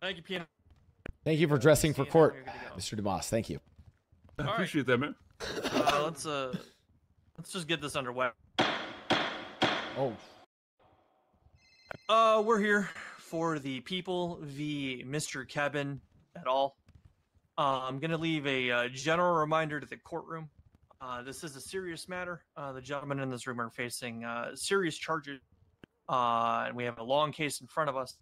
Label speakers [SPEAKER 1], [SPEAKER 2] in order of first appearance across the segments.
[SPEAKER 1] Thank you, Piano.
[SPEAKER 2] Thank you for dressing for court, Mr. DeMoss. Thank you.
[SPEAKER 3] I appreciate that, man.
[SPEAKER 1] Let's just get this underway.
[SPEAKER 2] Oh.
[SPEAKER 1] We're here for the people v. Mr. Kevin et al. I'm gonna leave a general reminder to the courtroom. This is a serious matter. The gentlemen in this room are facing serious charges, and we have a long case in front of us.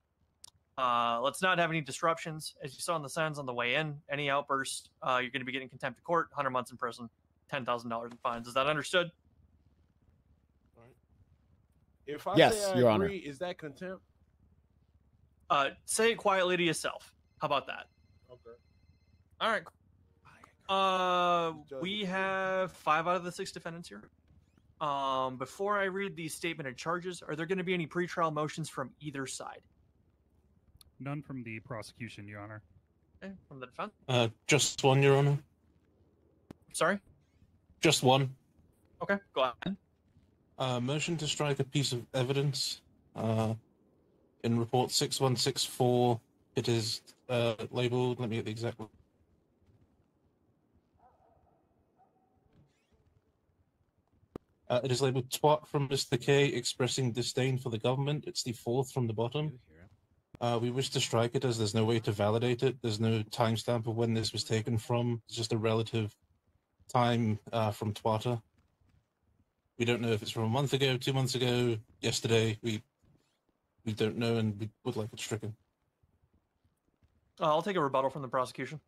[SPEAKER 1] Let's not have any disruptions. As you saw in the signs on the way in, any outburst, you're going to be getting contempt of court, 100 months in prison, $10,000 in fines. Is that understood?
[SPEAKER 3] If I
[SPEAKER 2] yes,
[SPEAKER 3] say I
[SPEAKER 2] Your
[SPEAKER 3] agree,
[SPEAKER 2] Honor.
[SPEAKER 3] Is that contempt?
[SPEAKER 1] Say it quietly to yourself. How about that?
[SPEAKER 3] Okay.
[SPEAKER 1] All right. We have 5 out of the 6 defendants here. Before I read the statement of charges, are there going to be any pretrial motions from either side?
[SPEAKER 4] None from the prosecution, Your Honor.
[SPEAKER 1] Okay, from the defense?
[SPEAKER 5] Just one, Your Honor.
[SPEAKER 1] Sorry?
[SPEAKER 5] Just one.
[SPEAKER 1] Okay, go ahead.
[SPEAKER 5] Motion to strike a piece of evidence. In report 6164, it is labeled, let me get the exact one. It is labeled twat from Mr. K expressing disdain for the government. It's the 4th from the bottom. We wish to strike it as there's no way to validate it. There's no timestamp of when this was taken from. It's just a relative time from Twitter. We don't know if it's from a month ago, 2 months ago, yesterday. We don't know, and we would like it stricken.
[SPEAKER 1] I'll take a rebuttal from the prosecution.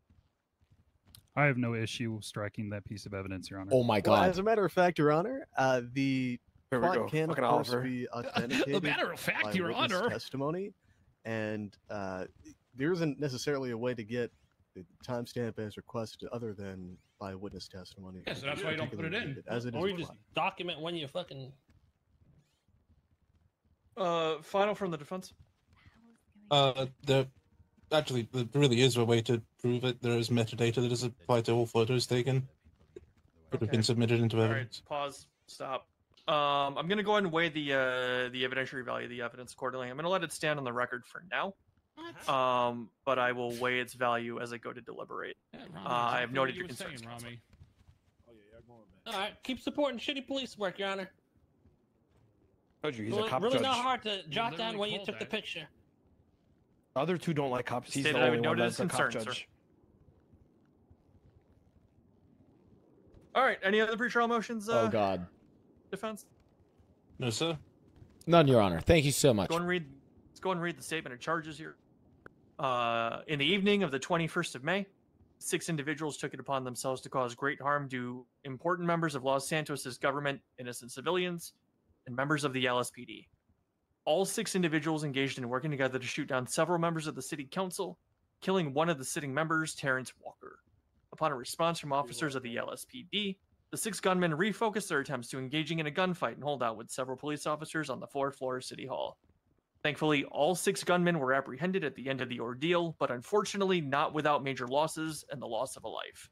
[SPEAKER 4] I have no issue striking that piece of evidence, Your Honor.
[SPEAKER 2] Oh my God!
[SPEAKER 6] Well, as a matter of fact, Your Honor, the plot can of course be authenticated.
[SPEAKER 7] As a matter of fact,
[SPEAKER 6] by
[SPEAKER 7] Your
[SPEAKER 6] witness
[SPEAKER 7] Honor.
[SPEAKER 6] testimony, and there isn't necessarily a way to get the timestamp as requested other than by witness testimony.
[SPEAKER 7] Yeah, so that's why you don't put it in.
[SPEAKER 6] As it
[SPEAKER 7] Or
[SPEAKER 6] is
[SPEAKER 7] you just
[SPEAKER 6] applied.
[SPEAKER 7] document when you fucking.
[SPEAKER 1] Final from the defense.
[SPEAKER 5] Actually, there really is a way to prove it. There is metadata that is applied to all photos taken. Could have been submitted into evidence.
[SPEAKER 1] All right, pause. Stop. I'm going to go ahead and weigh the evidentiary value of the evidence accordingly. I'm going to let it stand on the record for now. But I will weigh its value as I go to deliberate.
[SPEAKER 7] Yeah, Rami,
[SPEAKER 1] I have noted your
[SPEAKER 7] exactly
[SPEAKER 1] concerns.
[SPEAKER 7] what you were saying,
[SPEAKER 3] Oh yeah, going back.
[SPEAKER 7] Rami. All right, keep supporting shitty police work, Your Honor.
[SPEAKER 8] Told you, he's
[SPEAKER 7] Really,
[SPEAKER 8] a cop
[SPEAKER 7] really
[SPEAKER 8] judge.
[SPEAKER 7] not hard to jot down
[SPEAKER 4] literally
[SPEAKER 7] when you
[SPEAKER 4] called
[SPEAKER 7] took the
[SPEAKER 4] that.
[SPEAKER 7] picture.
[SPEAKER 8] The other two don't like cops. He's
[SPEAKER 1] Stated
[SPEAKER 8] the
[SPEAKER 1] I
[SPEAKER 8] only
[SPEAKER 1] would
[SPEAKER 8] one
[SPEAKER 1] note his
[SPEAKER 8] that's a cop
[SPEAKER 1] concerns, sir.
[SPEAKER 8] judge.
[SPEAKER 1] All right. Any other pretrial motions?
[SPEAKER 2] Oh God!
[SPEAKER 1] Defense.
[SPEAKER 5] No, sir.
[SPEAKER 2] None, Your Honor. Thank you so much.
[SPEAKER 1] Let's go and read the statement of charges here. In the evening of the 21st of May, 6 individuals took it upon themselves to cause great harm to important members of Los Santos's government, innocent civilians, and members of the LSPD. All 6 individuals engaged in working together to shoot down several members of the city council, killing one of the sitting members, Terrence Walker. Upon a response from officers of the LSPD, the 6 gunmen refocused their attempts to engaging in a gunfight and holdout with several police officers on the 4th floor of City Hall. Thankfully, all 6 gunmen were apprehended at the end of the ordeal, but unfortunately not without major losses and the loss of a life.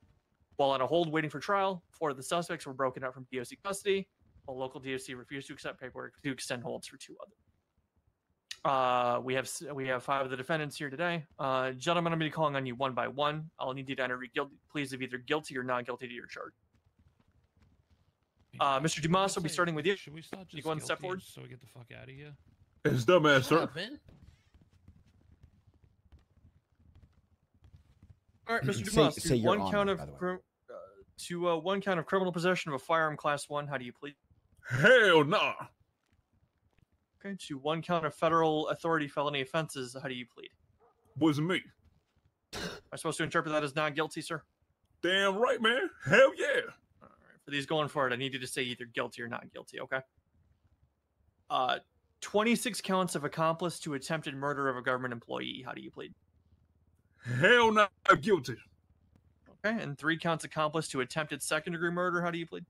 [SPEAKER 1] While on a hold waiting for trial, 4 of the suspects were broken up from DOC custody, while local DOC refused to accept paperwork to extend holds for 2 others. We have 5 of the defendants here today. Gentlemen, I'm going to be calling on you one by one. I'll need you to enter your pleas of either guilty or not guilty to your charge. Mr. Dumas, we'll be starting with you.
[SPEAKER 4] Should we start
[SPEAKER 1] You
[SPEAKER 4] just
[SPEAKER 1] go and step
[SPEAKER 4] guilty
[SPEAKER 1] forward.
[SPEAKER 4] so we get the fuck out of here?
[SPEAKER 3] It's dumbass, sir.
[SPEAKER 1] All right, Mr.
[SPEAKER 2] Say-
[SPEAKER 1] Dumas,
[SPEAKER 2] say your
[SPEAKER 1] one
[SPEAKER 2] honor,
[SPEAKER 1] count
[SPEAKER 2] by the way.
[SPEAKER 1] of one count of criminal possession of a firearm class 1. How do you plead?
[SPEAKER 3] Hell nah.
[SPEAKER 1] Okay, to 1 count of federal authority felony offenses. How do you plead?
[SPEAKER 3] Wasn't me.
[SPEAKER 1] Am I supposed to interpret that as not guilty, sir?
[SPEAKER 3] Damn right, man. Hell yeah.
[SPEAKER 1] All right. For these going forward, I need you to say either guilty or not guilty, okay? 26 counts of accomplice to attempted murder of a government employee. How do you plead?
[SPEAKER 3] Hell nah. Guilty.
[SPEAKER 1] Okay, and 3 counts accomplice to attempted second-degree murder. How do you plead?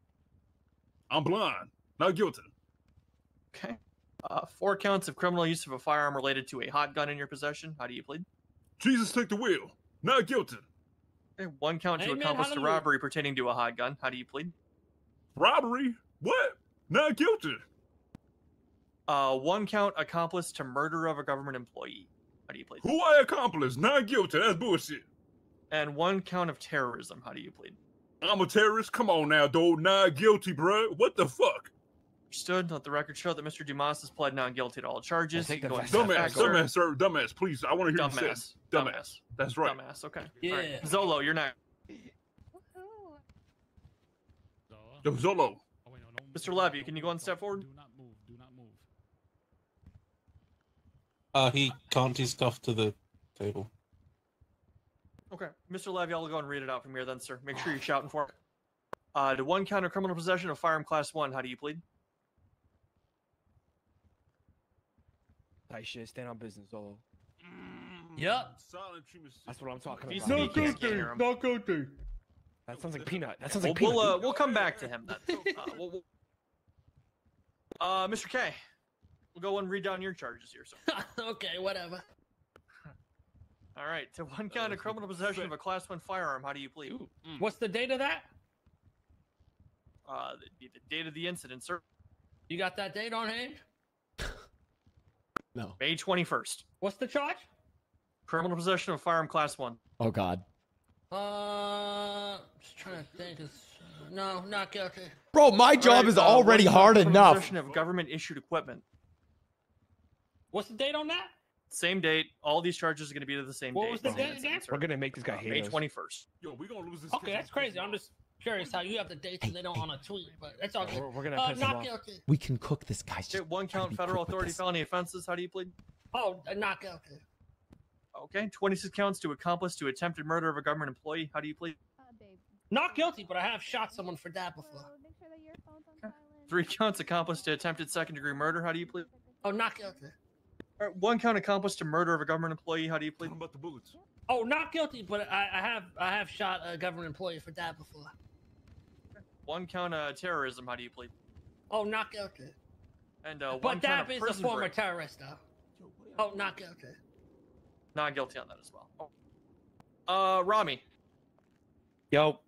[SPEAKER 3] I'm blind. Not guilty.
[SPEAKER 1] Okay. 4 counts of criminal use of a firearm related to a hot gun in your possession. How do you plead?
[SPEAKER 3] Jesus took the wheel. Not guilty.
[SPEAKER 1] Okay, 1 count to
[SPEAKER 7] Amen,
[SPEAKER 1] accomplice to
[SPEAKER 7] hallelujah.
[SPEAKER 1] robbery pertaining to a hot gun. How do you plead?
[SPEAKER 3] Robbery? What? Not guilty.
[SPEAKER 1] 1 count accomplice to murder of a government employee. How do you plead?
[SPEAKER 3] Who I accomplice? Not guilty. That's bullshit.
[SPEAKER 1] And 1 count of terrorism. How do you plead?
[SPEAKER 3] I'm a terrorist. Come on now, dude. Not guilty, bro. What the fuck?
[SPEAKER 1] Understood. Let the record show that Mr. Dumas has pled not guilty to all charges.
[SPEAKER 8] Take
[SPEAKER 1] You
[SPEAKER 8] the
[SPEAKER 1] can go
[SPEAKER 8] vest
[SPEAKER 1] and
[SPEAKER 8] off.
[SPEAKER 1] step
[SPEAKER 3] Dumbass,
[SPEAKER 1] back, sir.
[SPEAKER 3] dumbass, sir. Dumbass, please. I want to hear you say it. Dumbass. That's right.
[SPEAKER 1] Dumbass. Okay.
[SPEAKER 7] Yeah.
[SPEAKER 1] All right. Zolo, you're not.
[SPEAKER 3] Yo, Zolo.
[SPEAKER 1] Mr. Levy, can you go and step forward?
[SPEAKER 4] Do not move. Do not move.
[SPEAKER 5] He can't. He's cuffed to the table.
[SPEAKER 1] Okay. Mr. Levy, I'll go and read it out from here then, sir. Make sure you're shouting for it. To 1 count of criminal possession of firearm class 1. How do you plead?
[SPEAKER 8] Tight shit. Stand on business, Zolo.
[SPEAKER 7] Yup.
[SPEAKER 3] Silent treatment.
[SPEAKER 8] That's what I'm talking
[SPEAKER 1] He's
[SPEAKER 8] about.
[SPEAKER 1] speaking. I can't hear him.
[SPEAKER 3] Not guilty.
[SPEAKER 8] That sounds like peanut. That sounds
[SPEAKER 1] We'll,
[SPEAKER 8] like peanut.
[SPEAKER 1] we'll come back to him then. Mr. K, we'll go and read down your charges here, sir.
[SPEAKER 7] Okay, whatever.
[SPEAKER 1] All right. To 1 count of criminal possession of a class 1 firearm. How do you plead?
[SPEAKER 7] What's the date of that?
[SPEAKER 1] The date of the incident, sir.
[SPEAKER 7] You got that date on hand?
[SPEAKER 2] No.
[SPEAKER 1] May 21st.
[SPEAKER 7] What's the charge?
[SPEAKER 1] Criminal possession of firearm class 1.
[SPEAKER 2] Oh God.
[SPEAKER 7] Just trying to think. No, not guilty.
[SPEAKER 2] Bro, my job is already
[SPEAKER 1] 1 count
[SPEAKER 2] hard
[SPEAKER 1] of criminal
[SPEAKER 2] enough.
[SPEAKER 1] Possession of government issued equipment.
[SPEAKER 7] What's the date on that?
[SPEAKER 1] Same date. All these charges are going to be to the same
[SPEAKER 7] What
[SPEAKER 1] date.
[SPEAKER 7] was the
[SPEAKER 1] Same
[SPEAKER 7] date
[SPEAKER 1] incident,
[SPEAKER 7] again?
[SPEAKER 1] sir.
[SPEAKER 8] We're gonna make this guy hate
[SPEAKER 1] May
[SPEAKER 8] us.
[SPEAKER 1] 21st.
[SPEAKER 3] Yo, we gonna lose this.
[SPEAKER 7] Okay, that's crazy. I'm just curious how you have the dates and they don't on a tweet, but that's all good.
[SPEAKER 8] We're gonna piss him
[SPEAKER 7] Not
[SPEAKER 8] off.
[SPEAKER 7] guilty.
[SPEAKER 2] We can cook this guy.
[SPEAKER 1] Okay, 1 count federal authority felony offenses. How do you plead?
[SPEAKER 7] Oh, not guilty.
[SPEAKER 1] Okay, 26 counts to accomplice to attempted murder of a government employee. How do you plead?
[SPEAKER 7] Not guilty, but I have shot someone for that before.
[SPEAKER 1] 3 counts accomplice to attempted second-degree murder. How do you plead?
[SPEAKER 7] Oh, not guilty.
[SPEAKER 1] All right, 1 count accomplice to murder of a government employee. How do you plead?
[SPEAKER 3] Talking about the bullets.
[SPEAKER 7] Oh, not guilty, but I have shot a government employee for that before.
[SPEAKER 1] 1 count terrorism. How do you plead?
[SPEAKER 7] Oh, not guilty.
[SPEAKER 1] And 1
[SPEAKER 7] But
[SPEAKER 1] count
[SPEAKER 7] that
[SPEAKER 1] of
[SPEAKER 7] is a
[SPEAKER 1] prison
[SPEAKER 7] former
[SPEAKER 1] break.
[SPEAKER 7] terrorist, though. Oh, not guilty.
[SPEAKER 1] Not guilty on that as well. Rami.
[SPEAKER 8] Yo,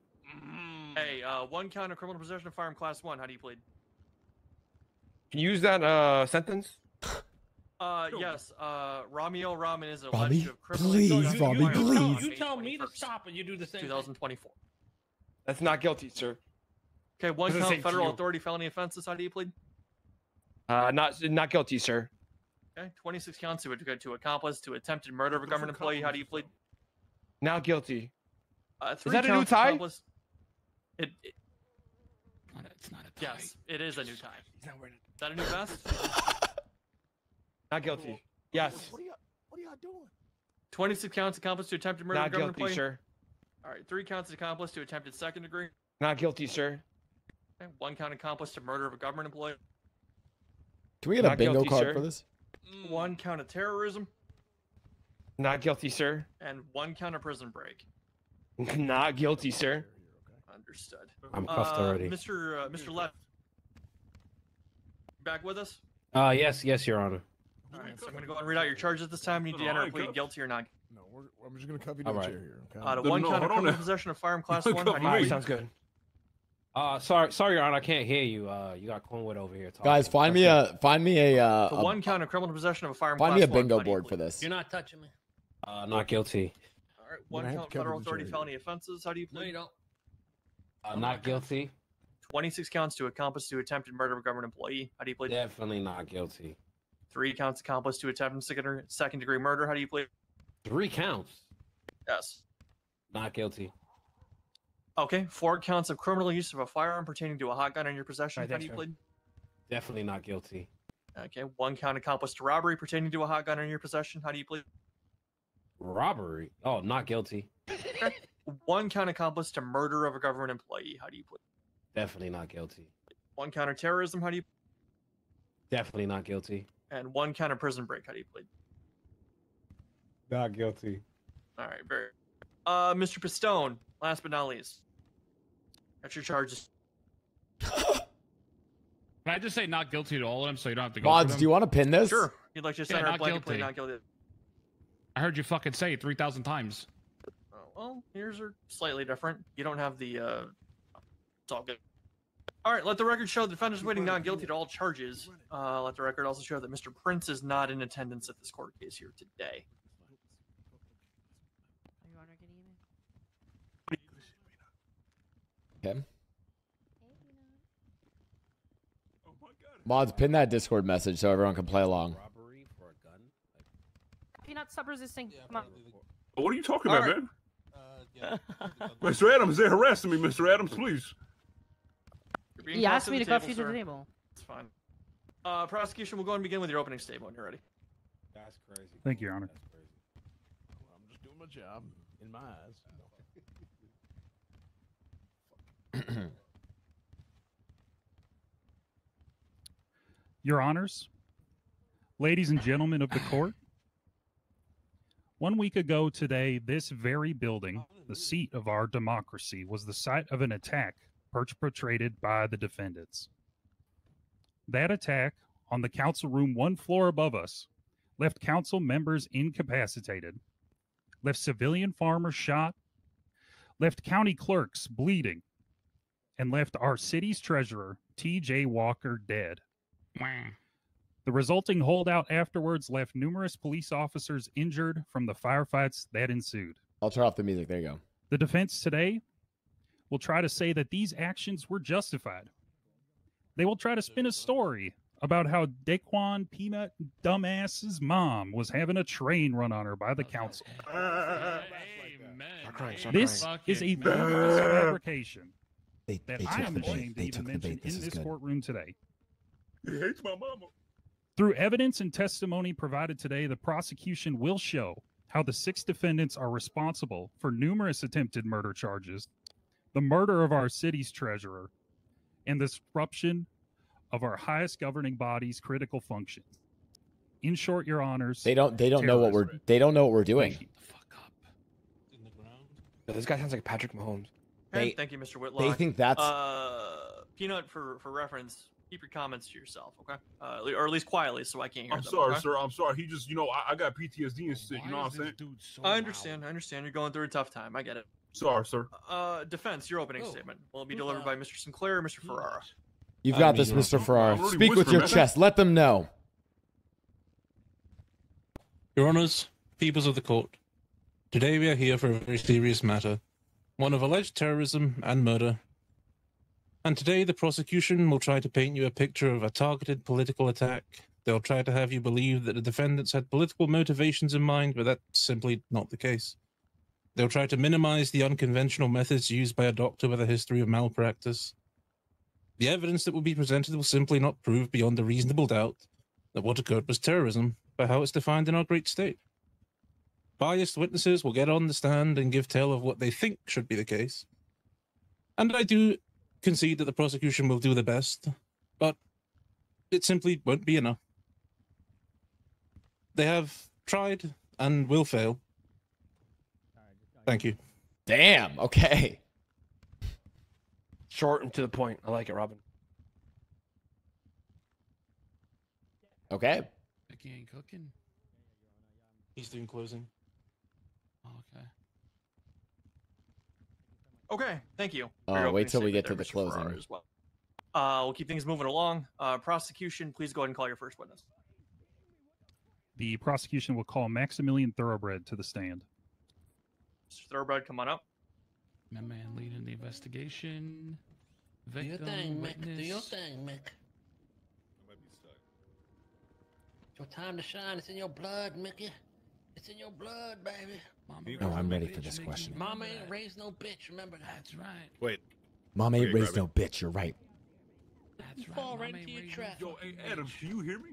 [SPEAKER 1] Hey, 1 count of criminal possession of firearm class 1. How do you plead?
[SPEAKER 8] can you use that sentence?
[SPEAKER 1] Yes. Ramio Rahman is alleged
[SPEAKER 2] Rami,
[SPEAKER 1] to have criminally
[SPEAKER 2] please,
[SPEAKER 1] possessed
[SPEAKER 2] Rami,
[SPEAKER 1] firearms on
[SPEAKER 2] please.
[SPEAKER 7] You
[SPEAKER 1] May
[SPEAKER 7] tell me to
[SPEAKER 1] 21st,
[SPEAKER 7] stop and you do the same thing.
[SPEAKER 1] 2024.
[SPEAKER 8] That's not guilty, sir.
[SPEAKER 1] Okay, 1
[SPEAKER 8] Doesn't say
[SPEAKER 1] count
[SPEAKER 8] to
[SPEAKER 1] federal
[SPEAKER 8] you.
[SPEAKER 1] authority felony offenses. How do you plead?
[SPEAKER 8] Not guilty, sir.
[SPEAKER 1] Okay, 26 counts to accomplice to attempted murder of a government employee. How do you plead?
[SPEAKER 8] Not guilty.
[SPEAKER 1] 3
[SPEAKER 8] that a new
[SPEAKER 1] counts
[SPEAKER 8] tie?
[SPEAKER 1] accomplice- It,
[SPEAKER 4] It's not a tie.
[SPEAKER 1] yes, it is a new tie.
[SPEAKER 8] He's not wearing it.
[SPEAKER 1] Is that a new vest?
[SPEAKER 8] Not guilty. Yes.
[SPEAKER 6] What are y'all doing?
[SPEAKER 1] 26 counts accomplice to attempted murder of a
[SPEAKER 8] Not
[SPEAKER 1] government
[SPEAKER 8] guilty,
[SPEAKER 1] employee.
[SPEAKER 8] sir.
[SPEAKER 1] All right, 3 counts accomplice to attempted second degree.
[SPEAKER 8] Not guilty, sir.
[SPEAKER 1] Okay, 1 count accomplice to murder of a government employee.
[SPEAKER 2] Can we get a
[SPEAKER 8] Not
[SPEAKER 2] bingo
[SPEAKER 8] guilty,
[SPEAKER 2] card
[SPEAKER 8] sir.
[SPEAKER 2] for this?
[SPEAKER 1] 1 count of terrorism
[SPEAKER 8] Not guilty, sir.
[SPEAKER 1] and 1 count of prison break.
[SPEAKER 8] Not guilty, sir.
[SPEAKER 1] Understood.
[SPEAKER 9] I'm cuffed already.
[SPEAKER 1] Mr. Left, back with us?
[SPEAKER 9] Yes, Your Honor.
[SPEAKER 1] All right, so I'm going to go and read out your charges this time. You need to enter a plea guilty or not.
[SPEAKER 10] No, I'm just gonna cuff you to
[SPEAKER 9] All
[SPEAKER 10] the
[SPEAKER 9] right.
[SPEAKER 10] chair here. Okay?
[SPEAKER 1] To
[SPEAKER 3] No,
[SPEAKER 1] 1
[SPEAKER 3] no,
[SPEAKER 1] count of
[SPEAKER 3] hold on
[SPEAKER 1] criminal
[SPEAKER 3] now.
[SPEAKER 1] possession of firearm class
[SPEAKER 3] Don't
[SPEAKER 1] 1.
[SPEAKER 3] cuff
[SPEAKER 1] How do
[SPEAKER 3] me.
[SPEAKER 1] you
[SPEAKER 8] Alright,
[SPEAKER 1] plead?
[SPEAKER 8] sounds good.
[SPEAKER 9] Sorry, Your Honor, I can't hear you. You got Cornwood over here talking.
[SPEAKER 2] Guys, find me a
[SPEAKER 1] To 1 count of criminal possession of a firearm
[SPEAKER 2] find
[SPEAKER 1] class
[SPEAKER 2] me a
[SPEAKER 1] 1.
[SPEAKER 2] bingo
[SPEAKER 1] How do you
[SPEAKER 2] board for
[SPEAKER 1] plead?
[SPEAKER 2] this.
[SPEAKER 7] You're not touching me.
[SPEAKER 9] Not guilty.
[SPEAKER 1] All right,
[SPEAKER 10] You're
[SPEAKER 1] 1
[SPEAKER 10] gonna have
[SPEAKER 1] count
[SPEAKER 10] to cover
[SPEAKER 1] federal
[SPEAKER 10] the
[SPEAKER 1] authority
[SPEAKER 10] chair.
[SPEAKER 1] felony offenses. How do you
[SPEAKER 7] No,
[SPEAKER 1] plead?
[SPEAKER 7] you don't.
[SPEAKER 9] Not guilty.
[SPEAKER 1] 26 counts to accomplice to attempted murder of a government employee. How do you plead?
[SPEAKER 9] Definitely not guilty.
[SPEAKER 1] 3 counts accomplice to attempted second degree murder. How do you plead?
[SPEAKER 9] 3 counts.
[SPEAKER 1] Yes.
[SPEAKER 9] Not guilty.
[SPEAKER 1] Okay, 4 counts of criminal use of a firearm pertaining to a hot gun in your possession.
[SPEAKER 8] Alright,
[SPEAKER 1] How do
[SPEAKER 8] thanks,
[SPEAKER 1] you
[SPEAKER 8] man.
[SPEAKER 1] plead?
[SPEAKER 9] Definitely not guilty.
[SPEAKER 1] Okay, 1 count accomplice to robbery pertaining to a hot gun in your possession. How do you plead?
[SPEAKER 9] Robbery. Oh, not guilty.
[SPEAKER 1] 1 count accomplice to murder of a government employee. How do you plead?
[SPEAKER 9] Definitely not guilty.
[SPEAKER 1] 1 count of terrorism. How do you?
[SPEAKER 9] Definitely not guilty.
[SPEAKER 1] And 1 count of prison break. How do you plead?
[SPEAKER 9] Not guilty.
[SPEAKER 1] All right, very. Mr. Pistone. Last but not least, that's your charges.
[SPEAKER 4] Can I just say not guilty to all of them so you don't have to go?
[SPEAKER 2] Mods, do you want to pin this?
[SPEAKER 1] Sure. You'd like to
[SPEAKER 4] Yeah,
[SPEAKER 1] center a
[SPEAKER 4] not
[SPEAKER 1] blanket plea,
[SPEAKER 4] guilty.
[SPEAKER 1] not guilty.
[SPEAKER 4] I heard you fucking say it 3,000 times.
[SPEAKER 1] Oh, well, yours are slightly different. You don't have the. It's all good. All right. Let the record show the defendant's pleading not guilty to all charges. Let the record also show that Mr. Prince is not in attendance at this court case here today.
[SPEAKER 2] Okay.
[SPEAKER 3] Oh my god.
[SPEAKER 2] Mods, pin that Discord message so everyone can play along.
[SPEAKER 9] Robbery for a gun?
[SPEAKER 10] Peanut, stop resisting.
[SPEAKER 5] Yeah,
[SPEAKER 10] Come on.
[SPEAKER 5] apparently
[SPEAKER 3] What are you talking
[SPEAKER 1] All
[SPEAKER 3] about,
[SPEAKER 1] right.
[SPEAKER 3] man?
[SPEAKER 5] yeah.
[SPEAKER 3] Mr. Adams, they're harassing me, Mr. Adams, please.
[SPEAKER 1] You're being
[SPEAKER 10] He
[SPEAKER 1] called
[SPEAKER 10] asked me to
[SPEAKER 1] the
[SPEAKER 10] cuff
[SPEAKER 1] table,
[SPEAKER 10] you to the
[SPEAKER 1] sir.
[SPEAKER 10] table.
[SPEAKER 1] It's fine. Prosecution will go and begin with your opening statement when you're ready.
[SPEAKER 9] That's crazy.
[SPEAKER 11] Thank you, Your Honor.
[SPEAKER 9] That's crazy.
[SPEAKER 12] I'm just doing my job in my eyes.
[SPEAKER 11] Your Honors, ladies and gentlemen of the court, 1 week ago today, this very building, the seat of our democracy, was the site of an attack perpetrated by the defendants. That attack on the council room 1 floor above us left council members incapacitated, left civilian farmers shot, left county clerks bleeding, and left our city's treasurer, T.J. Walker, dead. The resulting holdout afterwards left numerous police officers injured from the firefights that ensued.
[SPEAKER 2] I'll turn off the music. There you go.
[SPEAKER 11] The defense today will try to say that these actions were justified. They will try to spin a story about how Daquan Peanut Dumbass's mom was having a train run on her by the council. This is a bogus fabrication that I am ashamed to even mention in this courtroom today.
[SPEAKER 3] He hates my mama.
[SPEAKER 11] Through evidence and testimony provided today, the prosecution will show how the 6 defendants are responsible for numerous attempted murder charges, the murder of our city's treasurer, and the disruption of our highest governing body's critical function. In short, Your Honors,
[SPEAKER 2] They don't know what we're doing.
[SPEAKER 11] Thank you.
[SPEAKER 5] In the ground.
[SPEAKER 8] Yo, this guy sounds like Patrick Mahomes.
[SPEAKER 1] Okay, thank you, Mr. Whitlock.
[SPEAKER 2] They think that's
[SPEAKER 1] Peanut, for reference, keep your comments to yourself, okay? Or at least quietly, so I can't hear
[SPEAKER 3] I'm
[SPEAKER 1] them.
[SPEAKER 3] sorry,
[SPEAKER 1] okay?
[SPEAKER 3] sir. I'm sorry. He just, I got PTSD and shit. You know what I'm saying?
[SPEAKER 1] I understand. You're going through a tough time. I get it.
[SPEAKER 3] Sorry, sir.
[SPEAKER 1] Defense, your opening statement. Will it be delivered by Mr. Sinclair or Mr. Ferrara?
[SPEAKER 2] You've got this, Mr. Farrar.
[SPEAKER 3] already
[SPEAKER 2] Speak with
[SPEAKER 3] whispering,
[SPEAKER 2] your
[SPEAKER 3] man.
[SPEAKER 2] chest. Let them know.
[SPEAKER 5] Your Honours, peoples of the court, today we are here for a very serious matter, one of alleged terrorism and murder. And today the prosecution will try to paint you a picture of a targeted political attack. They'll try to have you believe that the defendants had political motivations in mind, but that's simply not the case. They'll try to minimize the unconventional methods used by a doctor with a history of malpractice. The evidence that will be presented will simply not prove beyond a reasonable doubt that what occurred was terrorism, by how it's defined in our great state. Biased witnesses will get on the stand and give tale of what they think should be the case. And I do concede that the prosecution will do their best, but it simply won't be enough. They have tried and will fail. Thank you.
[SPEAKER 2] Damn. Okay.
[SPEAKER 8] Short and to the point. I like it, Robin.
[SPEAKER 2] Okay.
[SPEAKER 4] Cooking ain't cooking.
[SPEAKER 5] He's doing closing.
[SPEAKER 4] Okay.
[SPEAKER 1] Okay, thank you.
[SPEAKER 2] Oh,
[SPEAKER 1] for your
[SPEAKER 2] wait
[SPEAKER 1] opening
[SPEAKER 2] till we
[SPEAKER 1] statement
[SPEAKER 2] get to
[SPEAKER 1] there,
[SPEAKER 2] the
[SPEAKER 1] Mr. Ferrara,
[SPEAKER 2] closing.
[SPEAKER 1] as well. We'll keep things moving along. Prosecution, please go ahead and call your first witness.
[SPEAKER 11] The prosecution will call Maximilian Thoroughbred to the stand.
[SPEAKER 1] Mr. Thoroughbred, come on up.
[SPEAKER 4] My man leading the investigation.
[SPEAKER 7] Do your
[SPEAKER 4] Victim,
[SPEAKER 7] thing, Mick.
[SPEAKER 4] witness.
[SPEAKER 7] Do your thing, Mick. It's your time to shine. It's in your blood, Mickey. It's in your blood, baby.
[SPEAKER 4] Mama
[SPEAKER 2] Oh,
[SPEAKER 4] raised
[SPEAKER 2] I'm
[SPEAKER 4] no
[SPEAKER 2] ready
[SPEAKER 4] bitch,
[SPEAKER 2] for this
[SPEAKER 4] nigga.
[SPEAKER 2] question.
[SPEAKER 7] Mama
[SPEAKER 4] Remember
[SPEAKER 7] ain't
[SPEAKER 4] that.
[SPEAKER 7] raised no bitch. Remember that.
[SPEAKER 4] That's right.
[SPEAKER 12] Wait.
[SPEAKER 2] Mom ain't
[SPEAKER 12] Okay,
[SPEAKER 2] raised
[SPEAKER 12] grab
[SPEAKER 2] no bitch. You're right.
[SPEAKER 4] That's
[SPEAKER 7] You
[SPEAKER 4] right.
[SPEAKER 7] fall
[SPEAKER 4] Mama
[SPEAKER 7] right
[SPEAKER 4] ain't
[SPEAKER 7] into your
[SPEAKER 4] raised
[SPEAKER 7] trap.
[SPEAKER 4] no
[SPEAKER 3] Yo, hey,
[SPEAKER 4] fucking
[SPEAKER 3] Adams,
[SPEAKER 4] bitch.
[SPEAKER 3] can you hear me?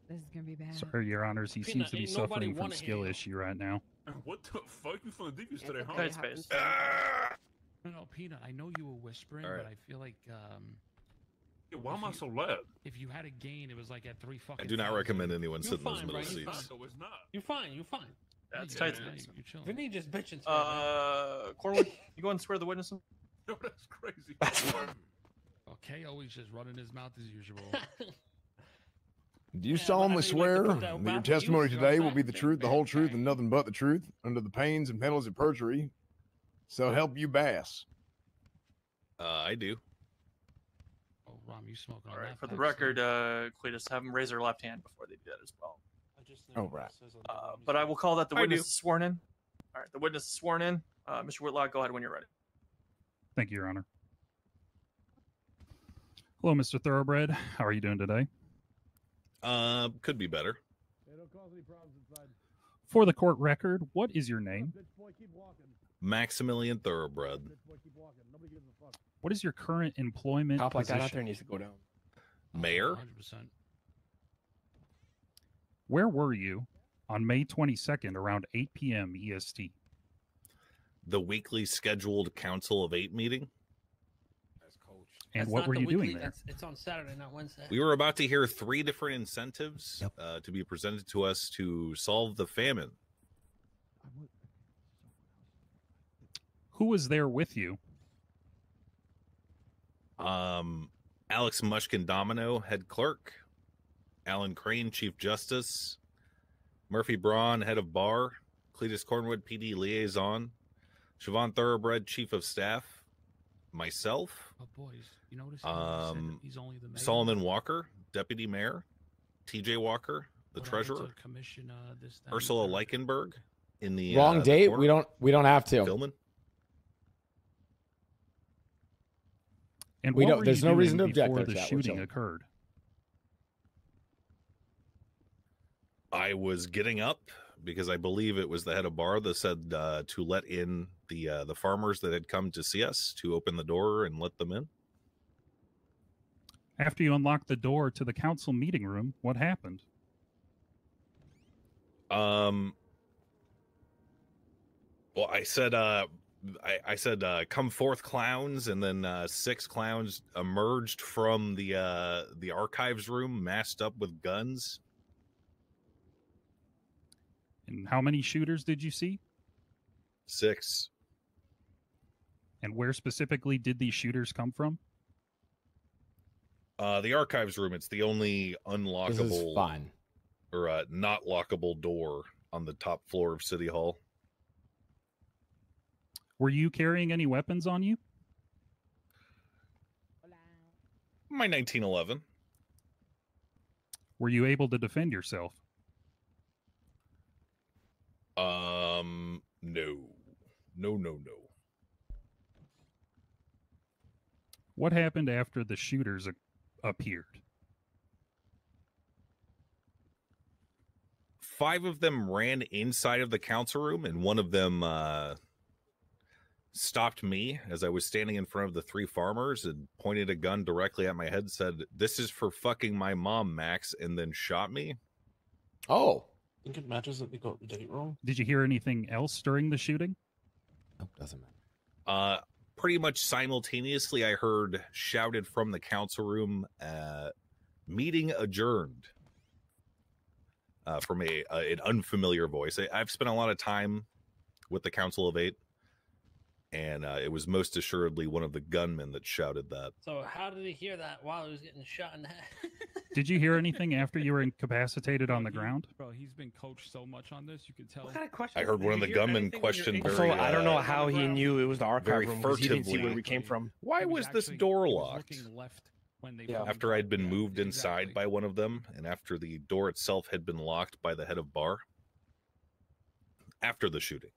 [SPEAKER 10] This is gonna be bad.
[SPEAKER 11] Sorry, Your Honors, he
[SPEAKER 7] Peanut,
[SPEAKER 11] seems to be
[SPEAKER 7] ain't nobody
[SPEAKER 11] suffering from
[SPEAKER 7] wanna hear
[SPEAKER 11] skill
[SPEAKER 7] you.
[SPEAKER 11] issue right now.
[SPEAKER 3] What the fuck? You feeling devious today, huh?
[SPEAKER 1] Tight space.
[SPEAKER 4] No, Peanut, I know you were whispering,
[SPEAKER 12] All right.
[SPEAKER 4] but I feel like
[SPEAKER 3] Yeah, why am I so loud?
[SPEAKER 4] if you had a gain, it was like at 3 fucking.
[SPEAKER 12] I do not
[SPEAKER 4] 1,000.
[SPEAKER 12] recommend anyone
[SPEAKER 7] You're
[SPEAKER 12] sit in those
[SPEAKER 7] fine,
[SPEAKER 12] middle
[SPEAKER 7] bro, you're
[SPEAKER 12] seats.
[SPEAKER 3] No, it's not.
[SPEAKER 7] You fine. You fine.
[SPEAKER 1] That's
[SPEAKER 4] Yeah,
[SPEAKER 1] tight
[SPEAKER 4] yeah,
[SPEAKER 1] space.
[SPEAKER 4] you're chilling.
[SPEAKER 7] Vinny just bitching. To
[SPEAKER 1] Cornwood, you go and swear the witness in?
[SPEAKER 3] Yo, that's crazy.
[SPEAKER 4] Okay, always just running his mouth as usual.
[SPEAKER 13] Do you
[SPEAKER 7] Yeah, but I
[SPEAKER 13] solemnly
[SPEAKER 7] know you like to
[SPEAKER 13] swear
[SPEAKER 7] put
[SPEAKER 13] that
[SPEAKER 7] that
[SPEAKER 13] your
[SPEAKER 7] mouth
[SPEAKER 13] testimony
[SPEAKER 7] use, you know
[SPEAKER 13] today
[SPEAKER 7] what
[SPEAKER 13] will
[SPEAKER 7] I'm
[SPEAKER 13] be the
[SPEAKER 7] saying?
[SPEAKER 13] truth, the whole truth,
[SPEAKER 4] Bang.
[SPEAKER 13] and nothing but the truth, under the pains and penalties of perjury? So help you bass.
[SPEAKER 12] I do.
[SPEAKER 4] Oh, Rom, you smoking?
[SPEAKER 1] All
[SPEAKER 4] on
[SPEAKER 1] right,
[SPEAKER 4] that
[SPEAKER 1] for the
[SPEAKER 4] pipe,
[SPEAKER 1] record,
[SPEAKER 4] son.
[SPEAKER 1] Cletus, have them raise their left hand before they do that as well.
[SPEAKER 5] I just
[SPEAKER 13] Oh,
[SPEAKER 5] noticed
[SPEAKER 13] right.
[SPEAKER 5] it says on the
[SPEAKER 1] But I will call that the
[SPEAKER 12] I
[SPEAKER 1] witness
[SPEAKER 12] do.
[SPEAKER 1] is sworn in. All right, right, the witness is sworn in. Mr. Whitlock, go ahead when you're ready.
[SPEAKER 11] Thank you, Your Honor. Hello, Mr. Thoroughbred. How are you doing today?
[SPEAKER 12] Could be better.
[SPEAKER 11] For the court record, what is your name?
[SPEAKER 12] Maximilian Thoroughbred.
[SPEAKER 11] What is your current employment
[SPEAKER 8] Cop like
[SPEAKER 11] position?
[SPEAKER 8] that out there needs to go down.
[SPEAKER 12] Mayor?
[SPEAKER 4] 100%.
[SPEAKER 11] Where were you on May 22nd around 8 p.m. EST?
[SPEAKER 12] The weekly scheduled Council of 8 meeting.
[SPEAKER 11] And
[SPEAKER 7] That's
[SPEAKER 11] what
[SPEAKER 7] not
[SPEAKER 11] were
[SPEAKER 7] the
[SPEAKER 11] you doing
[SPEAKER 7] weekly,
[SPEAKER 11] there?
[SPEAKER 7] It's on Saturday, not Wednesday.
[SPEAKER 12] We were about to hear 3 different incentives to be presented to us to solve the famine.
[SPEAKER 11] Who was there with you?
[SPEAKER 12] Alex Mushkin Domino, head clerk. Alan Crane, chief justice. Murphy Braun, head of bar. Cletus Cornwood, PD liaison. Siobhan Thoroughbred, chief of staff. Myself.
[SPEAKER 4] Oh, boys, you notice he's only the mayor?
[SPEAKER 12] Solomon Walker, deputy mayor. TJ Walker, the
[SPEAKER 4] What happened
[SPEAKER 12] treasurer.
[SPEAKER 4] to commission, this, that, and
[SPEAKER 12] Ursula
[SPEAKER 4] the third?
[SPEAKER 12] Leichenberg in the
[SPEAKER 2] Wrong
[SPEAKER 12] the
[SPEAKER 2] date.
[SPEAKER 12] corner.
[SPEAKER 2] We don't have to.
[SPEAKER 12] Filming.
[SPEAKER 11] And
[SPEAKER 2] We
[SPEAKER 11] what
[SPEAKER 2] don't-
[SPEAKER 11] were
[SPEAKER 2] there's
[SPEAKER 11] you
[SPEAKER 2] no
[SPEAKER 11] doing
[SPEAKER 2] reason to object
[SPEAKER 11] before
[SPEAKER 2] there,
[SPEAKER 11] the
[SPEAKER 2] chat. We're
[SPEAKER 11] shooting
[SPEAKER 2] chilling.
[SPEAKER 11] occurred?
[SPEAKER 12] I was getting up because I believe it was the head of bar that said to let in the farmers that had come to see us, to open the door and let them in.
[SPEAKER 11] After you unlocked the door to the council meeting room, what happened?
[SPEAKER 12] Well, I said I said come forth, clowns, and then 6 clowns emerged from the archives room masked up with guns.
[SPEAKER 11] And how many shooters did you see?
[SPEAKER 12] 6.
[SPEAKER 11] And where specifically did these shooters come from?
[SPEAKER 12] The archives room, it's the only unlockable
[SPEAKER 2] This is fine.
[SPEAKER 12] or not lockable door on the top floor of City Hall.
[SPEAKER 11] Were you carrying any weapons on you?
[SPEAKER 12] My 1911.
[SPEAKER 11] Were you able to defend yourself?
[SPEAKER 12] No.
[SPEAKER 11] What happened after the shooters appeared?
[SPEAKER 12] 5 of them ran inside of the council room, and one of them stopped me as I was standing in front of the 3 farmers and pointed a gun directly at my head, said, "This is for fucking my mom, Max," and then shot me.
[SPEAKER 2] Oh.
[SPEAKER 5] I think it matters that we got the date wrong.
[SPEAKER 11] Did you hear anything else during the shooting?
[SPEAKER 2] Nope, doesn't matter.
[SPEAKER 12] Pretty much simultaneously, I heard shouted from the council room, "Meeting adjourned," from an unfamiliar voice. I've spent a lot of time with the Council of 8, and it was most assuredly one of the gunmen that shouted that.
[SPEAKER 7] So how did he hear that while he was getting shot in the head?
[SPEAKER 11] Did you hear anything after you were incapacitated on the ground?
[SPEAKER 4] Bro, he's been coached so much on this, you could tell.
[SPEAKER 7] What kind of question?
[SPEAKER 12] I heard one of the gunmen question very.
[SPEAKER 8] Also, I don't know how he knew it was the
[SPEAKER 12] very
[SPEAKER 8] archive room because he didn't see
[SPEAKER 12] furtively.
[SPEAKER 8] where we came from.
[SPEAKER 12] Why was this door locked?
[SPEAKER 4] Left when they
[SPEAKER 8] Yeah.
[SPEAKER 12] After I'd been moved inside by one of them, and after the door itself had been locked by the head of bar. After the shooting.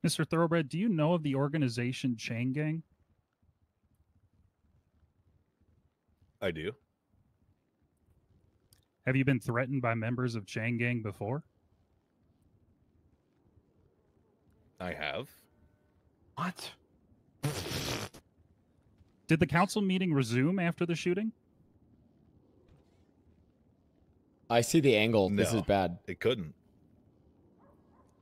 [SPEAKER 11] Mr. Thoroughbred, do you know of the organization Chain Gang?
[SPEAKER 12] I do.
[SPEAKER 11] Have you been threatened by members of Chain Gang before?
[SPEAKER 12] I have.
[SPEAKER 8] What?
[SPEAKER 11] Did the council meeting resume after the shooting?
[SPEAKER 2] I see the angle. This
[SPEAKER 12] No.
[SPEAKER 2] is bad.
[SPEAKER 12] It couldn't.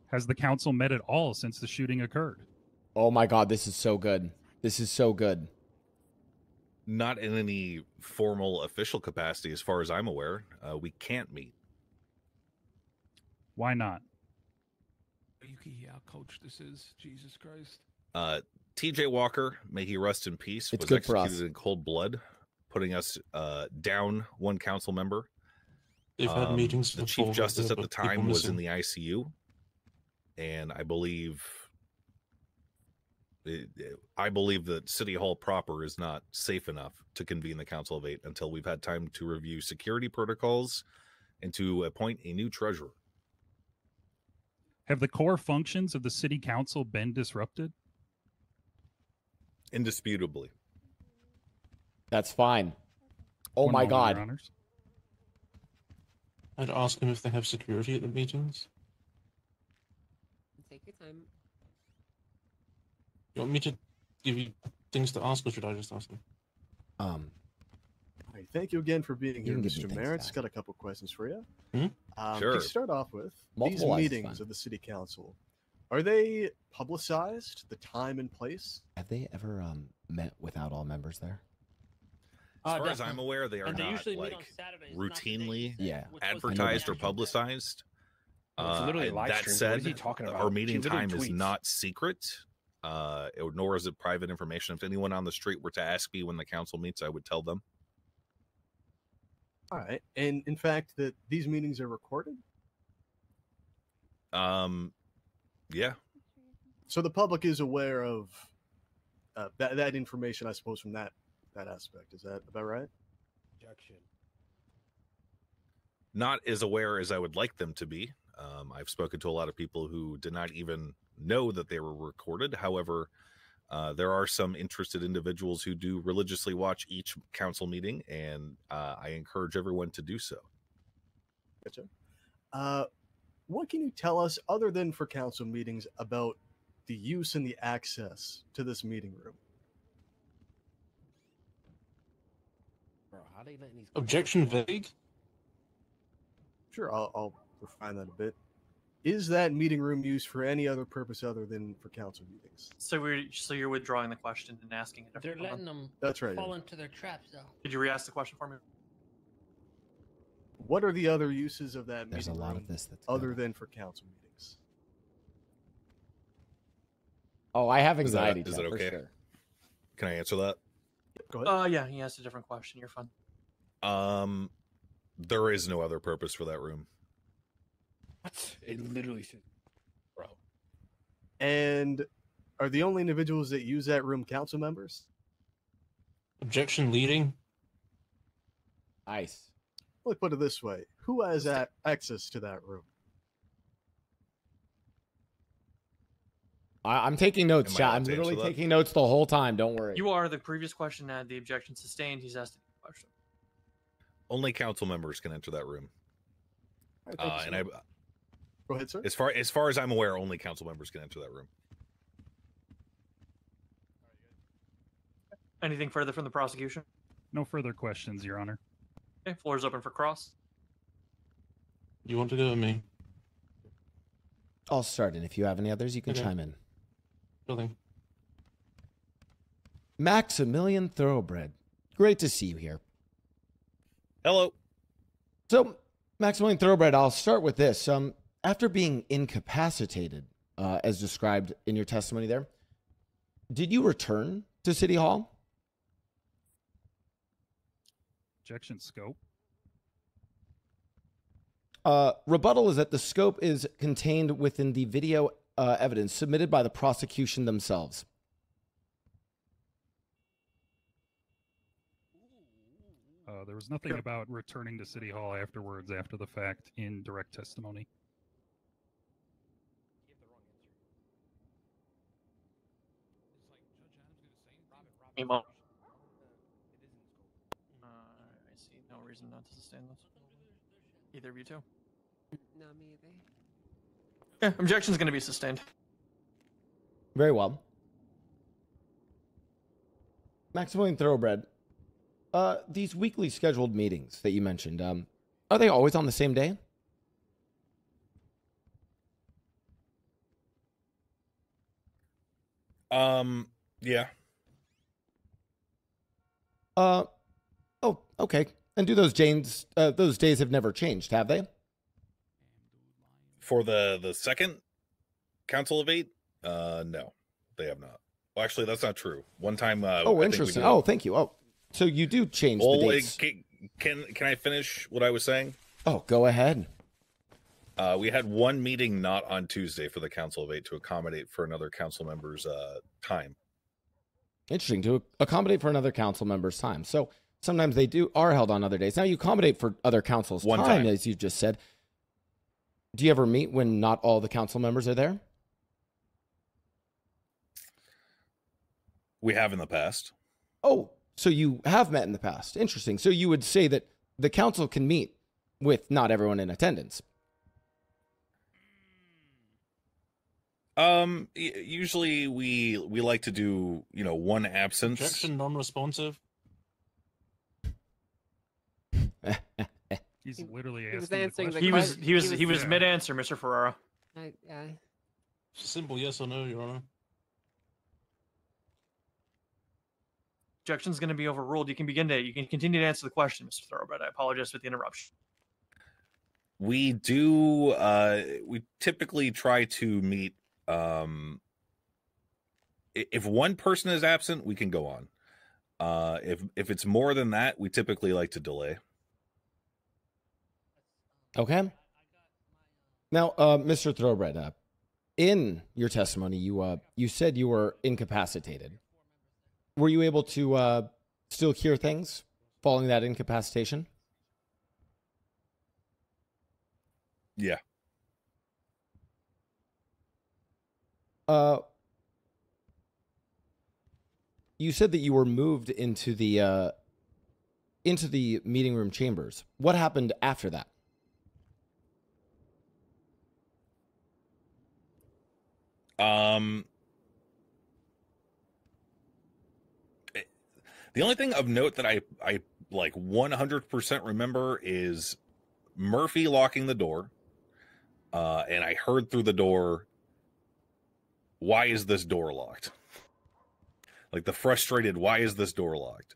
[SPEAKER 11] Has the council met at all since the shooting occurred?
[SPEAKER 2] Oh my god, this is so good. This is so good.
[SPEAKER 12] Not in any formal official capacity, as far as I'm aware. We can't meet.
[SPEAKER 11] Why not?
[SPEAKER 4] You can hear how coach this is. Jesus Christ.
[SPEAKER 12] TJ Walker, may he rest in peace,
[SPEAKER 2] It's
[SPEAKER 12] was
[SPEAKER 2] good for us.
[SPEAKER 12] executed in cold blood, putting us down one council member.
[SPEAKER 5] They've had meetings
[SPEAKER 12] The
[SPEAKER 5] before,
[SPEAKER 12] chief justice at the
[SPEAKER 5] but people
[SPEAKER 12] time was in
[SPEAKER 5] missing.
[SPEAKER 12] the ICU, and I believe that City Hall proper is not safe enough to convene the Council of 8 until we've had time to review security protocols and to appoint a new treasurer.
[SPEAKER 11] Have the core functions of the city council been disrupted?
[SPEAKER 12] Indisputably.
[SPEAKER 2] That's fine. Oh
[SPEAKER 11] One
[SPEAKER 2] my
[SPEAKER 11] moment,
[SPEAKER 2] God.
[SPEAKER 11] Your Honors.
[SPEAKER 5] I'd ask them if they have security at the meetings.
[SPEAKER 14] Take your time.
[SPEAKER 5] You want me to give you things to ask, or should I just ask them?
[SPEAKER 6] All right, thank you again for being
[SPEAKER 2] You
[SPEAKER 6] here,
[SPEAKER 2] can give me
[SPEAKER 6] Mr.
[SPEAKER 2] things
[SPEAKER 6] Merritt's
[SPEAKER 2] back.
[SPEAKER 6] got a couple questions for you.
[SPEAKER 12] Sure.
[SPEAKER 6] To start off with,
[SPEAKER 2] Multiple
[SPEAKER 6] these
[SPEAKER 2] lives is
[SPEAKER 6] meetings
[SPEAKER 2] fine.
[SPEAKER 6] of the city council, are they publicized, the time and place?
[SPEAKER 2] Have they ever met without all members there?
[SPEAKER 12] As far as I'm aware, they are
[SPEAKER 7] And they
[SPEAKER 12] not
[SPEAKER 7] usually meet
[SPEAKER 12] like
[SPEAKER 7] on Saturdays, not the
[SPEAKER 12] routinely
[SPEAKER 7] days,
[SPEAKER 2] Yeah.
[SPEAKER 7] which was the
[SPEAKER 12] advertised or
[SPEAKER 7] national
[SPEAKER 12] publicized.
[SPEAKER 8] It's literally live
[SPEAKER 12] That
[SPEAKER 8] streamed.
[SPEAKER 12] said,
[SPEAKER 8] What is he talking about?
[SPEAKER 12] our meeting
[SPEAKER 8] She literally
[SPEAKER 12] time is
[SPEAKER 8] tweets.
[SPEAKER 12] not secret, nor is it private information. If anyone on the street were to ask me when the council meets, I would tell them.
[SPEAKER 6] All right, and in fact, that these meetings are recorded,
[SPEAKER 12] Yeah.
[SPEAKER 6] so the public is aware of that information, I suppose, from that aspect. Is that about right?
[SPEAKER 9] Objection.
[SPEAKER 12] Not as aware as I would like them to be. I've spoken to a lot of people who did not even know that they were recorded. However, there are some interested individuals who do religiously watch each council meeting, and I encourage everyone to do so.
[SPEAKER 6] Gotcha. What can you tell us, other than for council meetings, about the use and the access to this meeting room?
[SPEAKER 9] Bro, how they letting these
[SPEAKER 5] Objection vague?
[SPEAKER 6] Sure, I'll refine that a bit. Is that meeting room used for any other purpose other than for council meetings?
[SPEAKER 1] So you're withdrawing the question and asking it.
[SPEAKER 7] They're letting them
[SPEAKER 6] That's right,
[SPEAKER 7] fall
[SPEAKER 6] yeah.
[SPEAKER 7] into their traps, though.
[SPEAKER 1] Did you re-ask the question for me?
[SPEAKER 6] What are the other uses of that
[SPEAKER 2] There's a
[SPEAKER 6] meeting
[SPEAKER 2] lot
[SPEAKER 6] room
[SPEAKER 2] of this that's
[SPEAKER 6] other than for council meetings?
[SPEAKER 2] Oh, I have
[SPEAKER 12] Is that-
[SPEAKER 2] anxiety.
[SPEAKER 12] is
[SPEAKER 2] Jeff,
[SPEAKER 12] that
[SPEAKER 2] for
[SPEAKER 12] okay?
[SPEAKER 2] sure.
[SPEAKER 12] Can I answer that?
[SPEAKER 6] Go ahead.
[SPEAKER 1] Yeah, he asked a different question. You're fine.
[SPEAKER 12] There is no other purpose for that room.
[SPEAKER 8] What? It literally said, bro.
[SPEAKER 6] And are the only individuals that use that room council members?
[SPEAKER 5] Objection leading?
[SPEAKER 2] Nice.
[SPEAKER 6] Let me put it this way: who has access to that room?
[SPEAKER 2] I'm taking notes,
[SPEAKER 12] Am I
[SPEAKER 2] chat.
[SPEAKER 12] allowed
[SPEAKER 2] I'm
[SPEAKER 12] to
[SPEAKER 2] literally
[SPEAKER 12] answer that?
[SPEAKER 2] taking notes the whole time. Don't worry.
[SPEAKER 1] You are. The previous question had the objection sustained. He's asked a question.
[SPEAKER 12] Only council members can enter that room.
[SPEAKER 6] All right, thank you,
[SPEAKER 12] And
[SPEAKER 6] sir. Go ahead, sir.
[SPEAKER 12] as far as I'm aware, only council members can enter that room.
[SPEAKER 1] Anything further from the prosecution?
[SPEAKER 11] No further questions, Your Honor.
[SPEAKER 1] Okay, floor is open for cross.
[SPEAKER 5] You want to go with me?
[SPEAKER 2] I'll start, and if you have any others, you can
[SPEAKER 5] Okay.
[SPEAKER 2] chime in.
[SPEAKER 5] Nothing.
[SPEAKER 2] Maximilian Thoroughbred. Great to see you here.
[SPEAKER 12] Hello.
[SPEAKER 2] So, Maximilian Thoroughbred, I'll start with this. After being incapacitated, as described in your testimony there, did you return to City Hall?
[SPEAKER 11] Objection scope.
[SPEAKER 2] Rebuttal is that the scope is contained within the video evidence submitted by the prosecution themselves.
[SPEAKER 11] There was nothing about returning to City Hall afterwards, after the fact, in direct testimony.
[SPEAKER 1] I see no reason not to sustain this. Either of you two.
[SPEAKER 14] No, me either.
[SPEAKER 1] Yeah, objection's going to be sustained.
[SPEAKER 2] Very well. Maximilian Thoroughbred, these weekly scheduled meetings that you mentioned, are they always on the same day?
[SPEAKER 12] Yeah.
[SPEAKER 2] Oh, okay. And do those days have never changed, have they?
[SPEAKER 12] For the second Council of Eight, no, they have not. Well, actually, that's not true. One time.
[SPEAKER 2] Oh, interesting. Oh, thank you. Oh, so you do change the dates.
[SPEAKER 12] Can I finish what I was saying?
[SPEAKER 2] Oh, go ahead.
[SPEAKER 12] We had one meeting not on Tuesday for the Council of Eight to accommodate for another council member's time.
[SPEAKER 2] Interesting, to accommodate for another council member's time. So sometimes they are held on other days. Now, you accommodate for other councils'
[SPEAKER 12] One
[SPEAKER 2] time,
[SPEAKER 12] time.
[SPEAKER 2] as you just said. Do you ever meet when not all the council members are there?
[SPEAKER 12] We have in the past.
[SPEAKER 2] Oh, so you have met in the past. Interesting. So you would say that the council can meet with not everyone in attendance.
[SPEAKER 12] Usually we like to do, one absence.
[SPEAKER 5] Objection, non-responsive.
[SPEAKER 11] He's literally
[SPEAKER 10] He was
[SPEAKER 11] asking.
[SPEAKER 10] answering the
[SPEAKER 1] He was
[SPEAKER 10] question.
[SPEAKER 1] he was mid-answer, Mr. Ferrara.
[SPEAKER 5] It's a simple yes or no, Your Honor.
[SPEAKER 1] Objection's going to be overruled. You can continue to answer the question, Mr. Thoroughbred. I apologize for the interruption.
[SPEAKER 12] We do. We typically try to meet. If one person is absent, we can go on. If it's more than that, we typically like to delay.
[SPEAKER 2] Okay. Now, Mr. Thoroughbred, in your testimony, you said you were incapacitated. Were you able to still hear things following that incapacitation?
[SPEAKER 12] Yeah.
[SPEAKER 2] You said that you were moved into the meeting room chambers. What happened after that?
[SPEAKER 12] The only thing of note that I like 100% remember is Murphy locking the door. And I heard through the door, why is this door locked? Like the frustrated, why is this door locked?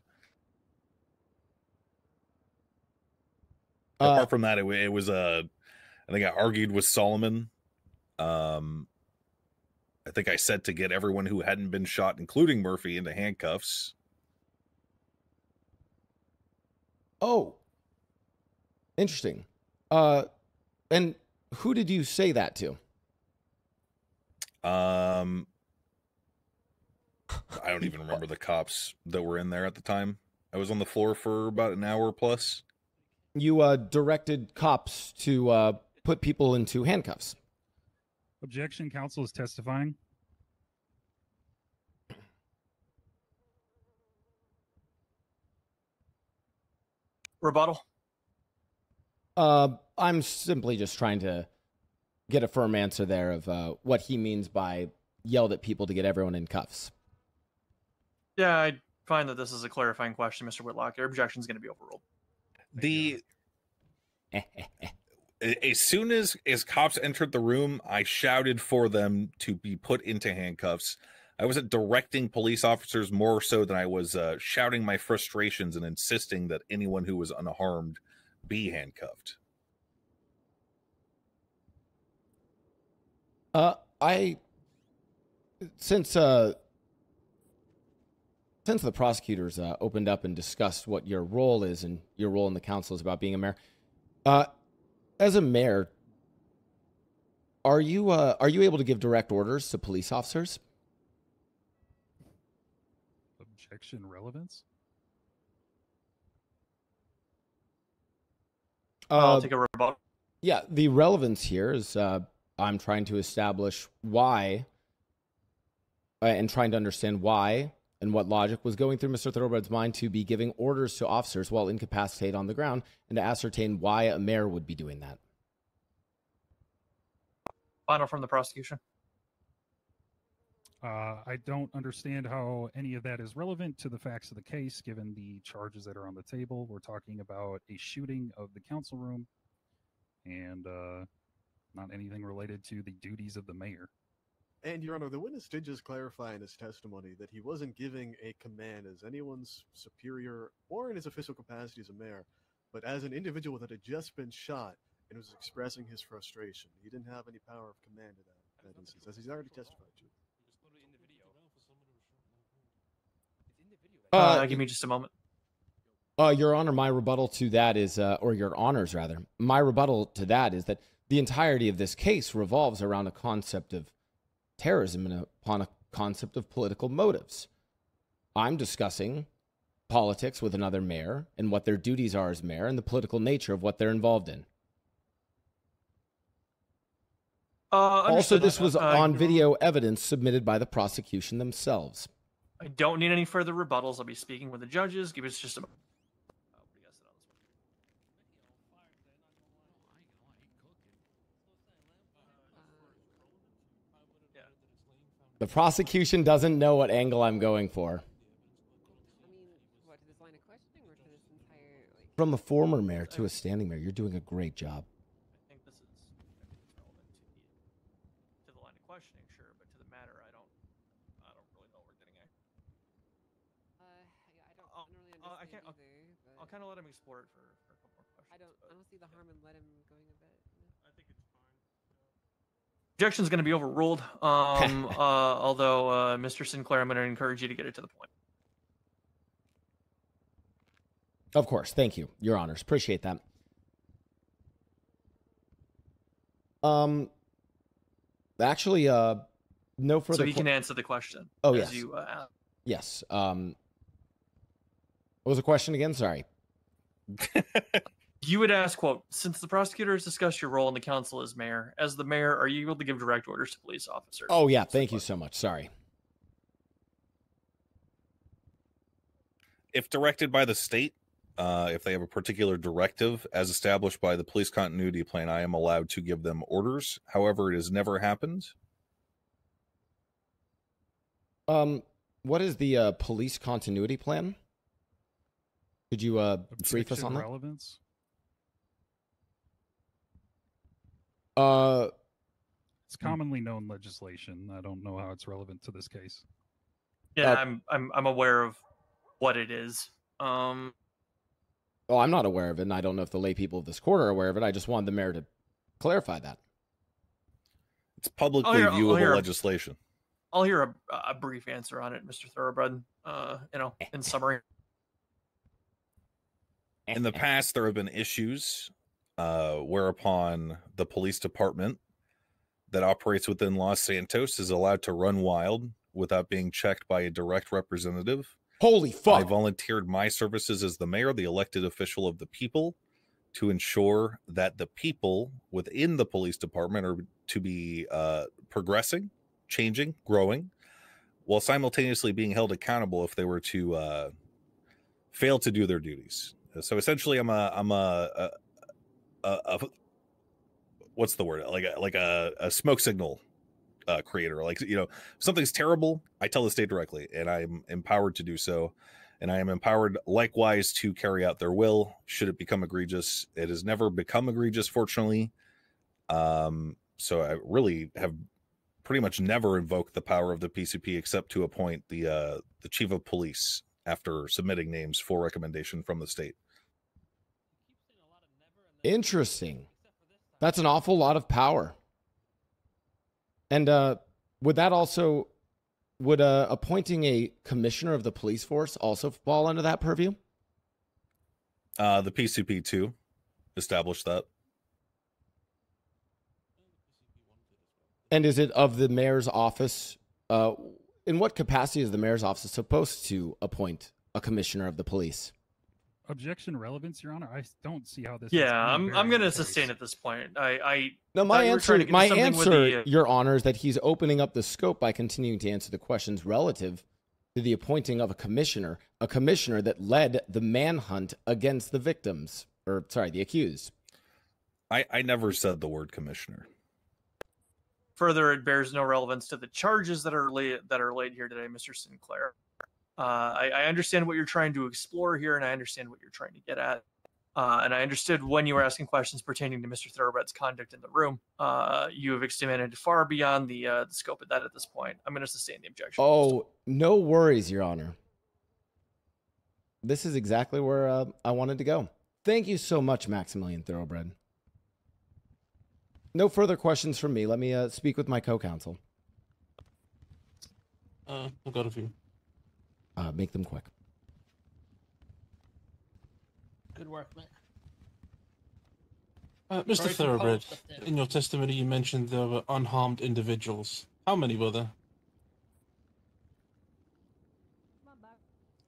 [SPEAKER 12] Apart from that, it was I think I argued with Solomon. I think I said to get everyone who hadn't been shot, including Murphy, into handcuffs.
[SPEAKER 2] Oh, interesting. And who did you say that to?
[SPEAKER 12] I don't even remember the cops that were in there at the time. I was on the floor for about an hour plus.
[SPEAKER 2] You directed cops to put people into handcuffs.
[SPEAKER 11] Objection. Counsel is testifying.
[SPEAKER 1] Rebuttal.
[SPEAKER 2] I'm simply just trying to get a firm answer there of what he means by yelled at people to get everyone in cuffs.
[SPEAKER 1] Yeah, I find that this is a clarifying question, Mr. Whitlock. Your objection is going to be overruled.
[SPEAKER 12] As soon as cops entered the room, I shouted for them to be put into handcuffs. I wasn't directing police officers more so than I was shouting my frustrations and insisting that anyone who was unharmed be handcuffed.
[SPEAKER 2] Since the prosecutors opened up and discussed what your role is and your role in the council is about being a mayor, as a mayor, are you able to give direct orders to police officers?
[SPEAKER 11] Objection. Relevance.
[SPEAKER 1] I'll take a rebuttal.
[SPEAKER 2] Yeah, the relevance here is I'm trying to establish why and trying to understand why and what logic was going through Mr. Thoroughbred's mind to be giving orders to officers while incapacitated on the ground and to ascertain why a mayor would be doing that.
[SPEAKER 1] Final from the prosecution.
[SPEAKER 11] I don't understand how any of that is relevant to the facts of the case, given the charges that are on the table. We're talking about a shooting of the council room and not anything related to the duties of the mayor.
[SPEAKER 6] And, Your Honor, the witness did just clarify in his testimony that he wasn't giving a command as anyone's superior or in his official capacity as a mayor, but as an individual that had just been shot and was expressing his frustration. He didn't have any power of command in that instance, as he's already testified to.
[SPEAKER 1] Give me just a moment.
[SPEAKER 2] Your Honor, my rebuttal to that is, or Your Honors rather, my rebuttal to that is that the entirety of this case revolves around a concept of terrorism and upon a concept of political motives. I'm discussing politics with another mayor and what their duties are as mayor and the political nature of what they're involved in. Also, this was on video evidence submitted by the prosecution themselves.
[SPEAKER 1] I don't need any further rebuttals. I'll be speaking with the judges. Give us just a moment.
[SPEAKER 2] The prosecution doesn't know what angle I'm going for. From a former mayor to a standing mayor, you're doing a great job.
[SPEAKER 1] I think this is relevant to the line of questioning, sure, but to the matter, I don't really know what we're getting at. I can't. I'll kind of let him explore it for a couple more questions.
[SPEAKER 10] I don't see the harm in let him going a bit.
[SPEAKER 3] I think it's fine.
[SPEAKER 1] Objection's going to be overruled. Although, Mr. Sinclair, I'm going to encourage you to get it to the point.
[SPEAKER 2] Of course. Thank you, Your Honors. Appreciate that. Actually, no further.
[SPEAKER 1] So he can answer the question.
[SPEAKER 2] Oh,
[SPEAKER 1] as
[SPEAKER 2] yes.
[SPEAKER 1] You,
[SPEAKER 2] yes. What was the question again? Sorry.
[SPEAKER 1] You would ask, quote, since the prosecutor has discussed your role in the council as mayor, as the mayor, are you able to give direct orders to police officers?
[SPEAKER 2] Oh, yeah. Thank you so much. Sorry.
[SPEAKER 12] If directed by the state, if they have a particular directive as established by the police continuity plan, I am allowed to give them orders. However, it has never happened.
[SPEAKER 2] What is the police continuity plan? Could you brief us on that?
[SPEAKER 11] Relevance? It's commonly known legislation. I don't know how it's relevant to this case.
[SPEAKER 1] Yeah, I'm aware of what it is.
[SPEAKER 2] Oh, I'm not aware of it, and I don't know if the lay people of this court are aware of it. I just wanted the mayor to clarify that.
[SPEAKER 12] It's publicly viewable legislation.
[SPEAKER 1] I'll hear a brief answer on it, Mr. Thoroughbred. In summary.
[SPEAKER 12] In the past, there have been issues whereupon the police department that operates within Los Santos is allowed to run wild without being checked by a direct representative.
[SPEAKER 2] Holy fuck.
[SPEAKER 12] I volunteered my services as the mayor, the elected official of the people, to ensure that the people within the police department are to be progressing, changing, growing, while simultaneously being held accountable if they were to fail to do their duties. So essentially, I'm a what's the word? Like a smoke signal creator. Like, if something's terrible, I tell the state directly, and I'm empowered to do so. And I am empowered likewise to carry out their will should it become egregious. It has never become egregious, fortunately. So I really have pretty much never invoked the power of the PCP except to appoint the chief of police after submitting names for recommendation from the state.
[SPEAKER 2] Interesting. That's an awful lot of power. And would appointing a commissioner of the police force also fall under that purview?
[SPEAKER 12] The PCP too established that.
[SPEAKER 2] And is it of the mayor's office? In what capacity is the mayor's office supposed to appoint a commissioner of the police?
[SPEAKER 11] Objection relevance, Your Honor. I don't see how this.
[SPEAKER 1] Yeah, I'm going to sustain at this point.
[SPEAKER 2] No, my answer, Your Honor, is that he's opening up the scope by continuing to answer the questions relative to the appointing of a commissioner that led the manhunt against the victims, the accused.
[SPEAKER 12] I never said the word commissioner.
[SPEAKER 1] Further, it bears no relevance to the charges that are laid here today, Mr. Sinclair. I understand what you're trying to explore here, and I understand what you're trying to get at. And I understood when you were asking questions pertaining to Mr. Thoroughbred's conduct in the room. You have extended far beyond the scope of that at this point. I'm going to sustain the objection.
[SPEAKER 2] Oh, no worries, Your Honor. This is exactly where I wanted to go. Thank you so much, Maximilian Thoroughbred. No further questions from me. Let me speak with my co-counsel.
[SPEAKER 5] I've got a few.
[SPEAKER 2] Make them quick.
[SPEAKER 7] Good work, man.
[SPEAKER 5] Mr. Thoroughbred, in your testimony you mentioned there were unharmed individuals. How many were there?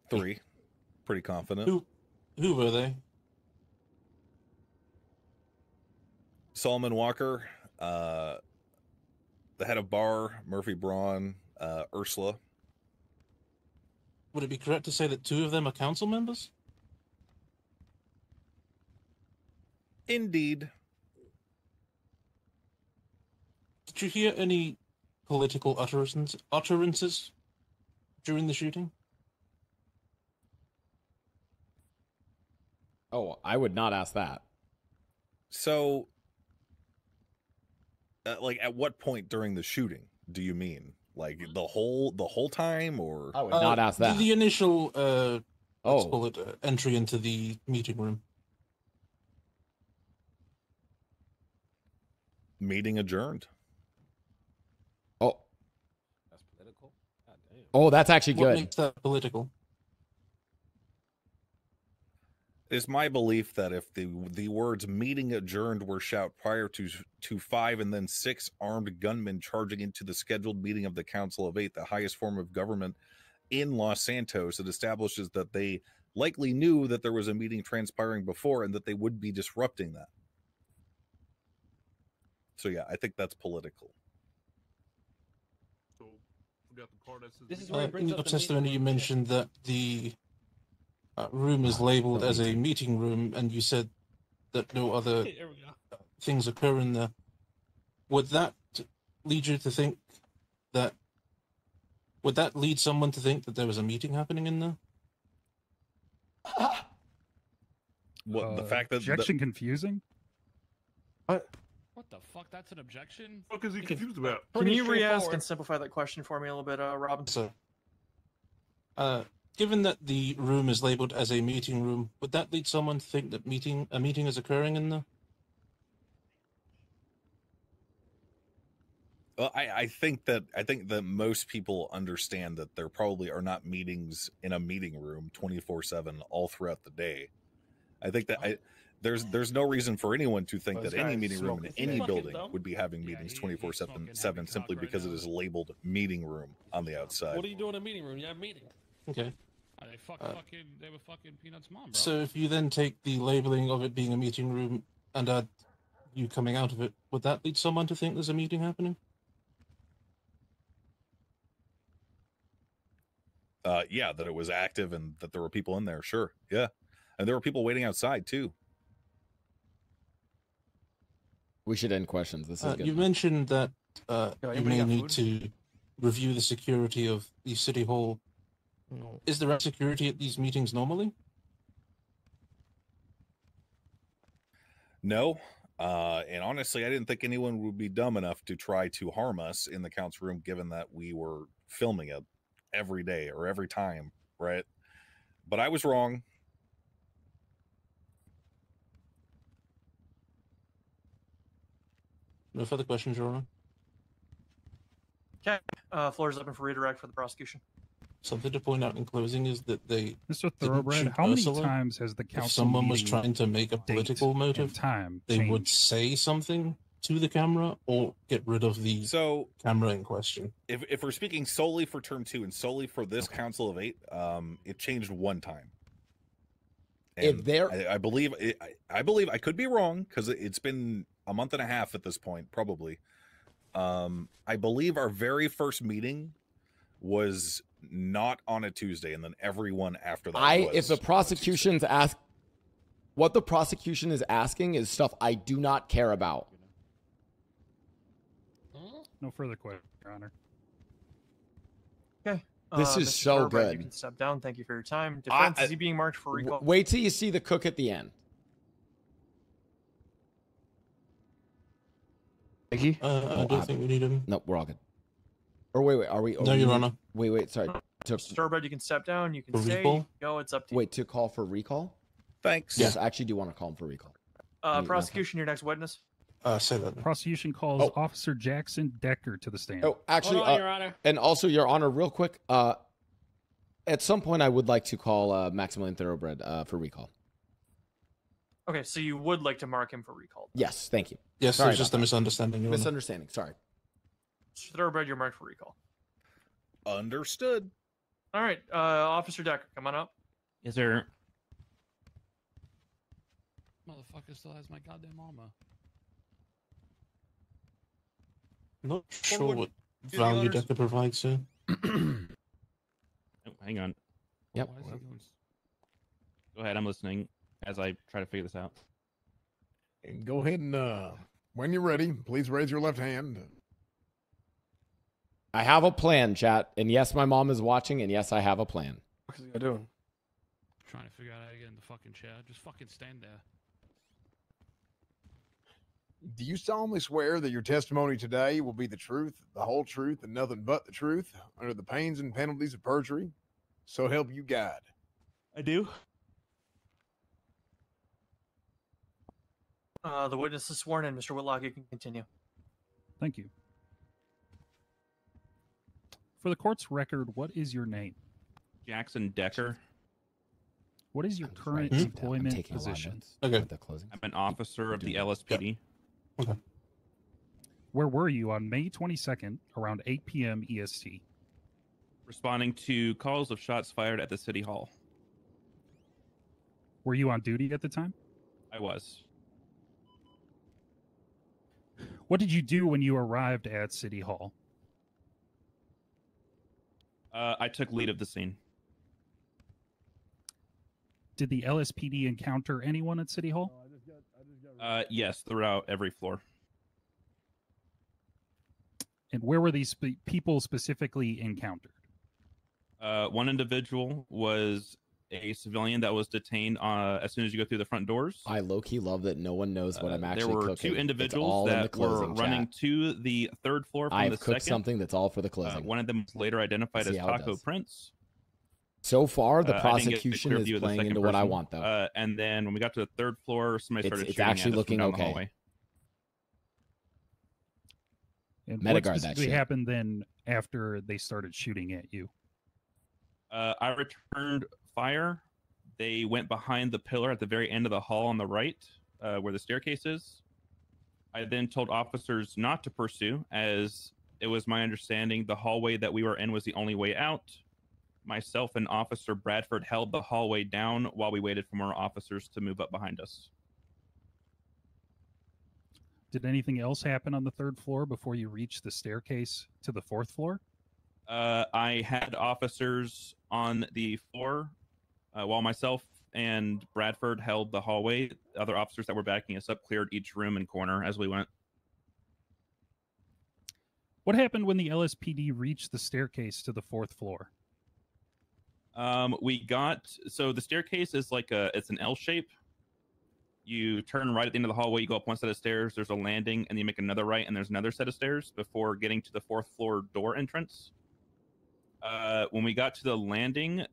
[SPEAKER 12] 3. Pretty confident.
[SPEAKER 5] Who were they?
[SPEAKER 12] Solomon Walker, the head of bar, Murphy Braun, Ursula.
[SPEAKER 5] Would it be correct to say that 2 of them are council members?
[SPEAKER 12] Indeed.
[SPEAKER 5] Did you hear any political utterances during the shooting?
[SPEAKER 2] Oh, I would not ask that.
[SPEAKER 12] So, like, at what point during the shooting do you mean? Like the whole time, or
[SPEAKER 2] I would not ask that.
[SPEAKER 5] The initial, let's call it entry into the meeting room.
[SPEAKER 12] Meeting adjourned.
[SPEAKER 2] Oh,
[SPEAKER 9] that's political. God damn.
[SPEAKER 2] Oh, that's actually
[SPEAKER 5] What
[SPEAKER 2] good.
[SPEAKER 5] makes that political?
[SPEAKER 12] It's my belief that if the words "meeting adjourned" were shouted prior to 5 and then 6 armed gunmen charging into the scheduled meeting of the Council of 8, the highest form of government in Los Santos, it establishes that they likely knew that there was a meeting transpiring before and that they would be disrupting that. So yeah, I think that's political.
[SPEAKER 3] So, forgot the part that says
[SPEAKER 9] This is where it
[SPEAKER 5] In
[SPEAKER 9] brings
[SPEAKER 5] your
[SPEAKER 9] up the
[SPEAKER 5] testimony, you mentioned that the room is labeled as a meeting room, and you said that no other
[SPEAKER 9] There we go.
[SPEAKER 5] things occur in there. Would that lead you to think that? Would that lead someone to think that there was a meeting happening in there?
[SPEAKER 12] What the fact that
[SPEAKER 11] objection confusing?
[SPEAKER 4] What the fuck? That's an objection?
[SPEAKER 3] What is he confused about?
[SPEAKER 1] Can you re-ask and simplify that question for me a little bit, Robin?
[SPEAKER 5] So, given that the room is labeled as a meeting room, would that lead someone to think that a meeting is occurring in there?
[SPEAKER 12] Well, I think that most people understand that there probably are not meetings in a meeting room 24/7 all throughout the day. I think that there's no reason for anyone to think that any meeting room in any building would be having meetings 24/7 simply because it is labeled meeting room on the outside.
[SPEAKER 7] What are you doing in a meeting room? You have a meeting.
[SPEAKER 5] Okay.
[SPEAKER 4] They were fucking Peanuts' mom, bro.
[SPEAKER 5] So if you then take the labeling of it being a meeting room and add you coming out of it, would that lead someone to think there's a meeting happening?
[SPEAKER 12] Yeah, that it was active and that there were people in there. Sure. Yeah. And there were people waiting outside too.
[SPEAKER 2] We should end questions. This is good.
[SPEAKER 5] You mentioned that you
[SPEAKER 1] anybody
[SPEAKER 5] may
[SPEAKER 1] got
[SPEAKER 5] need
[SPEAKER 1] food?
[SPEAKER 5] to review the security of the city hall.
[SPEAKER 7] No.
[SPEAKER 5] Is there security at these meetings normally?
[SPEAKER 12] No. And honestly, I didn't think anyone would be dumb enough to try to harm us in the council room, given that we were filming it every day or every time, right? But I was wrong.
[SPEAKER 5] No further questions, Your Honor.
[SPEAKER 1] Okay. Floor is open for redirect for the prosecution.
[SPEAKER 5] Something to point out in closing is that they
[SPEAKER 11] Mr.
[SPEAKER 5] didn't
[SPEAKER 11] Thoroughbred,
[SPEAKER 5] shoot
[SPEAKER 11] how many
[SPEAKER 5] Ursula.
[SPEAKER 11] times has the
[SPEAKER 5] If
[SPEAKER 11] council
[SPEAKER 5] someone was
[SPEAKER 11] meeting
[SPEAKER 5] trying to make a
[SPEAKER 11] date
[SPEAKER 5] political motive,
[SPEAKER 11] and time
[SPEAKER 5] they would
[SPEAKER 11] changed?
[SPEAKER 5] say something to the camera or get rid of the camera in question.
[SPEAKER 12] If we're speaking solely for turn 2 and solely for this Council of 8, it changed one time.
[SPEAKER 2] If
[SPEAKER 12] And
[SPEAKER 2] there-
[SPEAKER 12] I believe I could be wrong because it's been a month and a half at this point, probably. I believe our very first meeting was not on a Tuesday, and then everyone after that.
[SPEAKER 2] If the prosecution's ask, what the prosecution is asking is stuff I do not care about.
[SPEAKER 11] No further questions, Your Honor.
[SPEAKER 1] Okay.
[SPEAKER 2] This is
[SPEAKER 1] Mr.
[SPEAKER 2] so
[SPEAKER 1] Thoroughbred,
[SPEAKER 2] good.
[SPEAKER 1] You can step down. Thank you for your time. Defense, is he being marked for recall?
[SPEAKER 2] Wait till you see the cook at the end.
[SPEAKER 5] I don't think we need him.
[SPEAKER 2] No, we're all good. Or wait, are we?
[SPEAKER 5] No, Your Honor.
[SPEAKER 2] Wait, sorry.
[SPEAKER 1] Mr. Thoroughbred, you can step down. You can
[SPEAKER 2] For
[SPEAKER 1] stay.
[SPEAKER 2] recall?
[SPEAKER 1] Go. It's up to you.
[SPEAKER 2] Wait, to call for recall?
[SPEAKER 12] Thanks.
[SPEAKER 2] Yes, I actually do want to call him for recall.
[SPEAKER 1] Prosecution, your next witness.
[SPEAKER 5] Say that.
[SPEAKER 11] Prosecution calls Officer Jackson Decker to the stand.
[SPEAKER 2] Oh, actually,
[SPEAKER 7] Hold on, Your Honor.
[SPEAKER 2] and also, Your Honor, real quick, at some point, I would like to call Maximilian Thoroughbred for recall.
[SPEAKER 1] Okay, so you would like to mark him for recall.
[SPEAKER 2] Yes, thank you.
[SPEAKER 5] Yes,
[SPEAKER 2] Sorry
[SPEAKER 5] there's just
[SPEAKER 2] about
[SPEAKER 5] a
[SPEAKER 2] that.
[SPEAKER 5] misunderstanding. Your Honor.
[SPEAKER 2] Misunderstanding. Sorry.
[SPEAKER 1] Mr. Thoroughbred, you're marked for recall.
[SPEAKER 12] Understood.
[SPEAKER 1] All right, Officer Decker, come on up.
[SPEAKER 4] Is there? Motherfucker still has my goddamn armor.
[SPEAKER 5] Not sure what value that could provide, sir.
[SPEAKER 4] Oh, hang on.
[SPEAKER 2] Yep.
[SPEAKER 4] Why is he doing Go ahead, I'm listening as I try to figure this out.
[SPEAKER 13] And go ahead and, when you're ready, please raise your left hand.
[SPEAKER 2] I have a plan, chat. And yes, my mom is watching, and yes, I have a plan.
[SPEAKER 8] What's he doing?
[SPEAKER 4] Trying to figure out how to get in the fucking chair. Just fucking stand there.
[SPEAKER 13] Do you solemnly swear that your testimony today will be the truth, the whole truth, and nothing but the truth, under the pains and penalties of perjury? So help you God.
[SPEAKER 1] I do. The witness is sworn in. Mr. Whitlock, you can continue.
[SPEAKER 11] Thank you. For the court's record, what is your name?
[SPEAKER 4] Jackson Decker.
[SPEAKER 11] What is your current
[SPEAKER 2] I'm
[SPEAKER 11] employment
[SPEAKER 2] taking a lot of
[SPEAKER 11] position?
[SPEAKER 2] notes.
[SPEAKER 5] Okay.
[SPEAKER 2] With the closing.
[SPEAKER 4] I'm an officer of the LSPD.
[SPEAKER 5] Okay.
[SPEAKER 11] Where were you on May 22nd around 8 p.m. EST?
[SPEAKER 4] Responding to calls of shots fired at the city hall.
[SPEAKER 11] Were you on duty at the time?
[SPEAKER 4] I was.
[SPEAKER 11] What did you do when you arrived at City Hall?
[SPEAKER 4] I took lead of the scene.
[SPEAKER 11] Did the LSPD encounter anyone at City Hall?
[SPEAKER 4] Yes, throughout every floor.
[SPEAKER 11] And where were these people specifically encountered?
[SPEAKER 4] One individual was a civilian that was detained as soon as you go through the front doors.
[SPEAKER 2] I low-key love that no one knows what I'm actually
[SPEAKER 4] cooking. There were
[SPEAKER 2] cooking.
[SPEAKER 4] two
[SPEAKER 2] It's
[SPEAKER 4] individuals
[SPEAKER 2] all in the
[SPEAKER 4] that were
[SPEAKER 2] closing,
[SPEAKER 4] running
[SPEAKER 2] chat.
[SPEAKER 4] to the third floor from
[SPEAKER 2] I've
[SPEAKER 4] the
[SPEAKER 2] cooked
[SPEAKER 4] second.
[SPEAKER 2] something that's all for the closing.
[SPEAKER 4] One of them was later identified as
[SPEAKER 2] See how it
[SPEAKER 4] Taco
[SPEAKER 2] does.
[SPEAKER 4] Prince.
[SPEAKER 2] So far, the
[SPEAKER 4] I didn't get a
[SPEAKER 2] prosecution
[SPEAKER 4] clear
[SPEAKER 2] is
[SPEAKER 4] view of the
[SPEAKER 2] playing
[SPEAKER 4] second
[SPEAKER 2] into what I
[SPEAKER 4] person.
[SPEAKER 2] want, though.
[SPEAKER 4] And then when we got to the third floor, somebody started
[SPEAKER 2] It's
[SPEAKER 4] shooting
[SPEAKER 2] actually
[SPEAKER 4] at us from
[SPEAKER 2] looking
[SPEAKER 4] down the
[SPEAKER 2] okay.
[SPEAKER 4] hallway.
[SPEAKER 11] And
[SPEAKER 2] Metaguard
[SPEAKER 11] what
[SPEAKER 2] that
[SPEAKER 11] specifically
[SPEAKER 2] shit.
[SPEAKER 11] happened then after they started shooting at you?
[SPEAKER 4] I returned fire. They went behind the pillar at the very end of the hall on the right, where the staircase is. I then told officers not to pursue, as it was my understanding the hallway that we were in was the only way out. Myself and Officer Bradford held the hallway down while we waited for more officers to move up behind us.
[SPEAKER 11] Did anything else happen on the third floor before you reached the staircase to the fourth floor?
[SPEAKER 4] I had officers on the floor while myself and Bradford held the hallway. Other officers that were backing us up cleared each room and corner as we went.
[SPEAKER 11] What happened when the LSPD reached the staircase to the fourth floor?
[SPEAKER 4] So the staircase is it's an L shape. You turn right at the end of the hallway, you go up one set of stairs, there's a landing, and you make another right, and there's another set of stairs before getting to the fourth floor door entrance. When we got to the landing,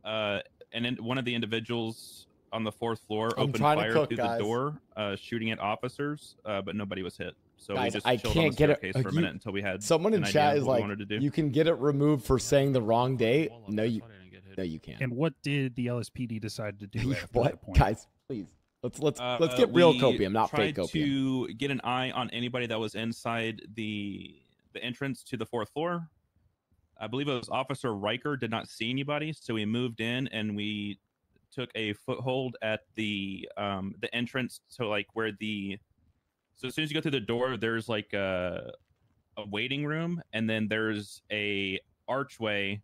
[SPEAKER 4] and then one of the individuals on the fourth floor opened fire through the door, shooting at officers, but nobody was hit. So
[SPEAKER 2] Guys,
[SPEAKER 4] we just
[SPEAKER 2] I
[SPEAKER 4] chilled
[SPEAKER 2] can't
[SPEAKER 4] on the
[SPEAKER 2] get it.
[SPEAKER 4] staircase for a minute until we had
[SPEAKER 2] someone in
[SPEAKER 4] an idea
[SPEAKER 2] chat
[SPEAKER 4] of
[SPEAKER 2] is
[SPEAKER 4] what we
[SPEAKER 2] like,
[SPEAKER 4] wanted to do.
[SPEAKER 2] you can get it removed for saying the wrong date. No, you can't.
[SPEAKER 11] And what did the LSPD decide to do? After
[SPEAKER 2] What,
[SPEAKER 11] that point?
[SPEAKER 2] guys? Please, let's get real
[SPEAKER 4] We
[SPEAKER 2] copium, not
[SPEAKER 4] tried
[SPEAKER 2] fake copium.
[SPEAKER 4] to get an eye on anybody that was inside the entrance to the fourth floor. I believe it was Officer Riker did not see anybody, so we moved in and we took a foothold at the entrance to where so as soon as you go through the door, there's a waiting room, and then there's a archway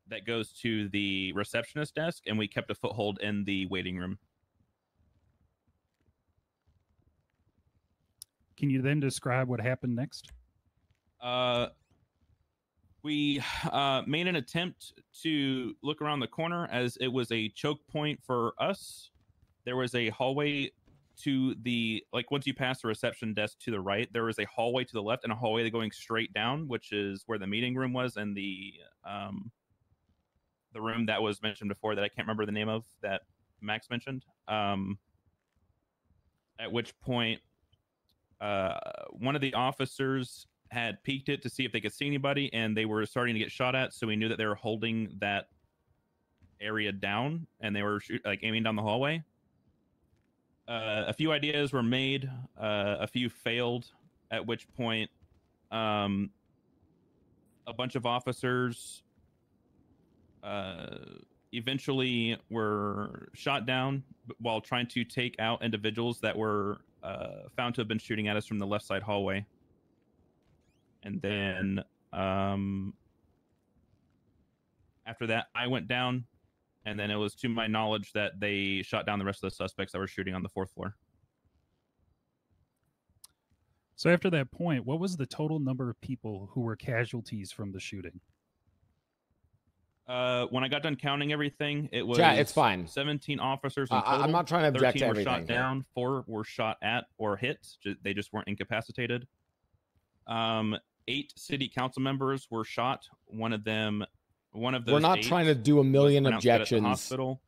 [SPEAKER 4] that goes to the receptionist desk, and we kept a foothold in the waiting room.
[SPEAKER 11] Can you then describe what happened next?
[SPEAKER 4] We made an attempt to look around the corner as it was a choke point for us. There was a hallway to the, once you pass the reception desk to the right, there was a hallway to the left and a hallway going straight down, which is where the meeting room was, and the room that was mentioned before that I can't remember the name of that Max mentioned. At which point, one of the officers had peeked it to see if they could see anybody, and they were starting to get shot at, so we knew that they were holding that area down, and they were aiming down the hallway. A few ideas were made, a few failed, at which point a bunch of officers eventually were shot down while trying to take out individuals that were found to have been shooting at us from the left side hallway. And then after that, I went down, and then it was to my knowledge that they shot down the rest of the suspects that were shooting on the 4th floor.
[SPEAKER 11] So after that point, what was the total number of people who were casualties from the shooting?
[SPEAKER 4] When I got done counting everything, it was
[SPEAKER 2] it's fine.
[SPEAKER 4] 17 officers in total.
[SPEAKER 2] I'm not trying to object
[SPEAKER 4] 13
[SPEAKER 2] to
[SPEAKER 4] were
[SPEAKER 2] everything.
[SPEAKER 4] shot down, 4 were shot at or hit. They just weren't incapacitated. 8 city council members were shot. One of those.
[SPEAKER 2] We're not trying to do a million objections.
[SPEAKER 4] Hospital.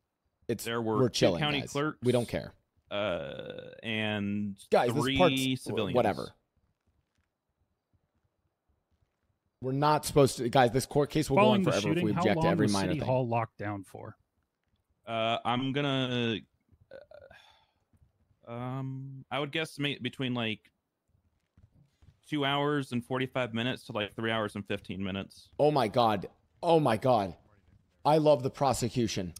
[SPEAKER 2] We're chilling,
[SPEAKER 4] county
[SPEAKER 2] guys.
[SPEAKER 4] clerks.
[SPEAKER 2] We don't care.
[SPEAKER 4] And
[SPEAKER 2] guys,
[SPEAKER 4] 3
[SPEAKER 2] this part's
[SPEAKER 4] civilians.
[SPEAKER 2] whatever. We're not supposed to, guys. This court case will go on forever if we object to every minor thing.
[SPEAKER 11] How long was City Hall locked down for?
[SPEAKER 4] I'm gonna. I would guess between like 2 hours and 45 minutes to like 3 hours and 15 minutes.
[SPEAKER 2] Oh my god! Oh my god! I love the prosecution.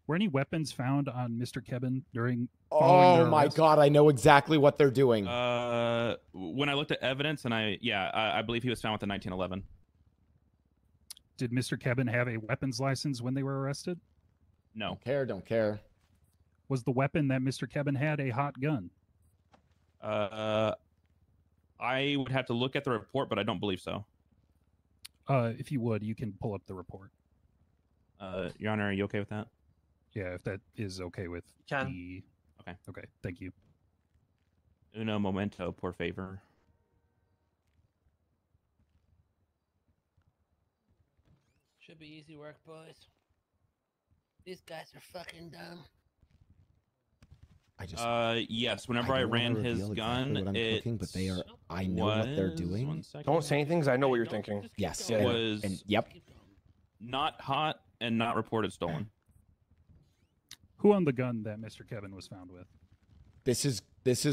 [SPEAKER 11] Were any weapons found on Mr. Kevin during?
[SPEAKER 2] Oh my god! I know exactly what they're doing.
[SPEAKER 4] When I looked at evidence, and I believe he was found with a 1911.
[SPEAKER 11] Did Mr. Kevin have a weapons license when they were arrested?
[SPEAKER 4] No.
[SPEAKER 2] Don't care.
[SPEAKER 11] Was the weapon that Mr. Kevin had a hot gun?
[SPEAKER 4] I would have to look at the report, but I don't believe so.
[SPEAKER 11] If you would, you can pull up the report.
[SPEAKER 4] Your Honor, are you okay with that?
[SPEAKER 11] Yeah, if that is okay with the...
[SPEAKER 4] Okay.
[SPEAKER 11] Okay, thank you.
[SPEAKER 4] Uno momento, por favor.
[SPEAKER 7] Should be easy work, boys. These guys are fucking dumb.
[SPEAKER 4] Yes. Whenever I ran his gun,
[SPEAKER 2] but they are. I know what they're doing.
[SPEAKER 8] Don't say anything, 'cause I know what you're thinking.
[SPEAKER 2] Yes,
[SPEAKER 4] it was.
[SPEAKER 2] Yep.
[SPEAKER 4] Not hot and not reported stolen.
[SPEAKER 11] Who owned the gun that Mr. Kevin was found with?
[SPEAKER 2] This is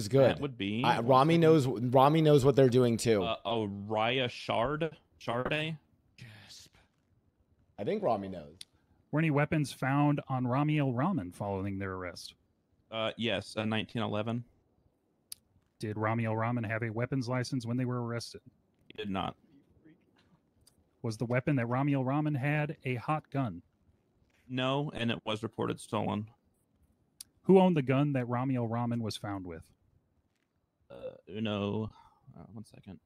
[SPEAKER 2] good.
[SPEAKER 4] That would be.
[SPEAKER 2] Rami knows what they're doing too.
[SPEAKER 4] Raya Sharday.
[SPEAKER 2] I think Rami knows.
[SPEAKER 11] Were any weapons found on Rami El Rahman following their arrest?
[SPEAKER 4] Yes, a 1911.
[SPEAKER 11] Did Rami El Rahman have a weapons license when they were arrested?
[SPEAKER 4] He did not.
[SPEAKER 11] Was the weapon that Rami El Rahman had a hot gun?
[SPEAKER 4] No, and it was reported stolen.
[SPEAKER 11] Who owned the gun that Rami El Rahman was found with?
[SPEAKER 4] Uno. 1 second.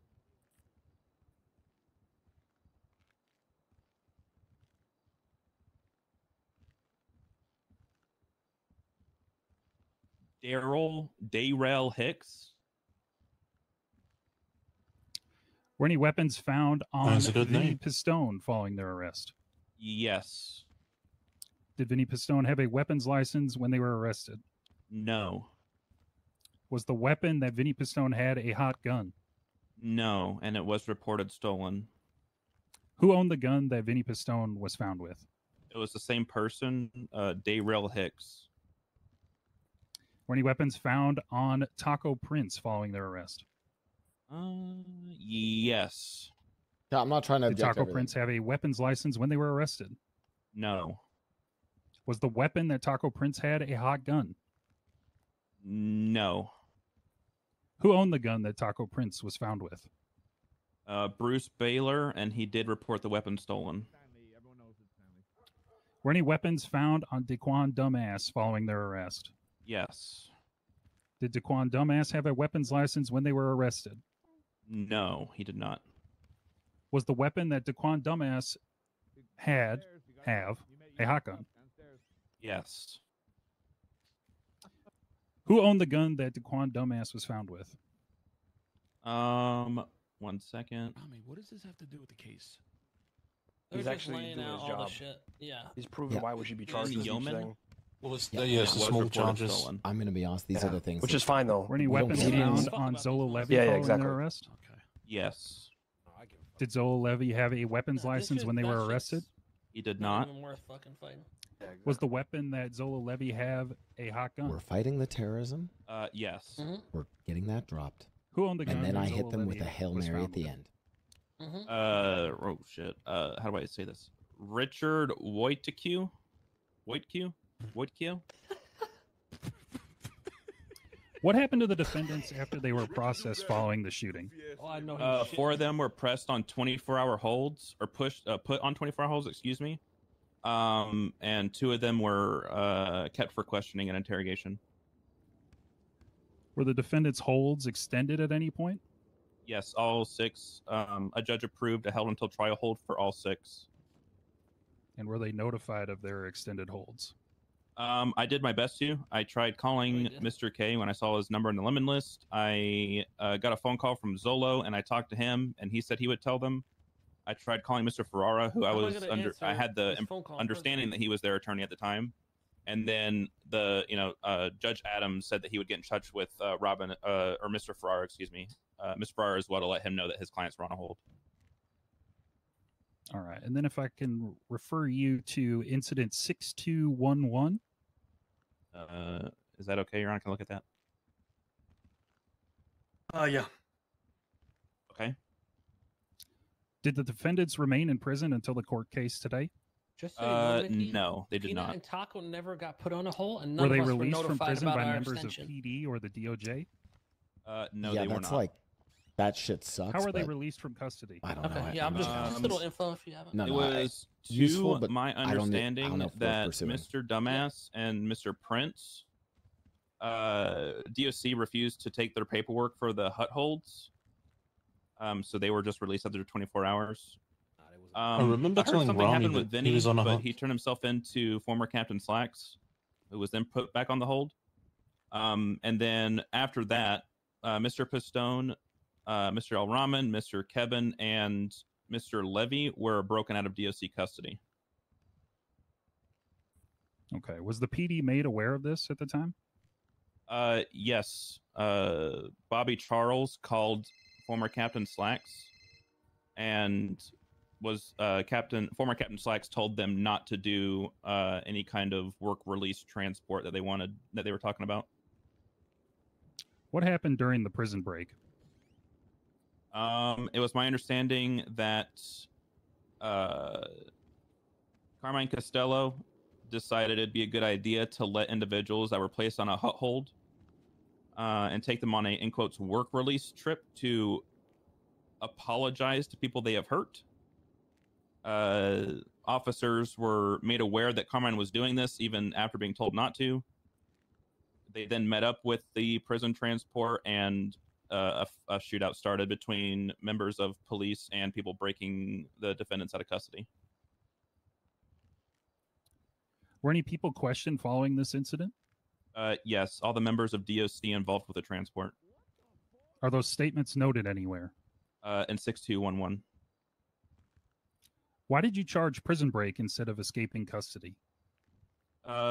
[SPEAKER 4] Dayrell Hicks.
[SPEAKER 11] Were any weapons found on
[SPEAKER 5] That's a good
[SPEAKER 11] Vinny
[SPEAKER 5] name.
[SPEAKER 11] Pistone following their arrest?
[SPEAKER 4] Yes.
[SPEAKER 11] Did Vinny Pistone have a weapons license when they were arrested?
[SPEAKER 4] No.
[SPEAKER 11] Was the weapon that Vinny Pistone had a hot gun?
[SPEAKER 4] No, and it was reported stolen.
[SPEAKER 11] Who owned the gun that Vinny Pistone was found with?
[SPEAKER 4] It was the same person, Dayrell Hicks.
[SPEAKER 11] Were any weapons found on Taco Prince following their arrest?
[SPEAKER 4] Yes.
[SPEAKER 2] Yeah, I'm not trying to
[SPEAKER 11] Did
[SPEAKER 2] object
[SPEAKER 11] Taco
[SPEAKER 2] everything.
[SPEAKER 11] Prince have a weapons license when they were arrested?
[SPEAKER 4] No.
[SPEAKER 11] Was the weapon that Taco Prince had a hot gun?
[SPEAKER 4] No.
[SPEAKER 11] Who owned the gun that Taco Prince was found with?
[SPEAKER 4] Bruce Baylor, and he did report the weapon stolen.
[SPEAKER 11] Were any weapons found on Daquan Dumbass following their arrest?
[SPEAKER 4] Yes.
[SPEAKER 11] Did Daquan Dumbass have a weapons license when they were arrested?
[SPEAKER 4] No, he did not.
[SPEAKER 11] Was the weapon that Daquan Dumbass have a hot gun?
[SPEAKER 4] Yes.
[SPEAKER 11] Who owned the gun that Daquan Dumbass was found with?
[SPEAKER 4] 1 second.
[SPEAKER 7] I mean, what does this have to do with the case?
[SPEAKER 8] He's
[SPEAKER 7] They're just
[SPEAKER 8] actually
[SPEAKER 7] laying
[SPEAKER 8] doing
[SPEAKER 7] out
[SPEAKER 8] his
[SPEAKER 7] all the
[SPEAKER 8] job.
[SPEAKER 7] shit. Yeah.
[SPEAKER 8] He's proving
[SPEAKER 2] Yeah.
[SPEAKER 8] why we should be charged with each
[SPEAKER 4] Yeoman?
[SPEAKER 8] thing.
[SPEAKER 5] Well, it's,
[SPEAKER 2] Yeah.
[SPEAKER 5] yes,
[SPEAKER 4] It
[SPEAKER 5] the
[SPEAKER 4] was
[SPEAKER 5] small
[SPEAKER 4] reported
[SPEAKER 5] charges.
[SPEAKER 4] stolen.
[SPEAKER 2] I'm gonna be honest. These are the things.
[SPEAKER 8] Which is fine though.
[SPEAKER 11] Were any
[SPEAKER 2] We don't
[SPEAKER 11] weapons
[SPEAKER 2] care.
[SPEAKER 11] found
[SPEAKER 7] Fuck
[SPEAKER 11] on
[SPEAKER 7] about
[SPEAKER 11] Zola
[SPEAKER 7] these
[SPEAKER 11] Levy
[SPEAKER 8] Yeah,
[SPEAKER 11] following
[SPEAKER 8] exactly.
[SPEAKER 11] their arrest?
[SPEAKER 7] Okay.
[SPEAKER 4] Yes.
[SPEAKER 11] Did Zola Levy have a weapons
[SPEAKER 7] Yeah, this
[SPEAKER 11] license
[SPEAKER 7] shit-
[SPEAKER 11] when they
[SPEAKER 7] that
[SPEAKER 11] were
[SPEAKER 7] shit's
[SPEAKER 11] arrested?
[SPEAKER 4] He did
[SPEAKER 7] Not
[SPEAKER 4] not.
[SPEAKER 7] even worth fucking fighting.
[SPEAKER 11] Was the weapon that Zola Levy have a hot gun?
[SPEAKER 2] We're fighting the terrorism.
[SPEAKER 4] Yes.
[SPEAKER 7] Mm-hmm.
[SPEAKER 2] We're getting that dropped,
[SPEAKER 11] Who owned the gun?
[SPEAKER 2] and then
[SPEAKER 11] that
[SPEAKER 2] I
[SPEAKER 11] Zola
[SPEAKER 2] hit them with
[SPEAKER 11] Levy
[SPEAKER 2] a Hail
[SPEAKER 11] was
[SPEAKER 2] Mary at
[SPEAKER 11] found
[SPEAKER 2] the
[SPEAKER 11] with?
[SPEAKER 2] end.
[SPEAKER 7] Mm-hmm.
[SPEAKER 4] Oh shit. How do I say this? Richard Wojtacki. Wojtku? Wojtku?
[SPEAKER 11] What happened to the defendants after they were processed following the shooting?
[SPEAKER 7] Oh, I know him.
[SPEAKER 4] 4 of them were pressed on 24-hour holds, or put on 24-hour holds, excuse me. And 2 of them were kept for questioning and interrogation.
[SPEAKER 11] Were the defendants' holds extended at any point?
[SPEAKER 4] Yes, all 6. A judge approved a held until trial hold for all 6.
[SPEAKER 11] And were they notified of their extended holds?
[SPEAKER 4] I did my best to. I tried calling Mr. K when I saw his number in the lemon list. I got a phone call from Zolo, and I talked to him, and he said he would tell them. I tried calling Mr. Ferrara, who I had the understanding that he was their attorney at the time, and then Judge Adams said that he would get in touch with Robin or Mr. Ferrara, excuse me, Mr. Ferrara as well, to let him know that his clients were on a hold.
[SPEAKER 11] All right, and then if I can refer you to incident 6211.
[SPEAKER 4] Is that okay? Your Honor, can I look at that?
[SPEAKER 1] Yeah.
[SPEAKER 4] Okay.
[SPEAKER 11] Did the defendants remain in prison until the court case today?
[SPEAKER 7] Just so you know, Mickey,
[SPEAKER 4] no, they did
[SPEAKER 7] Peanut
[SPEAKER 4] not.
[SPEAKER 7] and Taco never got put on a hold, and none
[SPEAKER 11] Were they
[SPEAKER 7] of us
[SPEAKER 11] released
[SPEAKER 7] were
[SPEAKER 11] from
[SPEAKER 7] notified
[SPEAKER 11] prison
[SPEAKER 7] about
[SPEAKER 11] by
[SPEAKER 7] our
[SPEAKER 11] members
[SPEAKER 7] extension.
[SPEAKER 11] of PD or the DOJ?
[SPEAKER 4] No,
[SPEAKER 2] yeah,
[SPEAKER 4] they were
[SPEAKER 2] that's
[SPEAKER 4] not.
[SPEAKER 2] like that shit sucks.
[SPEAKER 11] How were they
[SPEAKER 2] but
[SPEAKER 11] released from custody?
[SPEAKER 2] I don't know.
[SPEAKER 7] Okay, yeah, I'm just little info if you haven't.
[SPEAKER 2] No,
[SPEAKER 4] It
[SPEAKER 2] no,
[SPEAKER 4] was
[SPEAKER 2] useful,
[SPEAKER 4] to
[SPEAKER 2] but
[SPEAKER 4] my
[SPEAKER 2] I don't know
[SPEAKER 4] understanding
[SPEAKER 2] if worth
[SPEAKER 4] that
[SPEAKER 2] pursuing.
[SPEAKER 4] Mr. Dumbass and Mr. Prince, DOC refused to take their paperwork for the hut holds. So they were just released after 24 hours.
[SPEAKER 5] I remember
[SPEAKER 4] I heard
[SPEAKER 5] telling
[SPEAKER 4] something
[SPEAKER 5] Ronnie
[SPEAKER 4] happened
[SPEAKER 5] that
[SPEAKER 4] with
[SPEAKER 5] he
[SPEAKER 4] Vinny,
[SPEAKER 5] was on a
[SPEAKER 4] but
[SPEAKER 5] hunt.
[SPEAKER 4] he turned himself into former Captain Slacks, who was then put back on the hold. And then after that, Mr. Pistone, Mr. El Rahman, Mr. Kevin, and Mr. Levy were broken out of DOC custody.
[SPEAKER 11] Okay. Was the PD made aware of this at the time?
[SPEAKER 4] Yes. Bobby Charles called former Captain Slacks, and was former Captain Slacks told them not to do any kind of work release transport that they were talking about.
[SPEAKER 11] What happened during the prison break?
[SPEAKER 4] It was my understanding that Carmine Costello decided it'd be a good idea to let individuals that were placed on a hut hold and take them on a, in quotes, work release trip to apologize to people they have hurt. Officers were made aware that Carmine was doing this even after being told not to. They then met up with the prison transport, and a shootout started between members of police and people breaking the defendants out of custody.
[SPEAKER 11] Were any people questioned following this incident?
[SPEAKER 4] Yes, all the members of DOC involved with the transport.
[SPEAKER 11] Are those statements noted anywhere?
[SPEAKER 4] In 6211.
[SPEAKER 11] Why did you charge prison break instead of escaping custody?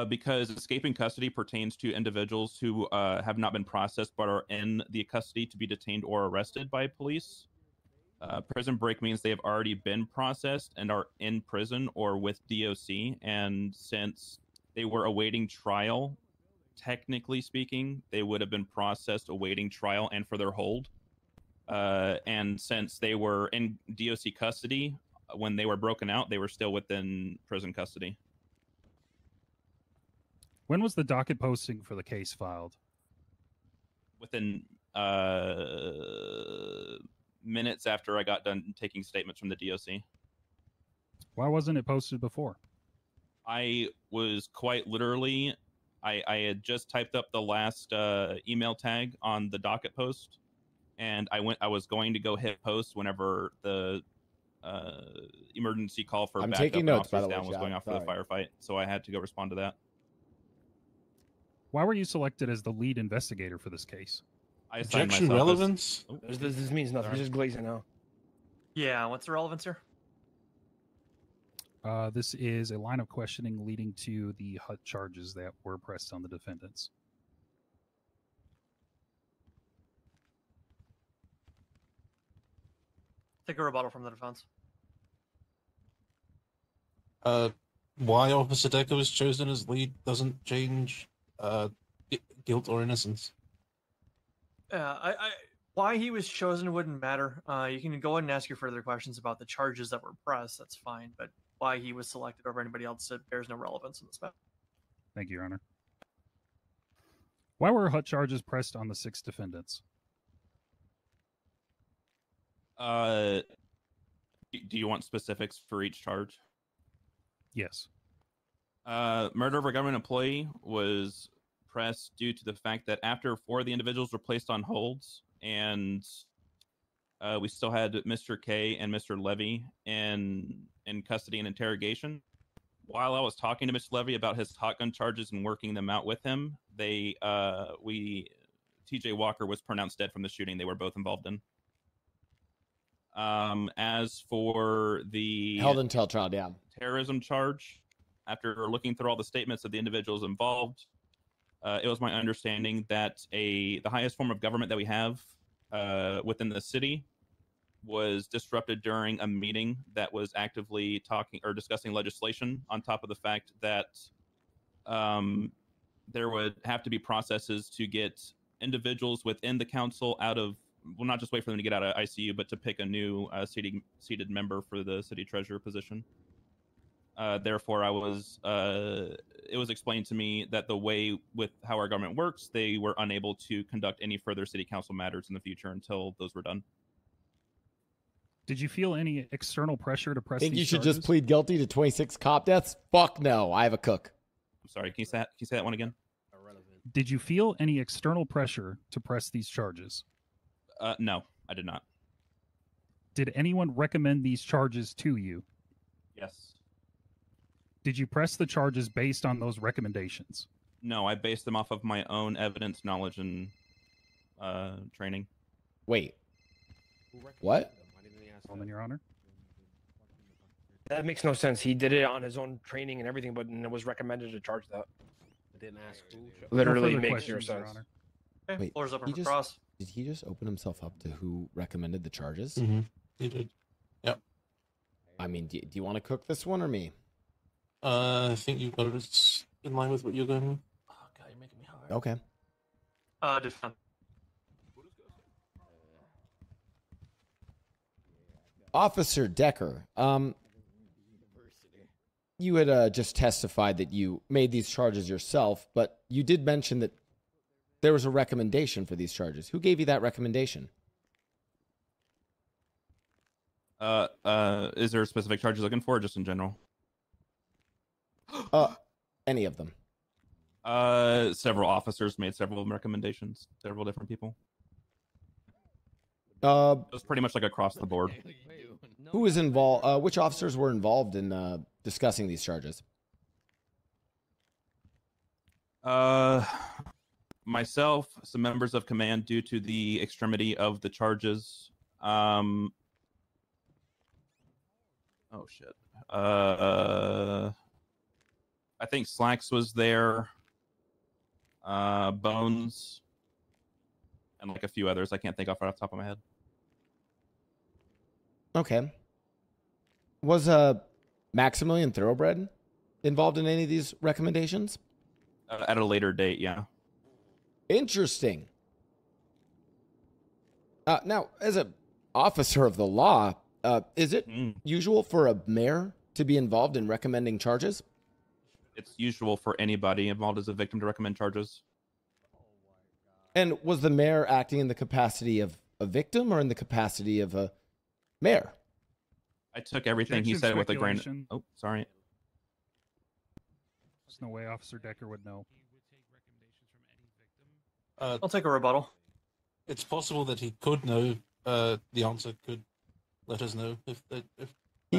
[SPEAKER 4] Because escaping custody pertains to individuals who have not been processed but are in the custody to be detained or arrested by police. Prison break means they have already been processed and are in prison or with DOC. And since they were awaiting trial, technically speaking, they would have been processed awaiting trial and for their hold. And since they were in DOC custody, when they were broken out, they were still within prison custody.
[SPEAKER 11] When was the docket posting for the case filed?
[SPEAKER 4] Within minutes after I got done taking statements from the DOC.
[SPEAKER 11] Why wasn't it posted before?
[SPEAKER 4] I was quite literally, I had just typed up the last email tag on the docket post, and I was going to go hit post whenever the emergency call for
[SPEAKER 2] I'm
[SPEAKER 4] backup
[SPEAKER 2] taking
[SPEAKER 4] and
[SPEAKER 2] notes, by
[SPEAKER 4] officers
[SPEAKER 2] the way,
[SPEAKER 4] down was
[SPEAKER 2] Chad.
[SPEAKER 4] going off for the
[SPEAKER 2] Sorry.
[SPEAKER 4] firefight, so I had to go respond to that.
[SPEAKER 11] Why were you selected as the lead investigator for this case?
[SPEAKER 4] I assigned
[SPEAKER 5] Objection
[SPEAKER 4] myself as-
[SPEAKER 5] relevance?
[SPEAKER 4] Oh,
[SPEAKER 8] This means nothing.
[SPEAKER 1] Sorry.
[SPEAKER 8] He's just glazing now.
[SPEAKER 1] Yeah, what's the relevance here?
[SPEAKER 11] This is a line of questioning leading to the HUT charges that were pressed on the defendants.
[SPEAKER 1] Take a rebuttal from the defense.
[SPEAKER 5] Why Officer Decker was chosen as lead doesn't change guilt or innocence.
[SPEAKER 1] Why he was chosen wouldn't matter. You can go ahead and ask your further questions about the charges that were pressed. That's fine. But why he was selected over anybody else that bears no relevance in this matter.
[SPEAKER 11] Thank you, Your Honor. Why were hut charges pressed on the 6 defendants?
[SPEAKER 4] Do you want specifics for each charge?
[SPEAKER 11] Yes.
[SPEAKER 4] Murder of a government employee was pressed due to the fact that after 4 of the individuals were placed on holds, and we still had Mr. K and Mr. Levy in custody and interrogation. While I was talking to Mr. Levy about his shotgun charges and working them out with him, TJ Walker was pronounced dead from the shooting they were both involved in. As for the
[SPEAKER 2] held until trial, yeah,
[SPEAKER 4] terrorism charge, after looking through all the statements of the individuals involved, it was my understanding that the highest form of government that we have within the city was disrupted during a meeting that was actively talking or discussing legislation, on top of the fact that there would have to be processes to get individuals within the council out of, well, not just wait for them to get out of ICU, but to pick a new seated member for the city treasurer position. Therefore, it was explained to me that the way with how our government works, they were unable to conduct any further city council matters in the future until those were done.
[SPEAKER 11] Did you feel any external pressure to press
[SPEAKER 2] Think
[SPEAKER 11] these
[SPEAKER 2] you should
[SPEAKER 11] charges?
[SPEAKER 2] just plead guilty to 26 cop deaths? Fuck no. I have a cook.
[SPEAKER 4] I'm sorry. Can you say that one again?
[SPEAKER 11] Did you feel any external pressure to press these charges?
[SPEAKER 4] No, I did not.
[SPEAKER 11] Did anyone recommend these charges to you?
[SPEAKER 4] Yes.
[SPEAKER 11] Did you press the charges based on those recommendations?
[SPEAKER 4] No, I based them off of my own evidence, knowledge, and training.
[SPEAKER 2] Wait. What?
[SPEAKER 11] Well, Your Honor.
[SPEAKER 8] That makes no sense. He did it on his own training and everything, but it was recommended to charge that.
[SPEAKER 7] I didn't ask who.
[SPEAKER 8] Literally
[SPEAKER 11] No further
[SPEAKER 8] makes zero
[SPEAKER 11] questions, Your
[SPEAKER 8] sense.
[SPEAKER 11] Honor.
[SPEAKER 1] Okay,
[SPEAKER 2] Wait,
[SPEAKER 1] floor's open
[SPEAKER 2] he
[SPEAKER 1] for
[SPEAKER 2] just-
[SPEAKER 1] cross.
[SPEAKER 2] Did he just open himself up to who recommended the charges?
[SPEAKER 5] Mm-hmm. He did. Yep.
[SPEAKER 2] I mean, do you want to cook this one or me?
[SPEAKER 5] I think you've got it in line with what you're going. Oh God, you're making me hard.
[SPEAKER 2] Okay.
[SPEAKER 1] Defend.
[SPEAKER 2] Officer Decker, you had just testified that you made these charges yourself, but you did mention that there was a recommendation for these charges. Who gave you that recommendation?
[SPEAKER 4] Is there a specific charge you're looking for, or just in general?
[SPEAKER 2] Any of them.
[SPEAKER 4] Several officers made several recommendations. Several different people. It was pretty much like across the board.
[SPEAKER 2] Who was involved? Which officers were involved in discussing these charges?
[SPEAKER 4] Myself, some members of command, due to the extremity of the charges. Oh shit. I think Slacks was there. Bones, and like a few others I can't think of right off the top of my head.
[SPEAKER 2] Okay. Was Maximilian Thoroughbred involved in any of these recommendations?
[SPEAKER 4] At a later date, yeah.
[SPEAKER 2] Interesting. Now, as an officer of the law, is it usual for a mayor to be involved in recommending charges?
[SPEAKER 4] It's usual for anybody involved as a victim to recommend charges.
[SPEAKER 2] And was the mayor acting in the capacity of a victim or in the capacity of a mayor?
[SPEAKER 4] I took everything he
[SPEAKER 11] Objection,
[SPEAKER 4] said with a grain.
[SPEAKER 11] speculation.
[SPEAKER 4] Oh, sorry.
[SPEAKER 11] There's no way Officer Decker would know.
[SPEAKER 1] I'll take a rebuttal.
[SPEAKER 5] It's possible that he could know. The answer could let us know if that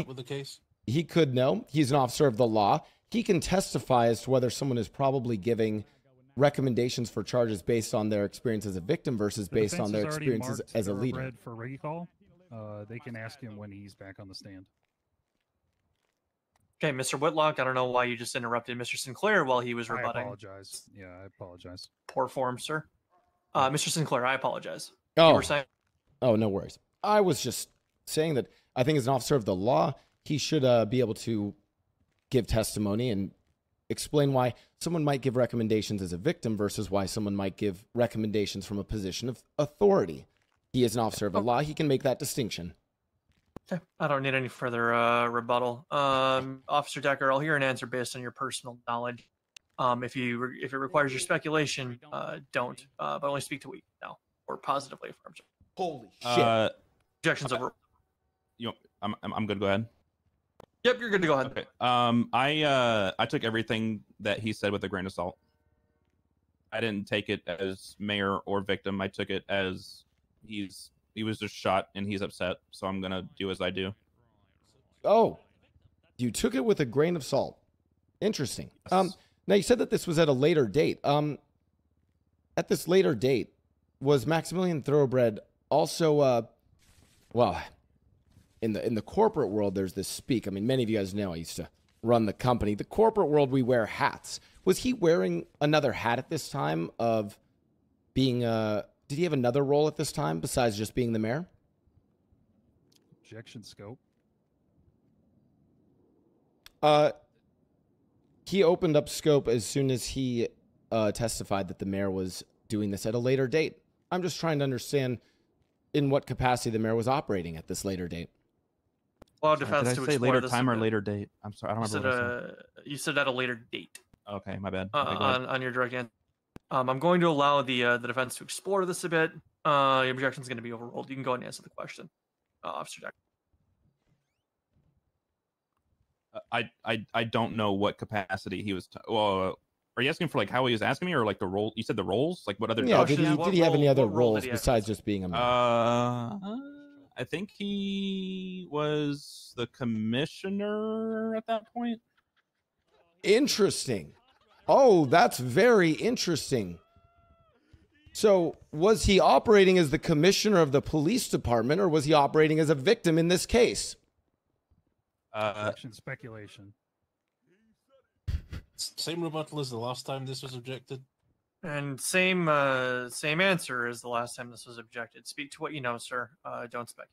[SPEAKER 5] were the case.
[SPEAKER 2] He could know. He's an officer of the law. He can testify as to whether someone is probably giving recommendations for charges based on their experience as a victim versus
[SPEAKER 11] The
[SPEAKER 2] based
[SPEAKER 11] defense
[SPEAKER 2] on their
[SPEAKER 11] has already
[SPEAKER 2] experiences
[SPEAKER 11] marked
[SPEAKER 2] as a leader.
[SPEAKER 11] Thoroughbred for Reggie call. They can ask him when he's back on the stand.
[SPEAKER 1] Okay, Mr. Whitlock, I don't know why you just interrupted Mr. Sinclair while he was
[SPEAKER 11] I
[SPEAKER 1] rebutting.
[SPEAKER 11] apologize. Yeah, I apologize.
[SPEAKER 1] Poor form, sir. Mr. Sinclair, I apologize. You
[SPEAKER 2] Oh,
[SPEAKER 1] were saying?
[SPEAKER 2] oh, no worries. I was just saying that I think as an officer of the law, he should be able to give testimony and explain why someone might give recommendations as a victim versus why someone might give recommendations from a position of authority. He is an officer of the law. He can make that distinction.
[SPEAKER 1] Okay. I don't need any further rebuttal. Officer Decker, I'll hear an answer based on your personal knowledge. If it requires your speculation, don't. But only speak to what you know or positively affirm.
[SPEAKER 2] Holy shit.
[SPEAKER 1] Objections over.
[SPEAKER 4] I'm good. Go ahead.
[SPEAKER 1] Yep, you're good to go ahead.
[SPEAKER 4] Okay. I took everything that he said with a grain of salt. I didn't take it as mayor or victim. I took it as he was just shot and he's upset. So I'm gonna do as I do.
[SPEAKER 2] Oh, you took it with a grain of salt. Interesting.
[SPEAKER 4] Yes.
[SPEAKER 2] Now you said that this was at a later date. At this later date, was Maximilian Thoroughbred also well, in the corporate world, there's this speak. I mean, many of you guys know I used to run the company. The corporate world, we wear hats. Was he wearing another hat at this time of being did he have another role at this time besides just being the mayor?
[SPEAKER 11] Objection scope.
[SPEAKER 2] He opened up scope as soon as he testified that the mayor was doing this at a later date. I'm just trying to understand in what capacity the mayor was operating at this later date.
[SPEAKER 1] Well, defense
[SPEAKER 4] Did
[SPEAKER 1] to
[SPEAKER 4] I say
[SPEAKER 1] explore
[SPEAKER 4] later
[SPEAKER 1] this
[SPEAKER 4] time
[SPEAKER 1] a
[SPEAKER 4] or
[SPEAKER 1] bit.
[SPEAKER 4] later date? I'm sorry, I don't remember. What I said.
[SPEAKER 1] You said at a later date.
[SPEAKER 4] Okay, my bad. Okay, go ahead.
[SPEAKER 1] On your direct answer. I'm going to allow the defense to explore this a bit. The objection is going to be overruled. You can go ahead and answer the question, Officer Decker.
[SPEAKER 4] I don't know what capacity he was. Well, are you asking for like how he was asking me, or like the role? You said the roles, like what other?
[SPEAKER 2] Yeah, did he have any other
[SPEAKER 1] what role
[SPEAKER 2] roles
[SPEAKER 1] did he have?
[SPEAKER 2] besides just being a mayor?
[SPEAKER 4] I think he was the commissioner at that point.
[SPEAKER 2] Interesting. Oh, that's very interesting. So, was he operating as the commissioner of the police department, or was he operating as a victim in this case?
[SPEAKER 11] Objection speculation.
[SPEAKER 5] Same rebuttal as the last time this was objected.
[SPEAKER 1] And same answer as the last time this was objected. Speak to what you know, sir. Don't speculate.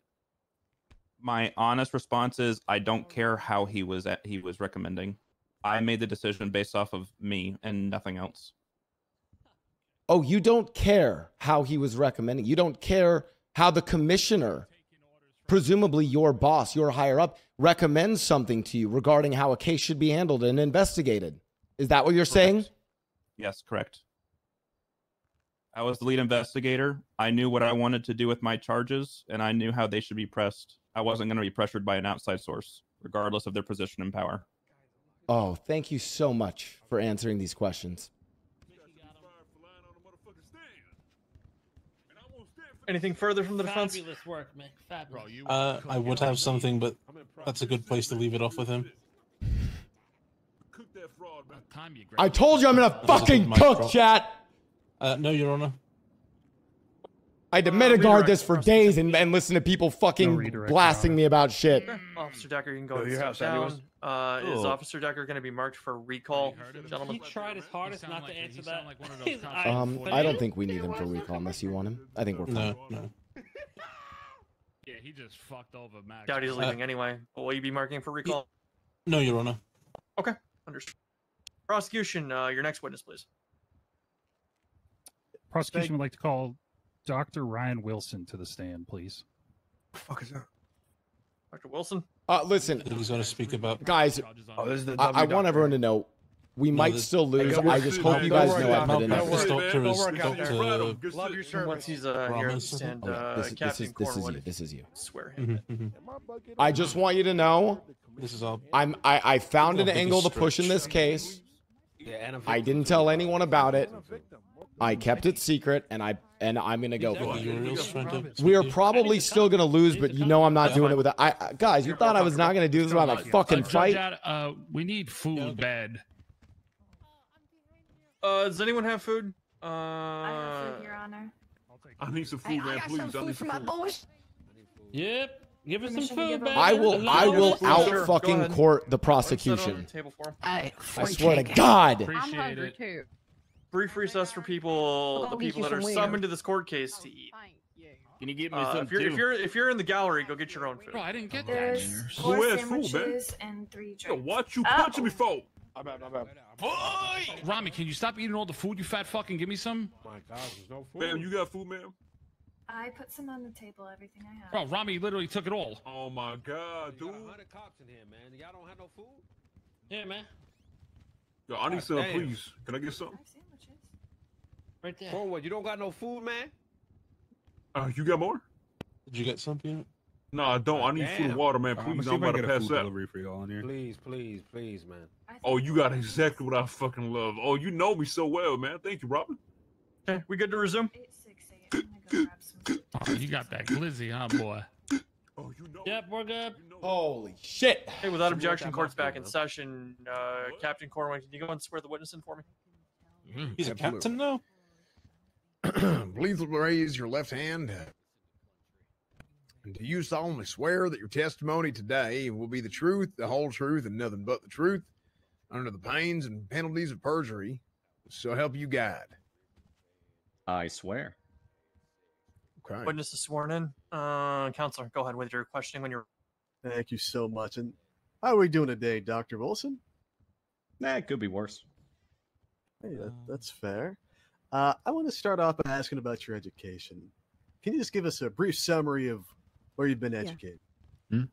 [SPEAKER 4] My honest response is I don't care how he was recommending. I made the decision based off of me and nothing else.
[SPEAKER 2] Oh, you don't care how he was recommending. You don't care how the commissioner, presumably your boss, your higher up, recommends something to you regarding how a case should be handled and investigated. Is that what you're saying?
[SPEAKER 4] Yes, correct. I was the lead investigator. I knew what I wanted to do with my charges, and I knew how they should be pressed. I wasn't going to be pressured by an outside source, regardless of their position in power.
[SPEAKER 2] Oh, thank you so much for answering these questions.
[SPEAKER 1] Anything further from the defense?
[SPEAKER 7] Fabulous work, man. Fabulous.
[SPEAKER 5] I would have something, but that's a good place to leave it off with him.
[SPEAKER 2] I told you I'm gonna fucking cook, chat.
[SPEAKER 5] No, Your Honor.
[SPEAKER 2] I had to metagard this for days and listen to people fucking blasting me about shit.
[SPEAKER 1] Officer Decker, you can go
[SPEAKER 8] Go to your
[SPEAKER 1] and
[SPEAKER 8] house,
[SPEAKER 1] step down.
[SPEAKER 8] anyways.
[SPEAKER 1] Is Officer Decker going to be marked for recall, gentlemen?
[SPEAKER 7] He tried his hardest not to answer that.
[SPEAKER 2] I don't think we need him for recall unless you want him. I think we're fine.
[SPEAKER 5] No.
[SPEAKER 11] Yeah, he just fucked over Max.
[SPEAKER 1] Doubt he's leaving anyway. But will you be marking for recall?
[SPEAKER 5] No, Your Honor.
[SPEAKER 1] Okay, understood. Prosecution, your next witness, please.
[SPEAKER 11] Prosecution would like to call Dr. Ryan Wilson to the stand, please.
[SPEAKER 6] Fuck is that?
[SPEAKER 1] Dr. Wilson?
[SPEAKER 2] Listen,
[SPEAKER 5] He's going to speak about.
[SPEAKER 2] guys,
[SPEAKER 8] Oh, this is the
[SPEAKER 2] I
[SPEAKER 8] W
[SPEAKER 2] want
[SPEAKER 8] doctor.
[SPEAKER 2] everyone to know we might
[SPEAKER 5] this-
[SPEAKER 2] still lose.
[SPEAKER 8] Go
[SPEAKER 2] I
[SPEAKER 8] work-
[SPEAKER 2] just hope you
[SPEAKER 8] go
[SPEAKER 2] guys
[SPEAKER 8] work
[SPEAKER 2] know
[SPEAKER 8] out.
[SPEAKER 2] I've had
[SPEAKER 8] Go
[SPEAKER 2] enough.
[SPEAKER 5] This
[SPEAKER 8] work.
[SPEAKER 5] doctor
[SPEAKER 8] Go
[SPEAKER 5] is
[SPEAKER 8] work out there.
[SPEAKER 5] Dr.
[SPEAKER 8] Love your service.
[SPEAKER 1] Once he's here at
[SPEAKER 5] Promise.
[SPEAKER 1] the stand,
[SPEAKER 2] Okay, this
[SPEAKER 1] Captain
[SPEAKER 2] is
[SPEAKER 1] Cornwood,
[SPEAKER 2] you. This is you.
[SPEAKER 1] swear him.
[SPEAKER 5] Mhm.
[SPEAKER 2] I just want you to know
[SPEAKER 5] This is all.
[SPEAKER 2] I found an
[SPEAKER 5] Biggest
[SPEAKER 2] angle to push in
[SPEAKER 5] stretch.
[SPEAKER 2] this case.
[SPEAKER 8] Yeah, and a
[SPEAKER 2] I didn't tell anyone about it. I kept it secret, and I'm gonna go for it.
[SPEAKER 5] Uriel's trying to speak
[SPEAKER 2] We are
[SPEAKER 5] to you.
[SPEAKER 2] probably still gonna lose, but you know I'm not doing it with guys. You thought I was not gonna do this about my fucking fight?
[SPEAKER 11] We need food bed.
[SPEAKER 1] Does anyone have food?
[SPEAKER 10] I have food, Your Honor.
[SPEAKER 3] I need some food, man. Please, I need some food.
[SPEAKER 7] Yep. Give us some
[SPEAKER 10] Permission to give
[SPEAKER 7] food,
[SPEAKER 10] her
[SPEAKER 7] baby.
[SPEAKER 2] I will
[SPEAKER 1] Sure,
[SPEAKER 2] out
[SPEAKER 1] go
[SPEAKER 2] fucking
[SPEAKER 1] ahead.
[SPEAKER 2] court the
[SPEAKER 1] Put that on
[SPEAKER 2] prosecution.
[SPEAKER 1] the table for him.
[SPEAKER 2] I swear to God.
[SPEAKER 10] I'm hungry too.
[SPEAKER 1] Brief recess for people,
[SPEAKER 10] I'll
[SPEAKER 1] the
[SPEAKER 10] get
[SPEAKER 1] people
[SPEAKER 10] you
[SPEAKER 1] that are
[SPEAKER 10] some
[SPEAKER 1] summoned to this court case to eat.
[SPEAKER 9] Can you get me
[SPEAKER 1] If you're in the gallery, go get your own food.
[SPEAKER 11] Bro, I didn't get
[SPEAKER 10] There's
[SPEAKER 11] that.
[SPEAKER 10] 4
[SPEAKER 3] Who has food, man?
[SPEAKER 10] sandwiches and 3
[SPEAKER 3] Yo,
[SPEAKER 10] drinks.
[SPEAKER 3] what you punching me for?
[SPEAKER 6] My bad, my bad.
[SPEAKER 11] Rami, can you stop eating all the food, you fat fuck, and give me some?
[SPEAKER 6] My God, there's no food.
[SPEAKER 3] Ma'am, you got food, ma'am?
[SPEAKER 10] I put some on the table, everything I have.
[SPEAKER 9] Bro, Rami literally took it all.
[SPEAKER 3] Oh my god, dude.
[SPEAKER 9] 100 cops in here, man. Y'all don't have no food?
[SPEAKER 7] Yeah, man.
[SPEAKER 3] Yo, I need
[SPEAKER 9] God
[SPEAKER 3] some,
[SPEAKER 9] damn.
[SPEAKER 3] please. Can I get some?
[SPEAKER 10] Sandwiches.
[SPEAKER 7] Right there.
[SPEAKER 9] Cornwood, you don't got no food, man?
[SPEAKER 3] You got more?
[SPEAKER 5] Did you get some, Peanut?
[SPEAKER 3] No, I don't. I need food and water, man. Please, I'm about to pass out.
[SPEAKER 9] for y'all in here. Please, please, please, man.
[SPEAKER 3] Oh, you got exactly what I fucking love. Oh, you know me so well, man. Thank you, Robin.
[SPEAKER 1] Okay, we good to resume?
[SPEAKER 11] Oh, you got that glizzy, huh, boy?
[SPEAKER 3] Oh, you know.
[SPEAKER 7] Yep, we're good.
[SPEAKER 2] Holy shit!
[SPEAKER 1] Hey, without objection, court's back in session. Captain Corwin, can you go and swear the witness in for me?
[SPEAKER 5] He's a captain now?
[SPEAKER 13] Please raise your left hand. And do you solemnly swear that your testimony today will be the truth, the whole truth, and nothing but the truth, under the pains and penalties of perjury, so help you God?
[SPEAKER 14] I swear.
[SPEAKER 13] Okay.
[SPEAKER 1] Witness is sworn in. Counselor, go ahead with your questioning when you're.
[SPEAKER 6] Thank you so much. And how are we doing today, Dr. Wilson?
[SPEAKER 14] Nah, it could be worse.
[SPEAKER 6] Hey, that's fair. I want to start off by asking about your education. Can you just give us a brief summary of where you've been educated?
[SPEAKER 14] Sure.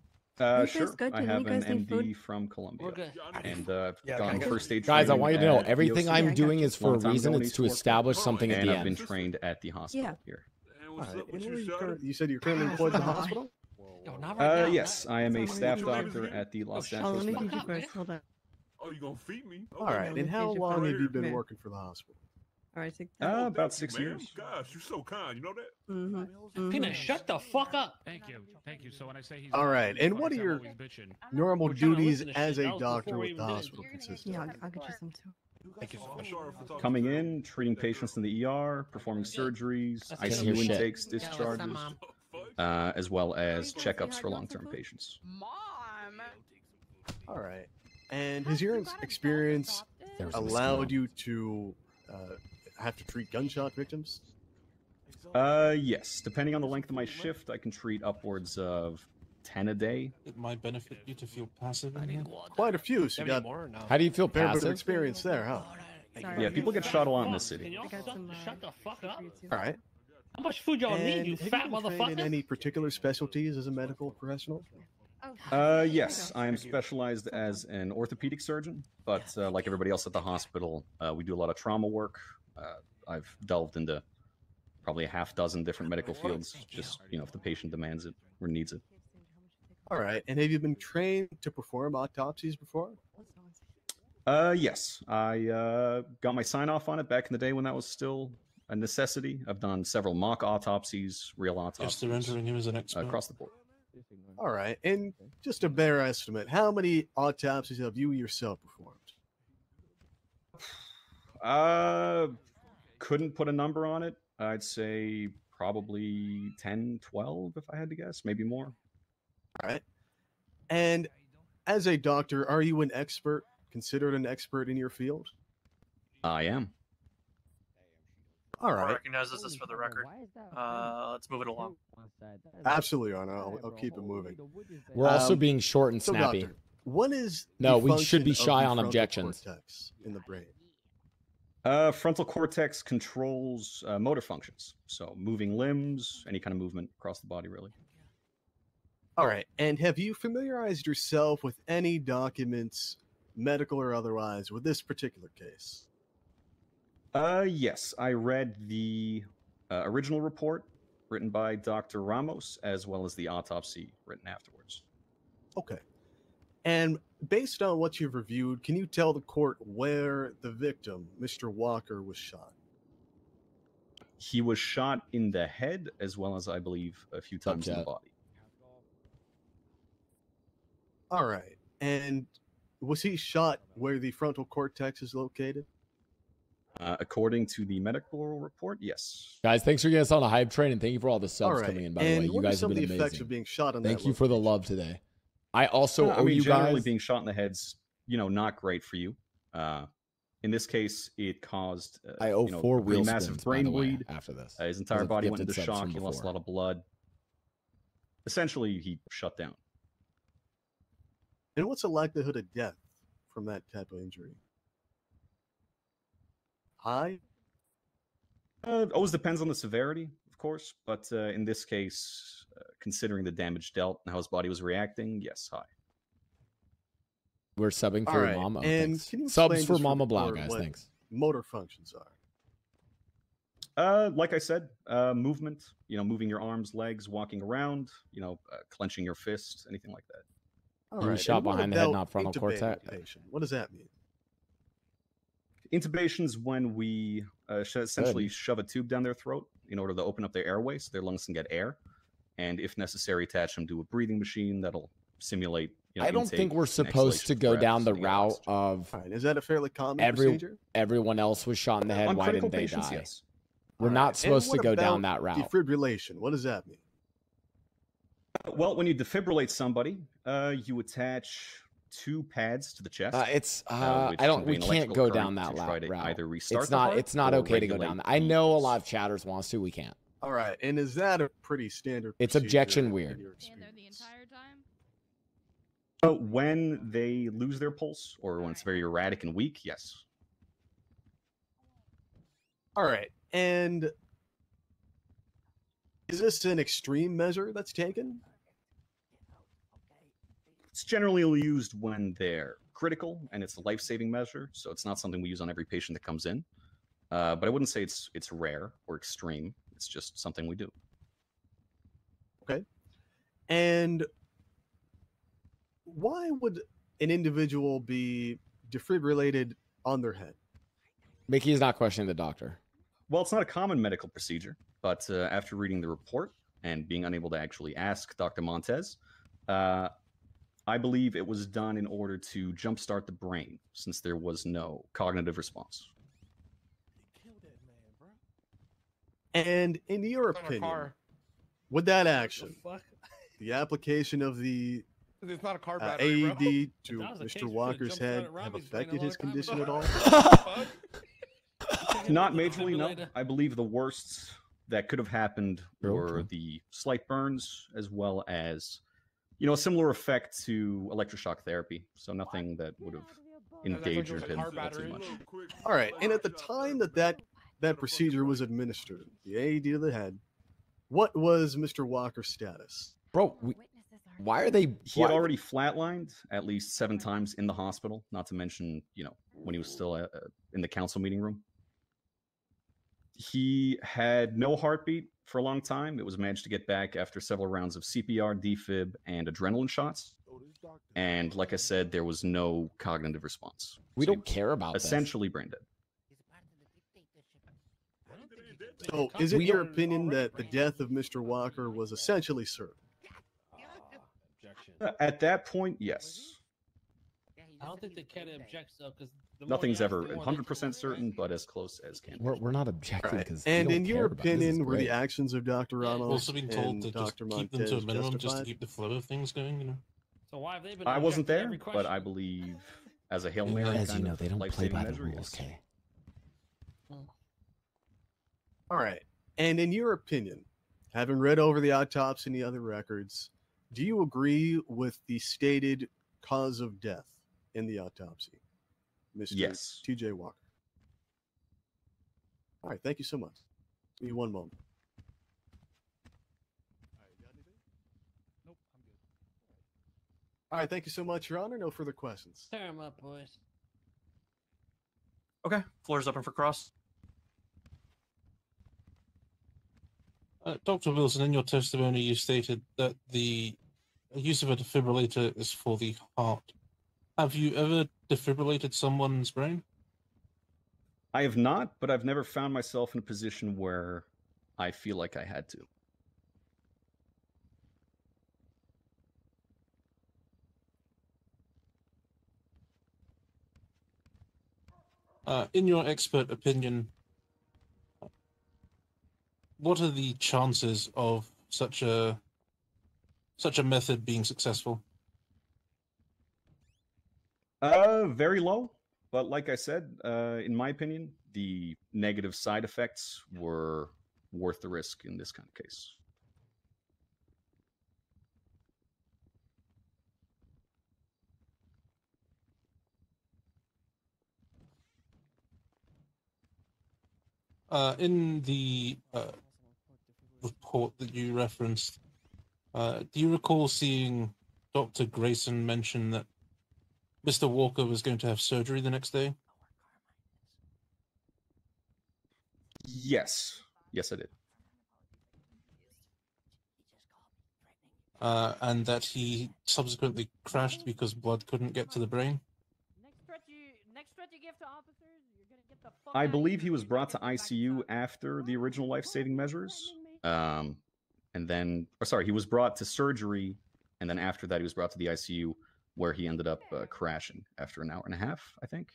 [SPEAKER 10] good?
[SPEAKER 14] I
[SPEAKER 10] Do you
[SPEAKER 14] have
[SPEAKER 10] guys
[SPEAKER 14] an
[SPEAKER 10] need
[SPEAKER 14] MD
[SPEAKER 10] food?
[SPEAKER 14] from Columbia,
[SPEAKER 7] good.
[SPEAKER 14] and gone first aid.
[SPEAKER 2] Guys, I
[SPEAKER 14] training
[SPEAKER 2] want you to know
[SPEAKER 14] at
[SPEAKER 2] everything
[SPEAKER 14] VOC.
[SPEAKER 2] I'm doing is for a
[SPEAKER 14] Long time
[SPEAKER 2] reason.
[SPEAKER 14] ago,
[SPEAKER 2] It's to
[SPEAKER 14] East Fork.
[SPEAKER 2] establish something at
[SPEAKER 14] and
[SPEAKER 2] the
[SPEAKER 14] I've been
[SPEAKER 2] end.
[SPEAKER 14] trained at the hospital here.
[SPEAKER 6] All right. And where you said you're currently employed at the hospital?
[SPEAKER 7] Yo, not right now.
[SPEAKER 14] Yes, I am a
[SPEAKER 6] Sorry,
[SPEAKER 14] staff
[SPEAKER 6] what your name
[SPEAKER 14] doctor
[SPEAKER 6] is
[SPEAKER 14] at the Los
[SPEAKER 10] Oh,
[SPEAKER 14] Angeles
[SPEAKER 10] let me
[SPEAKER 14] Medical
[SPEAKER 10] feed you
[SPEAKER 14] Center.
[SPEAKER 10] first. Hold on.
[SPEAKER 3] Oh, you gonna feed me?
[SPEAKER 6] All right. And how long have you been
[SPEAKER 10] Here.
[SPEAKER 6] working for the hospital?
[SPEAKER 10] All right, take
[SPEAKER 14] About 6 years.
[SPEAKER 3] Gosh, you're so kind. You know that?
[SPEAKER 10] Mm-hmm.
[SPEAKER 7] Peanut, shut the fuck up.
[SPEAKER 11] Thank you. Thank you. So when I say he's
[SPEAKER 6] All right. And what are your normal
[SPEAKER 7] We're trying to
[SPEAKER 6] duties
[SPEAKER 7] listen to
[SPEAKER 6] as
[SPEAKER 7] shit.
[SPEAKER 6] a
[SPEAKER 7] That was
[SPEAKER 6] doctor
[SPEAKER 7] before we
[SPEAKER 6] with the
[SPEAKER 7] even did it.
[SPEAKER 6] hospital consist of?
[SPEAKER 10] Yeah, I'll get you some too.
[SPEAKER 5] Thank you so much.
[SPEAKER 14] Coming in, treating patients in the ER, performing surgeries,
[SPEAKER 7] That's
[SPEAKER 14] ICU
[SPEAKER 2] good shit.
[SPEAKER 14] intakes,
[SPEAKER 10] Yeah, what's up,
[SPEAKER 14] discharges,
[SPEAKER 10] Mom?
[SPEAKER 14] as well as
[SPEAKER 10] Are you gonna say
[SPEAKER 14] checkups
[SPEAKER 10] hi?
[SPEAKER 14] for
[SPEAKER 10] You want
[SPEAKER 14] long-term
[SPEAKER 10] some food?
[SPEAKER 14] patients.
[SPEAKER 6] All right. And has your experience allowed you to have to treat gunshot victims?
[SPEAKER 14] Yes. Depending on the length of my shift, I can treat upwards of 10 a day.
[SPEAKER 5] It might benefit you to feel passive in here.
[SPEAKER 6] Quite a few. So you got
[SPEAKER 2] How do you feel
[SPEAKER 6] a fair bit of
[SPEAKER 2] passive?
[SPEAKER 6] experience there, huh?
[SPEAKER 10] Sorry.
[SPEAKER 14] Yeah, people get shot a lot in this
[SPEAKER 7] Can
[SPEAKER 14] city.
[SPEAKER 7] y'all
[SPEAKER 10] I got some,
[SPEAKER 7] shut the fuck up?
[SPEAKER 6] All right.
[SPEAKER 7] How much food y'all need,
[SPEAKER 6] And
[SPEAKER 7] you
[SPEAKER 6] have
[SPEAKER 7] fat
[SPEAKER 6] you been trained in
[SPEAKER 7] motherfucker?
[SPEAKER 6] any particular specialties as a medical professional?
[SPEAKER 14] Yes, I am specialized as an orthopedic surgeon, but like everybody else at the hospital, we do a lot of trauma work. I've delved into probably a half dozen different medical fields, just, if the patient demands it or needs it.
[SPEAKER 6] All right. And have you been trained to perform autopsies before?
[SPEAKER 14] Yes, I got my sign off on it back in the day when that was still a necessity. I've done several mock autopsies, real autopsies.
[SPEAKER 5] Just surrendering him as an expert.
[SPEAKER 14] Across the board.
[SPEAKER 6] All right. And just a bare estimate, how many autopsies have you yourself performed?
[SPEAKER 14] Couldn't put a number on it. I'd say probably 10, 12 if I had to guess, maybe more.
[SPEAKER 6] All right. And as a doctor, are you an expert, considered an expert in your field?
[SPEAKER 14] I am.
[SPEAKER 6] All
[SPEAKER 1] I
[SPEAKER 6] right.
[SPEAKER 1] recognize this is for the record. Let's move it along.
[SPEAKER 6] Absolutely, Your Honor. I'll keep it moving.
[SPEAKER 2] We're also being short and
[SPEAKER 6] so
[SPEAKER 2] snappy.
[SPEAKER 6] Doctor, what is
[SPEAKER 2] No,
[SPEAKER 6] the
[SPEAKER 2] we should be
[SPEAKER 6] function of
[SPEAKER 2] shy
[SPEAKER 6] the
[SPEAKER 2] on
[SPEAKER 6] frontal
[SPEAKER 2] objections.
[SPEAKER 6] cortex in the brain?
[SPEAKER 14] Frontal cortex controls motor functions, so moving limbs, any kind of movement across the body, really.
[SPEAKER 6] All right. And have you familiarized yourself with any documents, medical or otherwise, with this particular case?
[SPEAKER 14] Yes, I read the original report written by Dr. Ramos, as well as the autopsy written afterwards.
[SPEAKER 6] Okay. And based on what you've reviewed, can you tell the court where the victim, Mr. Walker, was shot?
[SPEAKER 14] He was shot in the head, as well as, I believe, a few times in the body.
[SPEAKER 6] All right. And was he shot where the frontal cortex is located?
[SPEAKER 14] According to the medical report, yes.
[SPEAKER 2] Guys, thanks for getting us on a hype train, and thank you for all the subs
[SPEAKER 6] All right.
[SPEAKER 2] coming in, by the
[SPEAKER 6] And
[SPEAKER 2] way. You
[SPEAKER 6] what are
[SPEAKER 2] guys have
[SPEAKER 6] some of
[SPEAKER 2] been
[SPEAKER 6] the effects
[SPEAKER 2] amazing.
[SPEAKER 6] of being shot on
[SPEAKER 2] Thank
[SPEAKER 6] that
[SPEAKER 2] you for the love today. I also
[SPEAKER 14] I
[SPEAKER 2] owe
[SPEAKER 14] mean,
[SPEAKER 2] you
[SPEAKER 14] generally
[SPEAKER 2] guys...
[SPEAKER 14] being shot in the head's, not great for you. In this case, it caused
[SPEAKER 2] I owe
[SPEAKER 14] a
[SPEAKER 2] 4
[SPEAKER 14] pretty
[SPEAKER 2] wheel
[SPEAKER 14] massive
[SPEAKER 2] spins, by
[SPEAKER 14] brain
[SPEAKER 2] the way,
[SPEAKER 14] bleed.
[SPEAKER 2] after this.
[SPEAKER 14] His entire
[SPEAKER 2] Because of
[SPEAKER 14] body went
[SPEAKER 2] gifted
[SPEAKER 14] into
[SPEAKER 2] subs
[SPEAKER 14] shock.
[SPEAKER 2] from
[SPEAKER 14] He lost a
[SPEAKER 2] before.
[SPEAKER 14] lot of blood. Essentially, he shut down.
[SPEAKER 6] And what's the likelihood of death from that type of injury? High?
[SPEAKER 14] It always depends on the severity, of course, but in this case, considering the damage dealt and how his body was reacting, yes, high.
[SPEAKER 2] We're subbing
[SPEAKER 6] All
[SPEAKER 2] for
[SPEAKER 6] right,
[SPEAKER 2] Mama. Oh,
[SPEAKER 6] and
[SPEAKER 2] thanks.
[SPEAKER 6] can you
[SPEAKER 2] Subs
[SPEAKER 6] explain
[SPEAKER 2] for
[SPEAKER 6] just
[SPEAKER 2] Mama
[SPEAKER 6] the
[SPEAKER 2] Blau,
[SPEAKER 6] court
[SPEAKER 2] guys.
[SPEAKER 6] what
[SPEAKER 2] Thanks.
[SPEAKER 6] motor functions are?
[SPEAKER 14] Like I said, movement, moving your arms, legs, walking around, clenching your fist, anything like that.
[SPEAKER 6] All
[SPEAKER 2] He was
[SPEAKER 6] right,
[SPEAKER 2] shot
[SPEAKER 6] and what
[SPEAKER 2] behind the head,
[SPEAKER 6] about
[SPEAKER 2] not frontal
[SPEAKER 6] intubating
[SPEAKER 2] cortex.
[SPEAKER 6] a patient? What does that mean?
[SPEAKER 14] Intubation's when we essentially shove a tube down their throat in order to open up their airway so their lungs can get air, and if necessary, attach them to a breathing machine that'll simulate.
[SPEAKER 2] I don't
[SPEAKER 14] intake
[SPEAKER 2] think we're
[SPEAKER 14] and
[SPEAKER 2] supposed to
[SPEAKER 14] exhalation
[SPEAKER 2] go
[SPEAKER 14] breath
[SPEAKER 2] down
[SPEAKER 14] so
[SPEAKER 2] the
[SPEAKER 14] they get
[SPEAKER 2] route
[SPEAKER 14] oxygen.
[SPEAKER 2] of
[SPEAKER 6] All right, is that a fairly common procedure?
[SPEAKER 2] everyone else was shot in the head.
[SPEAKER 14] On
[SPEAKER 2] Why
[SPEAKER 14] critical
[SPEAKER 2] didn't they
[SPEAKER 14] patients,
[SPEAKER 2] die?
[SPEAKER 14] yes.
[SPEAKER 2] We're
[SPEAKER 6] All
[SPEAKER 2] not
[SPEAKER 6] right,
[SPEAKER 2] supposed
[SPEAKER 6] and
[SPEAKER 2] to
[SPEAKER 6] what
[SPEAKER 2] go down
[SPEAKER 6] about
[SPEAKER 2] that route.
[SPEAKER 6] Defibrillation. What does that mean?
[SPEAKER 14] Well, when you defibrillate somebody, you attach two pads to the chest.
[SPEAKER 2] I don't. We can't go down that route.
[SPEAKER 14] Either restart
[SPEAKER 2] It's
[SPEAKER 14] the
[SPEAKER 2] not.
[SPEAKER 14] heart
[SPEAKER 2] It's not
[SPEAKER 14] or
[SPEAKER 2] okay to go
[SPEAKER 14] regulate
[SPEAKER 2] down that. I
[SPEAKER 14] the
[SPEAKER 2] know a
[SPEAKER 14] pulse.
[SPEAKER 2] lot of chatters wants to. We can't.
[SPEAKER 6] All right, and is that a pretty standard?
[SPEAKER 2] It's
[SPEAKER 6] procedure
[SPEAKER 2] objection
[SPEAKER 6] in
[SPEAKER 2] weird.
[SPEAKER 6] your experience?
[SPEAKER 14] So when they lose their pulse or when it's very erratic and weak, yes.
[SPEAKER 6] All right, and is this an extreme measure that's taken?
[SPEAKER 14] It's generally used when they're critical and it's a life-saving measure, so it's not something we use on every patient that comes in. But I wouldn't say it's rare or extreme. It's just something we do.
[SPEAKER 6] Okay, and why would an individual be defibrillated on their head?
[SPEAKER 2] Mickey is not questioning the doctor.
[SPEAKER 14] Well, it's not a common medical procedure, but after reading the report and being unable to actually ask Dr. Montez, I believe it was done in order to jumpstart the brain, since there was no cognitive response.
[SPEAKER 6] And in your opinion, would that action, the application of the
[SPEAKER 8] It's not a car battery, bro.
[SPEAKER 6] AED to
[SPEAKER 8] If that was the case,
[SPEAKER 6] Mr.
[SPEAKER 8] we
[SPEAKER 6] Walker's
[SPEAKER 8] should've
[SPEAKER 6] head
[SPEAKER 8] jumped-started
[SPEAKER 6] have
[SPEAKER 8] Robbie's brain a
[SPEAKER 6] affected
[SPEAKER 8] long
[SPEAKER 6] his
[SPEAKER 8] time
[SPEAKER 6] condition
[SPEAKER 8] ago.
[SPEAKER 6] at all?
[SPEAKER 14] Not majorly, no. I believe the worst that could have happened were
[SPEAKER 2] Okay.
[SPEAKER 14] the slight burns, as well as, a similar effect to electroshock therapy. So nothing that would have endangered him all too much.
[SPEAKER 6] All right, and at the time that procedure was administered, the AED to the head, what was Mr. Walker's status?
[SPEAKER 2] Bro, why are they?
[SPEAKER 14] He had already flatlined at least 7 times in the hospital, not to mention, when he was still in the council meeting room. He had no heartbeat for a long time. It was managed to get back after several rounds of CPR, defib, and adrenaline shots. And like I said, there was no cognitive response.
[SPEAKER 2] We don't care about this.
[SPEAKER 14] Essentially brain dead.
[SPEAKER 6] So, is it your opinion that the death of Mr. Walker was essentially certain?
[SPEAKER 14] At that point, yes.
[SPEAKER 7] I don't think they can object though, because
[SPEAKER 14] Nothing's ever 100% certain, but as close as can.
[SPEAKER 2] We're not objecting because.
[SPEAKER 6] And in your opinion, were the actions of Dr. Ramos
[SPEAKER 5] Also being told
[SPEAKER 6] and
[SPEAKER 5] to just
[SPEAKER 6] Dr.
[SPEAKER 5] keep them to a
[SPEAKER 6] Montez
[SPEAKER 5] minimum, just to
[SPEAKER 6] justified?
[SPEAKER 5] keep the flow of things going.
[SPEAKER 7] So why have they been?
[SPEAKER 14] I wasn't
[SPEAKER 7] objecting to
[SPEAKER 14] there,
[SPEAKER 7] every
[SPEAKER 14] but
[SPEAKER 7] question?
[SPEAKER 14] I believe as a Hail Mary
[SPEAKER 2] As you
[SPEAKER 14] kind
[SPEAKER 2] know,
[SPEAKER 14] of
[SPEAKER 2] they don't play
[SPEAKER 14] life-saving
[SPEAKER 2] by the
[SPEAKER 14] measure,
[SPEAKER 2] rules.
[SPEAKER 14] yes.
[SPEAKER 2] Okay.
[SPEAKER 6] All right. And in your opinion, having read over the autopsy and the other records, do you agree with the stated cause of death in the autopsy, Mr.
[SPEAKER 14] Yes.
[SPEAKER 6] TJ Walker? All right. Thank you so much. Give me one moment. All right. Thank you so much, Your Honor. No further questions.
[SPEAKER 7] Tear 'em up, boys.
[SPEAKER 1] Okay, floor's open for cross.
[SPEAKER 5] Dr. Wilson, in your testimony, you stated that the use of a defibrillator is for the heart. Have you ever defibrillated someone's brain?
[SPEAKER 14] I have not, but I've never found myself in a position where I feel like I had to.
[SPEAKER 5] In your expert opinion, what are the chances of such a method being successful?
[SPEAKER 14] Very low, but like I said, in my opinion, the negative side effects were worth the risk in this kind of case.
[SPEAKER 5] In the report that you referenced, do you recall seeing Dr. Grayson mention that Mr. Walker was going to have surgery the next day?
[SPEAKER 14] Yes. Yes, I did.
[SPEAKER 5] And that he subsequently crashed because blood couldn't get to the brain?
[SPEAKER 14] I believe he was brought to ICU after the original life-saving measures. And then, or sorry, he was brought to surgery, and then after that, he was brought to the ICU, where he ended up crashing after an hour and a half, I think.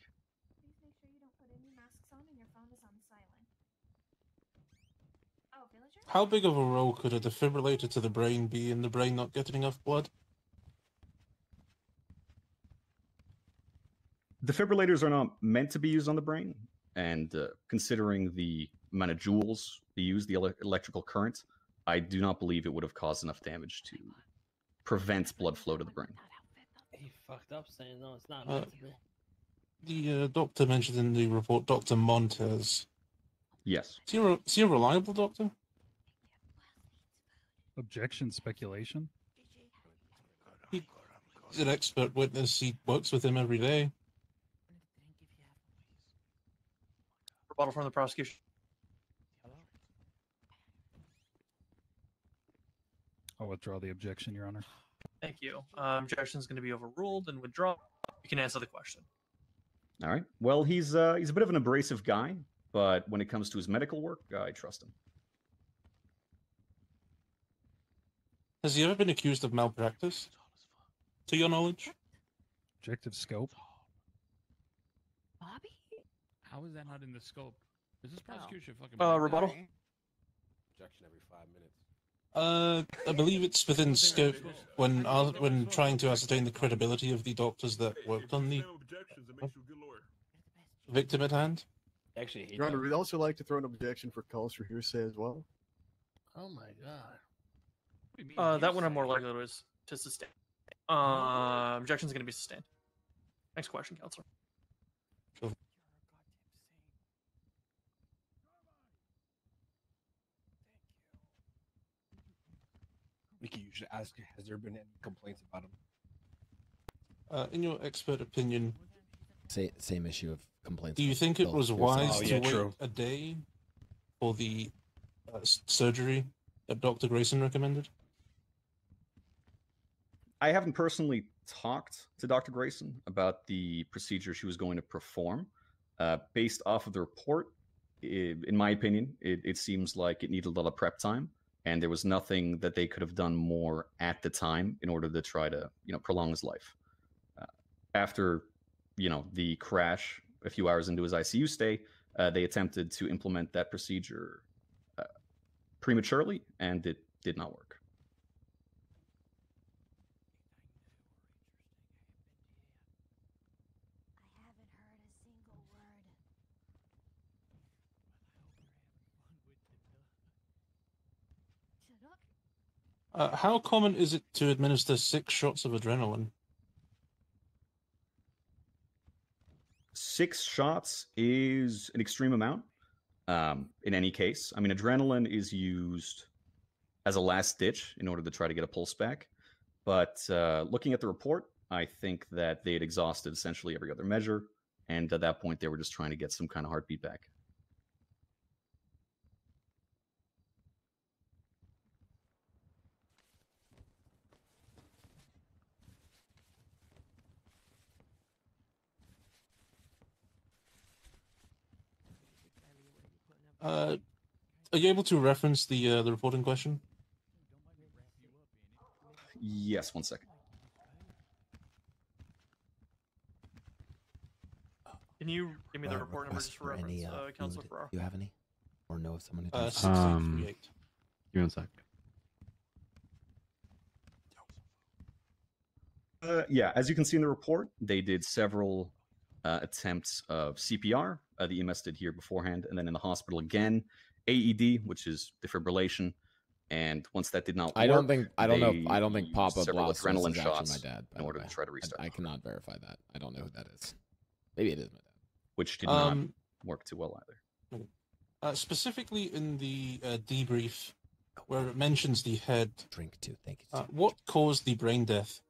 [SPEAKER 5] How big of a role could a defibrillator to the brain be in the brain not getting enough blood?
[SPEAKER 14] Defibrillators are not meant to be used on the brain, and considering the amount of joules they use, the electrical current, I do not believe it would have caused enough damage to prevent blood flow to the brain.
[SPEAKER 7] He fucked up saying no, it's not meant to be.
[SPEAKER 5] The doctor mentioned in the report, Dr. Montez.
[SPEAKER 14] Yes.
[SPEAKER 5] Is he a reliable doctor?
[SPEAKER 11] Objection, speculation.
[SPEAKER 5] He's an expert witness. He works with him every day.
[SPEAKER 1] Rebuttal from the prosecution.
[SPEAKER 11] I'll withdraw the objection, Your Honor.
[SPEAKER 1] Thank you. Objection is going to be overruled and withdrawn. You can answer the question.
[SPEAKER 14] All right. Well, he's a bit of an abrasive guy, but when it comes to his medical work, I trust him.
[SPEAKER 5] Has he ever been accused of malpractice? To your knowledge?
[SPEAKER 11] Objective scope.
[SPEAKER 15] Bobby?
[SPEAKER 9] How is that not in the scope? Is this prosecution fucking?
[SPEAKER 1] Rebuttal.
[SPEAKER 9] Objection every 5 minutes.
[SPEAKER 5] I believe it's within scope when trying to ascertain the credibility of the doctors that worked on the victim at hand.
[SPEAKER 7] Actually,
[SPEAKER 6] Your Honor, we'd also like to throw an objection for calls for hearsay as well.
[SPEAKER 7] Oh my god.
[SPEAKER 1] That one I'm more likely to sustain. Objection is going to be sustained. Next question, Counselor.
[SPEAKER 8] Mickey, you should ask, has there been any complaints about him?
[SPEAKER 5] In your expert opinion,
[SPEAKER 2] Same issue of complaints.
[SPEAKER 5] do you think it was
[SPEAKER 2] Hearsay.
[SPEAKER 5] wise to wait a day for the surgery that Dr. Grayson recommended?
[SPEAKER 14] I haven't personally talked to Dr. Grayson about the procedure she was going to perform. Based off of the report, in my opinion, it seems like it needed a lot of prep time, and there was nothing that they could have done more at the time in order to try to, prolong his life. After, the crash, a few hours into his ICU stay, they attempted to implement that procedure prematurely, and it did not work.
[SPEAKER 5] How common is it to administer 6 shots of adrenaline?
[SPEAKER 14] 6 shots is an extreme amount. In any case, I mean, adrenaline is used as a last ditch in order to try to get a pulse back. But looking at the report, I think that they had exhausted essentially every other measure, and at that point, they were just trying to get some kind of heartbeat back.
[SPEAKER 5] Are you able to reference the report in question?
[SPEAKER 14] Yes, 1 second.
[SPEAKER 1] Can you give me the report number just for reference, Counselor
[SPEAKER 2] food?
[SPEAKER 1] Ferraro?
[SPEAKER 2] Do you have any? Or know of someone who does?
[SPEAKER 5] 1638.
[SPEAKER 16] Give me 1 sec.
[SPEAKER 14] Yeah, as you can see in the report, they did several attempts of CPR. The EMS did here beforehand, and then in the hospital again, AED, which is defibrillation. And once that did not work,
[SPEAKER 2] I don't think Papa
[SPEAKER 14] used several
[SPEAKER 2] Blau
[SPEAKER 14] adrenaline
[SPEAKER 2] is actually
[SPEAKER 14] shots
[SPEAKER 2] my dad.
[SPEAKER 14] in order to try to restart.
[SPEAKER 2] I cannot verify that. I don't know who that is. Maybe it is my dad.
[SPEAKER 14] Which did not work too well either.
[SPEAKER 5] Specifically in the debrief, where it mentions the head.
[SPEAKER 2] Drink too. Thank you.
[SPEAKER 5] What caused the brain death?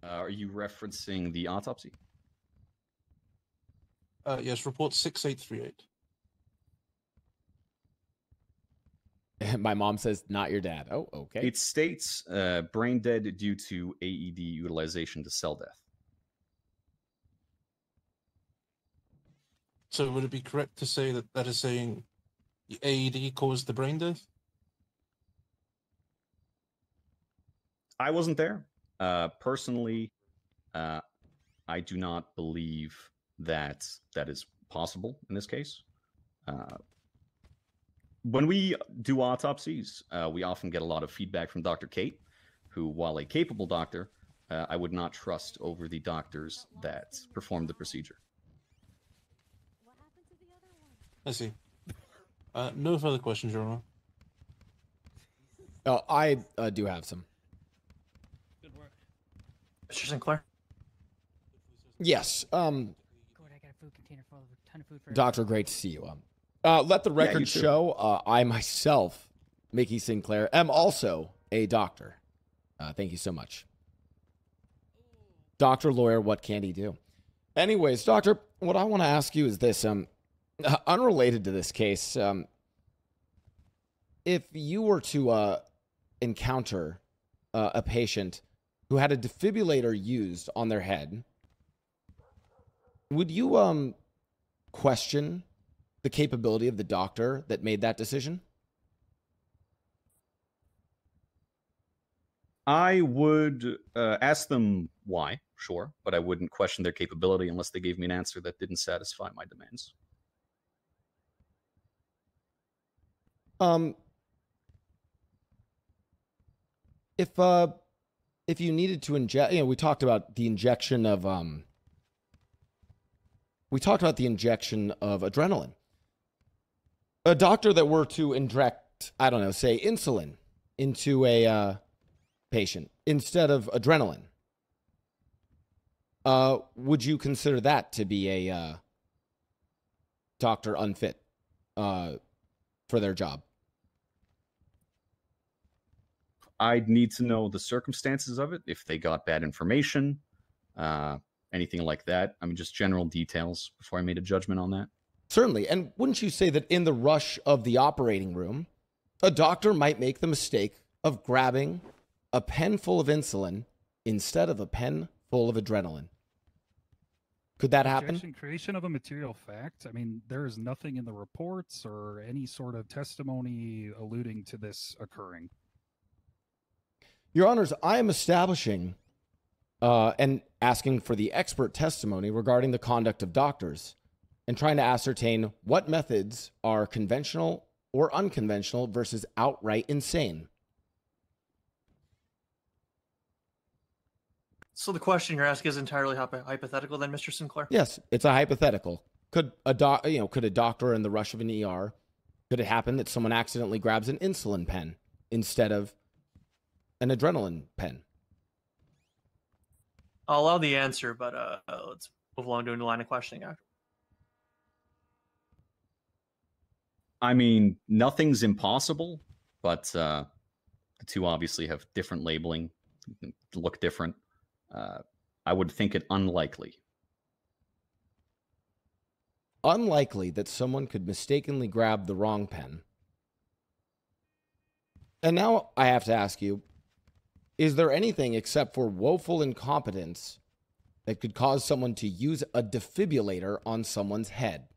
[SPEAKER 14] Are you referencing the autopsy?
[SPEAKER 5] Yes, report 6838.
[SPEAKER 2] My mom says, not your dad. Oh, okay.
[SPEAKER 14] It states brain dead due to AED utilization to cell death.
[SPEAKER 5] So would it be correct to say that that is saying the AED caused the brain death?
[SPEAKER 14] I wasn't there. Personally, I do not believe that that is possible in this case. When we do autopsies, we often get a lot of feedback from Dr. Kate, who, while a capable doctor, I would not trust over the doctors that performed the procedure.
[SPEAKER 5] I see. No further questions, Your Honor.
[SPEAKER 2] Oh, I do have some.
[SPEAKER 1] Good work. Mr. Sinclair?
[SPEAKER 2] Yes.
[SPEAKER 15] Good, I got a food container full of a ton of food for
[SPEAKER 2] Doctor, great to see you. Let the record
[SPEAKER 14] you too.
[SPEAKER 2] show I myself, Mickey Sinclair, am also a doctor. Thank you so much. Doctor, lawyer, what can he do? Anyways, doctor, what I want to ask you is this. Unrelated to this case, if you were to encounter a patient who had a defibrillator used on their head, would you question the capability of the doctor that made that decision?
[SPEAKER 14] I would ask them why, sure, but I wouldn't question their capability unless they gave me an answer that didn't satisfy my demands.
[SPEAKER 2] If you needed to inject, we talked about the injection of adrenaline. A doctor that were to inject, I don't know, say insulin into a patient instead of adrenaline, would you consider that to be a doctor unfit for their job?
[SPEAKER 14] I'd need to know the circumstances of it, if they got bad information, anything like that. I mean, just general details before I made a judgment on that.
[SPEAKER 2] Certainly. And wouldn't you say that in the rush of the operating room, a doctor might make the mistake of grabbing a pen full of insulin instead of a pen full of adrenaline? Could that happen?
[SPEAKER 11] Creation of a material fact. I mean, there is nothing in the reports or any sort of testimony alluding to this occurring.
[SPEAKER 2] Your Honors, I am establishing and asking for the expert testimony regarding the conduct of doctors and trying to ascertain what methods are conventional or unconventional versus outright insane.
[SPEAKER 1] So the question you're asking is entirely hypothetical, then, Mr. Sinclair?
[SPEAKER 2] Yes, it's a hypothetical. Could a doctor in the rush of an ER, could it happen that someone accidentally grabs an insulin pen instead of an adrenaline pen?
[SPEAKER 1] I'll allow the answer, but let's move along to a new line of questioning after.
[SPEAKER 14] I mean, nothing's impossible, but the two obviously have different labeling, look different. I would think it unlikely.
[SPEAKER 2] Unlikely that someone could mistakenly grab the wrong pen. And now I have to ask you, is there anything except for woeful incompetence that could cause someone to use a defibrillator on someone's head?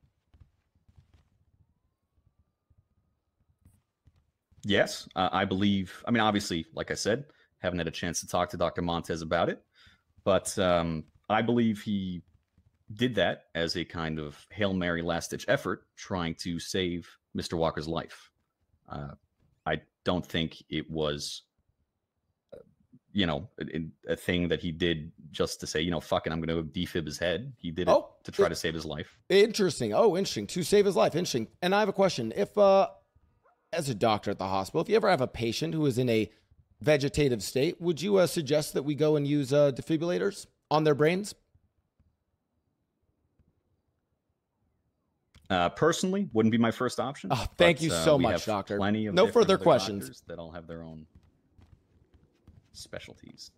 [SPEAKER 14] Yes, I believe. I mean, obviously, like I said, haven't had a chance to talk to Dr. Montez about it, but I believe he did that as a kind of Hail Mary last-ditch effort trying to save Mr. Walker's life. I don't think it was, a thing that he did just to say, fuck it, I'm going to defib his head. He did it to try to save his life.
[SPEAKER 2] Interesting. Oh, interesting. To save his life. Interesting. And I have a question. If, as a doctor at the hospital, if you ever have a patient who is in a vegetative state, would you suggest that we go and use defibrillators on their brains?
[SPEAKER 14] Personally, wouldn't be my first option.
[SPEAKER 2] Oh, thank you so
[SPEAKER 14] we
[SPEAKER 2] much,
[SPEAKER 14] have
[SPEAKER 2] Doctor.
[SPEAKER 14] Plenty of
[SPEAKER 2] No
[SPEAKER 14] different
[SPEAKER 2] further
[SPEAKER 14] other
[SPEAKER 2] questions.
[SPEAKER 14] doctors that all have their own specialties.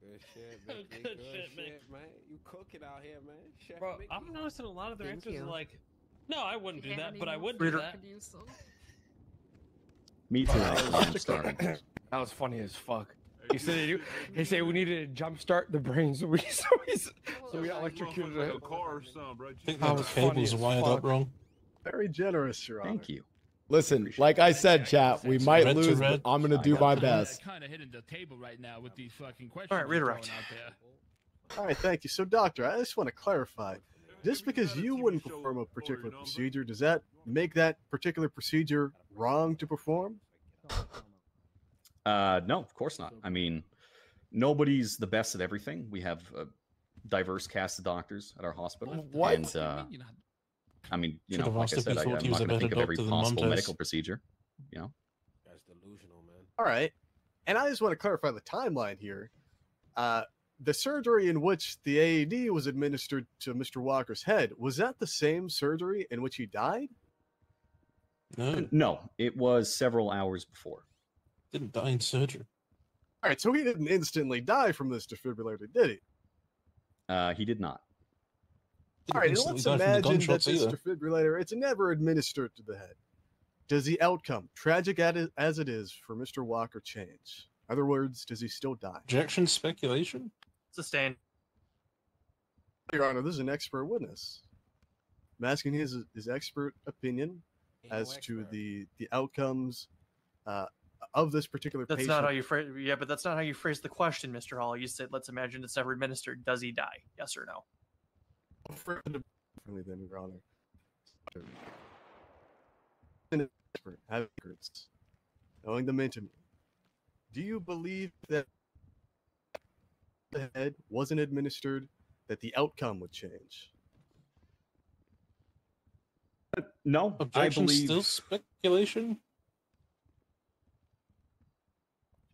[SPEAKER 9] Good shit, Mickey. Good shit, man. You cooking out here, man. Chef
[SPEAKER 16] Bro,
[SPEAKER 9] Mickey.
[SPEAKER 16] I'm noticing a lot of their
[SPEAKER 10] Thank
[SPEAKER 16] answers are
[SPEAKER 10] you.
[SPEAKER 16] like, no, I wouldn't do
[SPEAKER 10] Yeah,
[SPEAKER 16] that,
[SPEAKER 10] I
[SPEAKER 16] but I
[SPEAKER 10] mean,
[SPEAKER 16] would do
[SPEAKER 1] Reader-
[SPEAKER 16] that.
[SPEAKER 14] Me too. I'm starting.
[SPEAKER 8] That was funny as fuck. He said we needed to jumpstart the brain, so we electrocuted
[SPEAKER 3] Like
[SPEAKER 8] it.
[SPEAKER 3] a car or something, bro.
[SPEAKER 5] I think
[SPEAKER 8] That
[SPEAKER 5] that the
[SPEAKER 8] was funny
[SPEAKER 5] cables
[SPEAKER 8] as
[SPEAKER 5] are wired
[SPEAKER 8] fuck.
[SPEAKER 5] up wrong.
[SPEAKER 6] Very generous, Your Honor.
[SPEAKER 14] Thank you.
[SPEAKER 2] Listen, like I said, chat, we might
[SPEAKER 5] Red to
[SPEAKER 2] lose, but
[SPEAKER 5] red.
[SPEAKER 2] I'm gonna do my best.
[SPEAKER 17] Kind of hitting the table right now with these fucking questions.
[SPEAKER 1] All right,
[SPEAKER 17] you're
[SPEAKER 1] redirect.
[SPEAKER 17] throwing out there.
[SPEAKER 6] All right, thank you. So, Doctor, I just want to clarify. Just because you wouldn't perform a particular procedure, does that make that particular procedure wrong to perform?
[SPEAKER 14] No, of course not. I mean, nobody's the best at everything. We have a diverse cast of doctors at our hospital.
[SPEAKER 2] What?
[SPEAKER 14] And, I mean, you
[SPEAKER 5] Should
[SPEAKER 14] know,
[SPEAKER 5] have
[SPEAKER 14] like
[SPEAKER 5] asked
[SPEAKER 14] I
[SPEAKER 5] if he
[SPEAKER 14] said,
[SPEAKER 5] thought
[SPEAKER 14] I'm
[SPEAKER 5] he
[SPEAKER 14] not
[SPEAKER 5] was a
[SPEAKER 14] going to think
[SPEAKER 5] better
[SPEAKER 14] of every
[SPEAKER 5] doctor than
[SPEAKER 14] possible
[SPEAKER 5] Montez.
[SPEAKER 14] medical procedure. You know,
[SPEAKER 9] That's delusional, man.
[SPEAKER 6] All right. And I just want to clarify the timeline here. The surgery in which the AED was administered to Mr. Walker's head, was that the same surgery in which he died?
[SPEAKER 5] No,
[SPEAKER 14] no, it was several hours before.
[SPEAKER 5] didn't die in surgery.
[SPEAKER 6] All right, so he didn't instantly die from this defibrillator, did he?
[SPEAKER 14] He did not.
[SPEAKER 6] All right, and
[SPEAKER 5] instantly
[SPEAKER 6] let's
[SPEAKER 5] die from the
[SPEAKER 6] imagine that
[SPEAKER 5] gunshots
[SPEAKER 6] this
[SPEAKER 5] either.
[SPEAKER 6] defibrillator, it's never administered to the head. Does the outcome, tragic as it is for Mr. Walker, change? In other words, does he still die?
[SPEAKER 5] Objection, speculation.
[SPEAKER 1] Sustained.
[SPEAKER 6] Your Honor, this is an expert witness. I'm asking his expert opinion as to the outcomes of this particular
[SPEAKER 1] That's
[SPEAKER 6] patient.
[SPEAKER 1] not how you phrase. Yeah, but that's not how you phrase the question, Mr. Hall. You said, "Let's imagine it's never administered. Does he die? Yes or no?"
[SPEAKER 6] Differently than Your Honor. An expert, have experts, knowing them intimately. Do you believe that the head wasn't administered, that the outcome would change?
[SPEAKER 14] No,
[SPEAKER 5] Objection,
[SPEAKER 14] I believe
[SPEAKER 5] still speculation.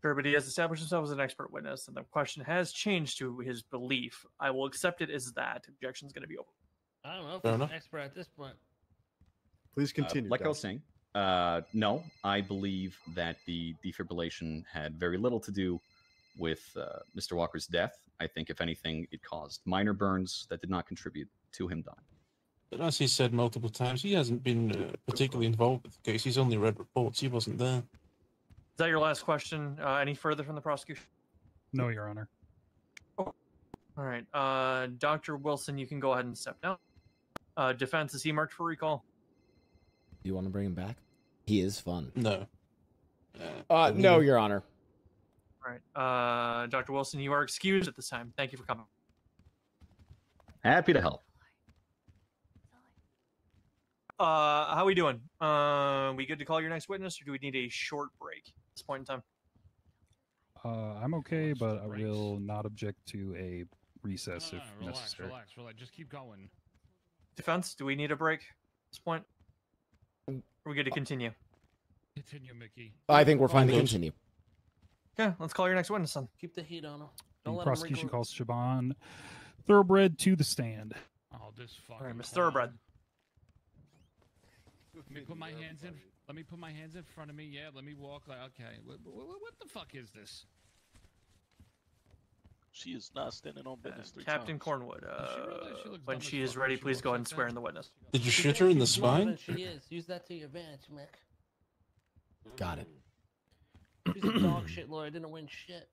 [SPEAKER 1] Sure, but he has established himself as an expert witness, and the question has changed to his belief. I will accept it as that. Objection's going to be over.
[SPEAKER 7] I don't know if
[SPEAKER 5] Fair
[SPEAKER 7] he's an
[SPEAKER 5] enough.
[SPEAKER 7] expert at this point.
[SPEAKER 6] Please continue.
[SPEAKER 14] like I was
[SPEAKER 6] Doctor.
[SPEAKER 14] saying, no, I believe that the defibrillation had very little to do with Mr. Walker's death. I think, if anything, it caused minor burns that did not contribute to him dying.
[SPEAKER 5] But as he said multiple times, he hasn't been particularly involved with the case. He's only read reports. He wasn't there.
[SPEAKER 1] Is that your last question? Any further from the prosecution?
[SPEAKER 11] No, Your Honor.
[SPEAKER 1] All right. Dr. Wilson, you can go ahead and step down. Defense, is he marked for recall?
[SPEAKER 2] Do you want to bring him back? He is fun.
[SPEAKER 5] No.
[SPEAKER 2] No, Your Honor.
[SPEAKER 1] All right. Dr. Wilson, you are excused at this time. Thank you for coming.
[SPEAKER 14] Happy to help.
[SPEAKER 1] How we doing? We good to call your next witness, or do we need a short break at this point in time?
[SPEAKER 11] I'm okay, but I will not object to a recess if
[SPEAKER 17] Relax,
[SPEAKER 11] necessary.
[SPEAKER 17] relax. Just keep going.
[SPEAKER 1] Defense, do we need a break at this point? Are we good to continue?
[SPEAKER 17] Continue, Mickey.
[SPEAKER 2] I think we're fine to
[SPEAKER 5] Good.
[SPEAKER 2] continue.
[SPEAKER 1] Okay, let's call your next witness then.
[SPEAKER 7] Keep the heat on him.
[SPEAKER 11] The
[SPEAKER 7] Don't let him
[SPEAKER 11] prosecution
[SPEAKER 7] wrinkle.
[SPEAKER 11] calls Siobhan Thoroughbred to the stand.
[SPEAKER 17] Oh, this fucking.
[SPEAKER 1] All right, Miss Thoroughbred.
[SPEAKER 17] Let me put my hands in. Let me put my hands in front of me. Yeah, let me walk. Like, okay, what the fuck is this?
[SPEAKER 18] She is not standing on business.
[SPEAKER 1] Captain Cornwood, when she is ready, please go ahead and swear in the witness.
[SPEAKER 5] Did you shoot her in the
[SPEAKER 7] Smaller
[SPEAKER 5] spine?
[SPEAKER 7] than she is. Use that to your advantage, Mick.
[SPEAKER 2] Got it.
[SPEAKER 7] She's a dog shit lawyer. Didn't win shit.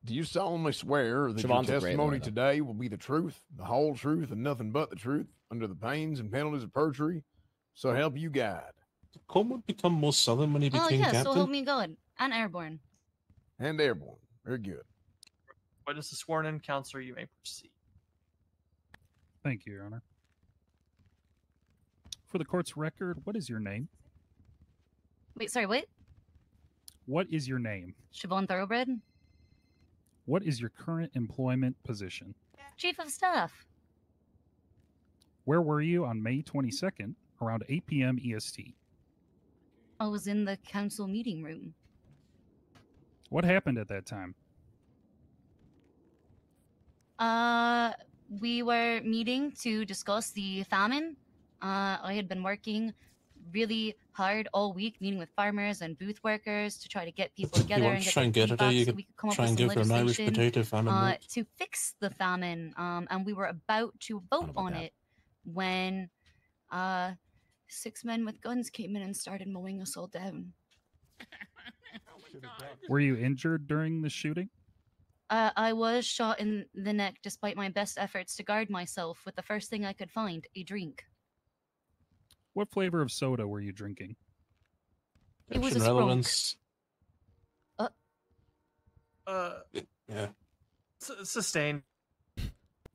[SPEAKER 13] Do you solemnly swear that
[SPEAKER 2] Siobhan's a
[SPEAKER 13] your
[SPEAKER 2] great
[SPEAKER 13] testimony
[SPEAKER 2] lawyer.
[SPEAKER 13] today will be the truth, the whole truth, and nothing but the truth, under the pains and penalties of perjury? So help you God.
[SPEAKER 5] Did Cornwood become more southern when he
[SPEAKER 19] Oh,
[SPEAKER 5] became
[SPEAKER 19] yeah,
[SPEAKER 5] captain?
[SPEAKER 19] so help me God. And airborne.
[SPEAKER 13] And airborne. Very good.
[SPEAKER 1] Witness is sworn in. Counselor, you may proceed.
[SPEAKER 11] Thank you, Your Honor. For the court's record, what is your name?
[SPEAKER 19] Wait, sorry, what?
[SPEAKER 11] What is your name?
[SPEAKER 19] Siobhan Thoroughbred?
[SPEAKER 11] What is your current employment position?
[SPEAKER 19] Chief of Staff.
[SPEAKER 11] Where were you on May 22nd around 8 p.m. EST?
[SPEAKER 19] I was in the council meeting room.
[SPEAKER 11] What happened at that time?
[SPEAKER 19] We were meeting to discuss the famine I had been working really hard all week, meeting with farmers and booth workers to try to get people
[SPEAKER 5] If you
[SPEAKER 19] together
[SPEAKER 5] want
[SPEAKER 19] and
[SPEAKER 5] to
[SPEAKER 19] get
[SPEAKER 5] try
[SPEAKER 19] their
[SPEAKER 5] and get it,
[SPEAKER 19] feedback
[SPEAKER 5] you
[SPEAKER 19] so
[SPEAKER 5] could
[SPEAKER 19] we could come up
[SPEAKER 5] try
[SPEAKER 19] with
[SPEAKER 5] and
[SPEAKER 19] some
[SPEAKER 5] go for an Irish
[SPEAKER 19] legislation
[SPEAKER 5] potato famine route.
[SPEAKER 19] to fix the famine. And we were about to vote on
[SPEAKER 2] that.
[SPEAKER 19] it when 6 men with guns came in and started mowing us all down.
[SPEAKER 11] Were you injured during the shooting?
[SPEAKER 19] I was shot in the neck despite my best efforts to guard myself with the first thing I could find, a drink.
[SPEAKER 11] What flavor of soda were you drinking?
[SPEAKER 19] It was a
[SPEAKER 5] Action relevance.
[SPEAKER 1] Yeah. Sustained.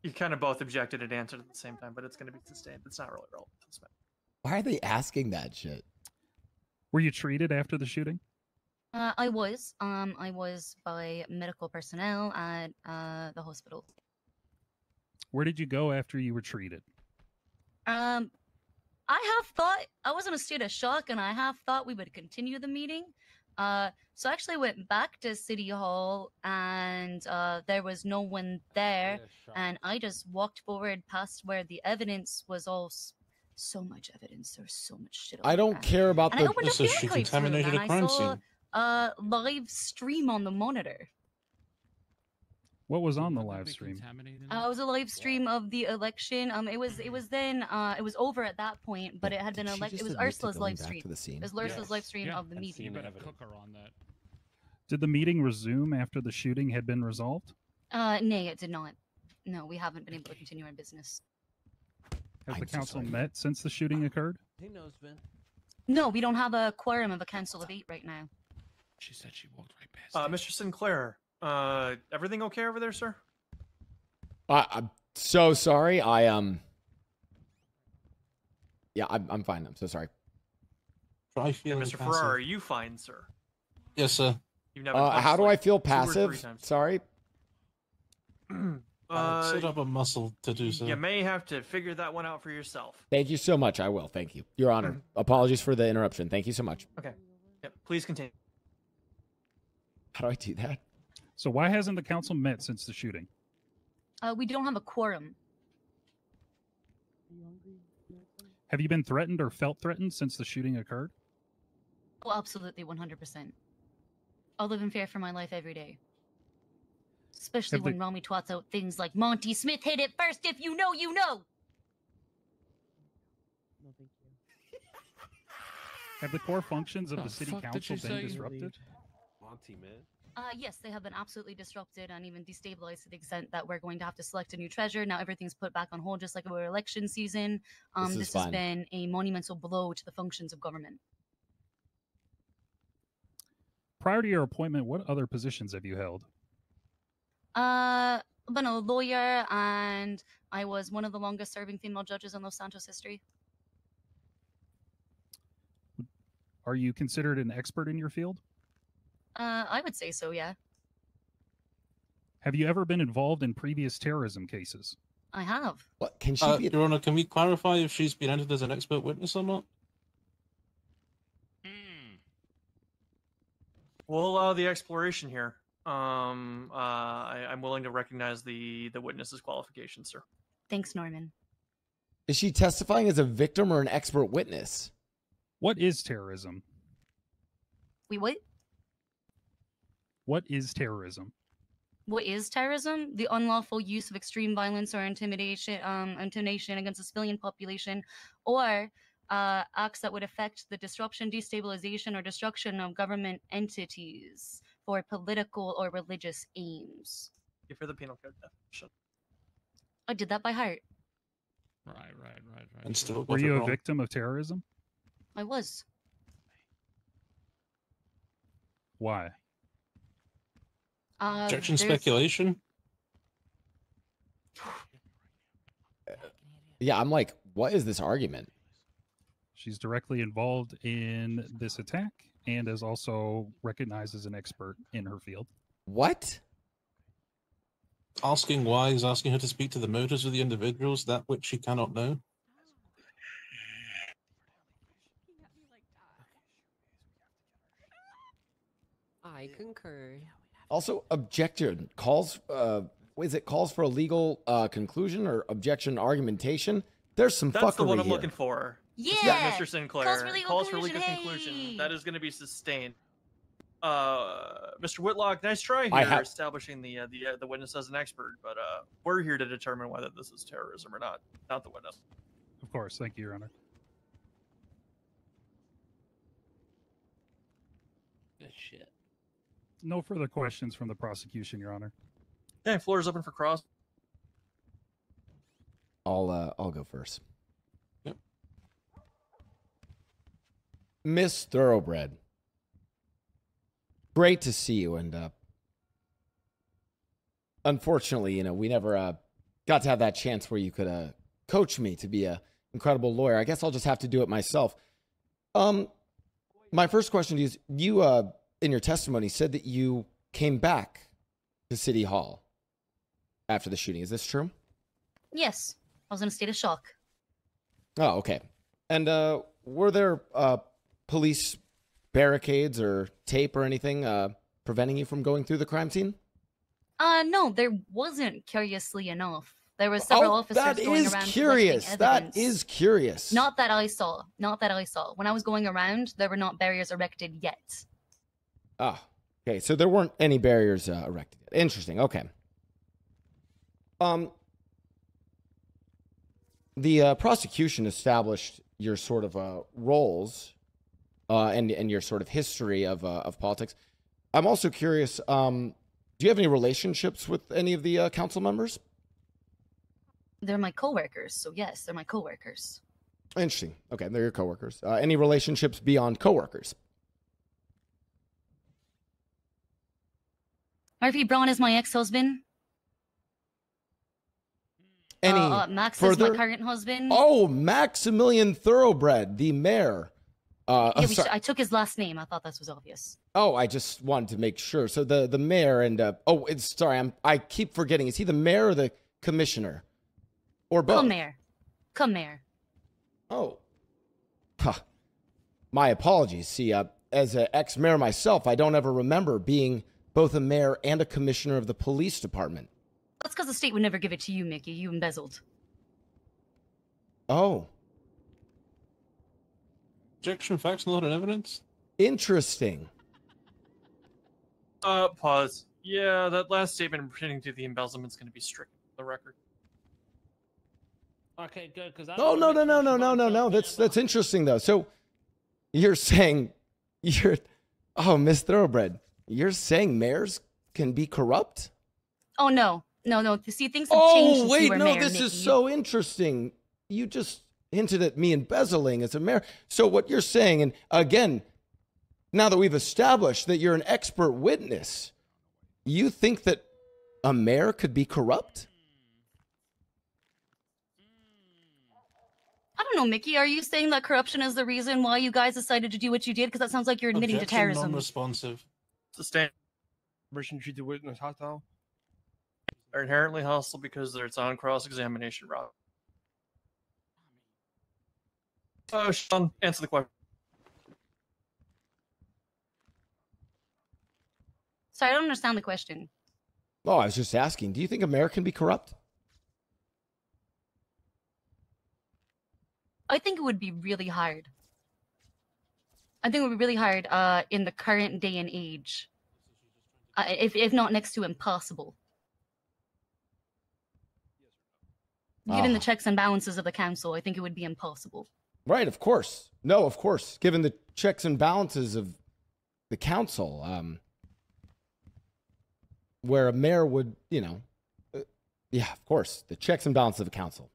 [SPEAKER 1] You kind of both objected and answered at the same time, but it's going to be sustained. It's not really relevant.
[SPEAKER 2] Why are they asking that shit?
[SPEAKER 11] Were you treated after the shooting?
[SPEAKER 19] I was by medical personnel at the hospital.
[SPEAKER 11] Where did you go after you were treated?
[SPEAKER 19] I have thought I was in a state of shock, and I have thought we would continue the meeting. So I actually went back to City Hall, and there was no one there, and I just walked forward past where the evidence was all. So much evidence. There's so much shit.
[SPEAKER 2] I don't care about
[SPEAKER 19] and I
[SPEAKER 2] the.
[SPEAKER 19] opened up the archives room, and I saw live stream on the monitor.
[SPEAKER 11] What was on the live stream?
[SPEAKER 19] It was a live stream of the election. It was over at that point, but it had been elected. It was Ursula's live stream. It was Ursula's live stream of the meeting.
[SPEAKER 17] You better cook her on that.
[SPEAKER 11] Did the meeting resume after the shooting had been resolved?
[SPEAKER 19] Nay, it did not. No, we haven't been able to continue our business.
[SPEAKER 11] Has the council met since the shooting occurred?
[SPEAKER 7] He knows, Ben.
[SPEAKER 19] No, we don't have a quorum of a council of 8 right now.
[SPEAKER 17] She said she walked right past.
[SPEAKER 1] Mr. Sinclair, everything okay over there, sir?
[SPEAKER 2] I'm so sorry. Yeah, I'm fine. I'm so sorry.
[SPEAKER 5] Try feeling
[SPEAKER 1] Mr.
[SPEAKER 5] passive.
[SPEAKER 1] Ferrara, are you fine, sir?
[SPEAKER 5] Yes, sir.
[SPEAKER 1] You've never
[SPEAKER 2] How do I feel
[SPEAKER 1] 2 or 3
[SPEAKER 2] passive?
[SPEAKER 1] times.
[SPEAKER 2] Sorry.
[SPEAKER 5] Set up a muscle to do so.
[SPEAKER 1] You may have to figure that one out for yourself.
[SPEAKER 2] Thank you so much. I will. Thank you, Your Honor. Apologies for the interruption. Thank you so much.
[SPEAKER 1] Okay. Yep. Please continue.
[SPEAKER 2] How do I do that?
[SPEAKER 11] So why hasn't the council met since the shooting?
[SPEAKER 19] We don't have a quorum.
[SPEAKER 11] Have you been threatened or felt threatened since the shooting occurred?
[SPEAKER 19] Oh, absolutely, 100%. I'll live in fear for my life every day. Especially
[SPEAKER 11] Have
[SPEAKER 19] when Rami twats out things like Monty Smith hit it first. If you know, you know.
[SPEAKER 11] Have the core functions of the city
[SPEAKER 17] fuck did
[SPEAKER 11] council
[SPEAKER 17] you
[SPEAKER 11] been
[SPEAKER 17] say?
[SPEAKER 11] disrupted?
[SPEAKER 9] Monty, man.
[SPEAKER 19] Yes, they have been absolutely disrupted and even destabilized to the extent that we're going to have to select a new treasurer. Now everything's put back on hold, just like our election season. This has been a monumental blow to the functions of government.
[SPEAKER 11] Prior to your appointment, what other positions have you held?
[SPEAKER 19] I've been a lawyer, and I was one of the longest-serving female judges in Los Santos history.
[SPEAKER 11] Are you considered an expert in your field?
[SPEAKER 19] I would say so, yeah.
[SPEAKER 11] Have you ever been involved in previous terrorism cases?
[SPEAKER 19] I have.
[SPEAKER 2] What can she be?
[SPEAKER 5] Your Honor, can we clarify if she's been entered as an expert witness or not?
[SPEAKER 1] We'll allow the exploration here. I'm willing to recognize the witness's qualifications, sir.
[SPEAKER 19] Thanks, Norman.
[SPEAKER 2] Is she testifying as a victim or an expert witness?
[SPEAKER 11] What is terrorism?
[SPEAKER 19] Wait, what?
[SPEAKER 11] What is terrorism?
[SPEAKER 19] What is terrorism? The unlawful use of extreme violence or intimidation against a civilian population, or acts that would affect the disruption, destabilization, or destruction of government entities for political or religious aims.
[SPEAKER 1] For the penal code definition.
[SPEAKER 19] I did that by heart.
[SPEAKER 17] Right.
[SPEAKER 5] And still
[SPEAKER 11] Were you a victim of terrorism?
[SPEAKER 19] I was.
[SPEAKER 11] Why?
[SPEAKER 5] Objection,
[SPEAKER 19] there's-
[SPEAKER 5] speculation.
[SPEAKER 2] Yeah, I'm like, what is this argument?
[SPEAKER 11] She's directly involved in this attack and is also recognized as an expert in her field.
[SPEAKER 2] What?
[SPEAKER 5] Asking why is asking her to speak to the motives of the individuals, that which she cannot know.
[SPEAKER 10] I concur.
[SPEAKER 2] Also, objection calls. Calls for a legal conclusion or objection argumentation? There's some
[SPEAKER 1] That's the
[SPEAKER 2] fuckery
[SPEAKER 1] one I'm
[SPEAKER 2] here.
[SPEAKER 1] looking for.
[SPEAKER 19] Yeah,
[SPEAKER 1] Mr. Sinclair.
[SPEAKER 19] calls for legal
[SPEAKER 1] conclusion.
[SPEAKER 19] conclusion.
[SPEAKER 1] That is going to be sustained. Mr. Whitlock, nice try
[SPEAKER 2] I
[SPEAKER 1] here
[SPEAKER 2] have-
[SPEAKER 1] establishing the witness as an expert, but we're here to determine whether this is terrorism or not the witness.
[SPEAKER 11] Of course. Thank you, Your Honor.
[SPEAKER 7] Good shit.
[SPEAKER 11] No further questions from the prosecution, Your Honor.
[SPEAKER 1] Okay, floor is open for cross.
[SPEAKER 2] I'll go first.
[SPEAKER 5] Yep.
[SPEAKER 2] Miss Thoroughbred. Great to see you, and unfortunately, we never got to have that chance where you could coach me to be a incredible lawyer. I guess I'll just have to do it myself. My first question to you is: you in your testimony said that you came back to City Hall after the shooting. Is this true?
[SPEAKER 19] Yes, I was in a state of shock.
[SPEAKER 2] Oh, okay. And were there police barricades or tape or anything preventing you from going through the crime scene?
[SPEAKER 19] No, there wasn't. Curiously enough, there were several officers going around
[SPEAKER 2] curious.
[SPEAKER 19] collecting
[SPEAKER 2] That
[SPEAKER 19] evidence.
[SPEAKER 2] is curious.
[SPEAKER 19] Not that I saw. Not that I saw. When I was going around, there were not barriers erected yet.
[SPEAKER 2] Ah, okay. So there weren't any barriers erected. Interesting. Okay. The prosecution established your sort of roles and your sort of history of politics. I'm also curious. Do you have any relationships with any of the council members?
[SPEAKER 19] They're my coworkers, so yes, they're my coworkers.
[SPEAKER 2] Interesting. Okay, they're your coworkers. Any relationships beyond coworkers?
[SPEAKER 19] Murphy Braun is my ex-husband.
[SPEAKER 2] Any
[SPEAKER 19] Max
[SPEAKER 2] further?
[SPEAKER 19] is my current husband.
[SPEAKER 2] Oh, Maximilian Thoroughbred, the mayor.
[SPEAKER 19] Yeah,
[SPEAKER 2] sorry.
[SPEAKER 19] I took his last name. I thought this was obvious.
[SPEAKER 2] Oh, I just wanted to make sure. So the mayor and I keep forgetting. Is he the mayor or the commissioner, or both?
[SPEAKER 19] Come mayor.
[SPEAKER 2] Oh, huh. My apologies. See, as an ex-mayor myself, I don't ever remember being both a mayor and a commissioner of the police department.
[SPEAKER 19] That's because the state would never give it to you, Mickey. You embezzled.
[SPEAKER 2] Oh.
[SPEAKER 5] Objection, facts, not in evidence.
[SPEAKER 2] Interesting.
[SPEAKER 1] Pause. Yeah, that last statement pertaining to the embezzlement is going to be strict on the record.
[SPEAKER 7] Okay, good. Because
[SPEAKER 2] No. That's interesting though. So you're saying Miss Thoroughbred, you're saying mayors can be corrupt?
[SPEAKER 19] Oh no. See, things have changed. Since you were mayor,
[SPEAKER 2] this
[SPEAKER 19] Mickey.
[SPEAKER 2] is so interesting. You just hinted at me embezzling as a mayor. So what you're saying, and again, now that we've established that you're an expert witness, you think that a mayor could be corrupt?
[SPEAKER 19] I don't know, Mickey. Are you saying that corruption is the reason why you guys decided to do what you did? Because that sounds like you're admitting to terrorism.
[SPEAKER 5] Non-responsive.
[SPEAKER 1] Sustain.
[SPEAKER 8] Permission to treat the witness hostile.
[SPEAKER 1] Are inherently hostile because it's on cross-examination, Rob. Sean, answer the question.
[SPEAKER 19] Sorry, I don't understand the question.
[SPEAKER 2] Oh, I was just asking. Do you think a mayor can be corrupt?
[SPEAKER 19] I think it would be really hard. I think it would be really hard in the current day and age. If not next to impossible. Given the checks and balances of the council, I think it would be impossible.
[SPEAKER 2] Right, of course. No, of course. Given the checks and balances of the council, where a mayor would, yeah, of course, the checks and balances of the council.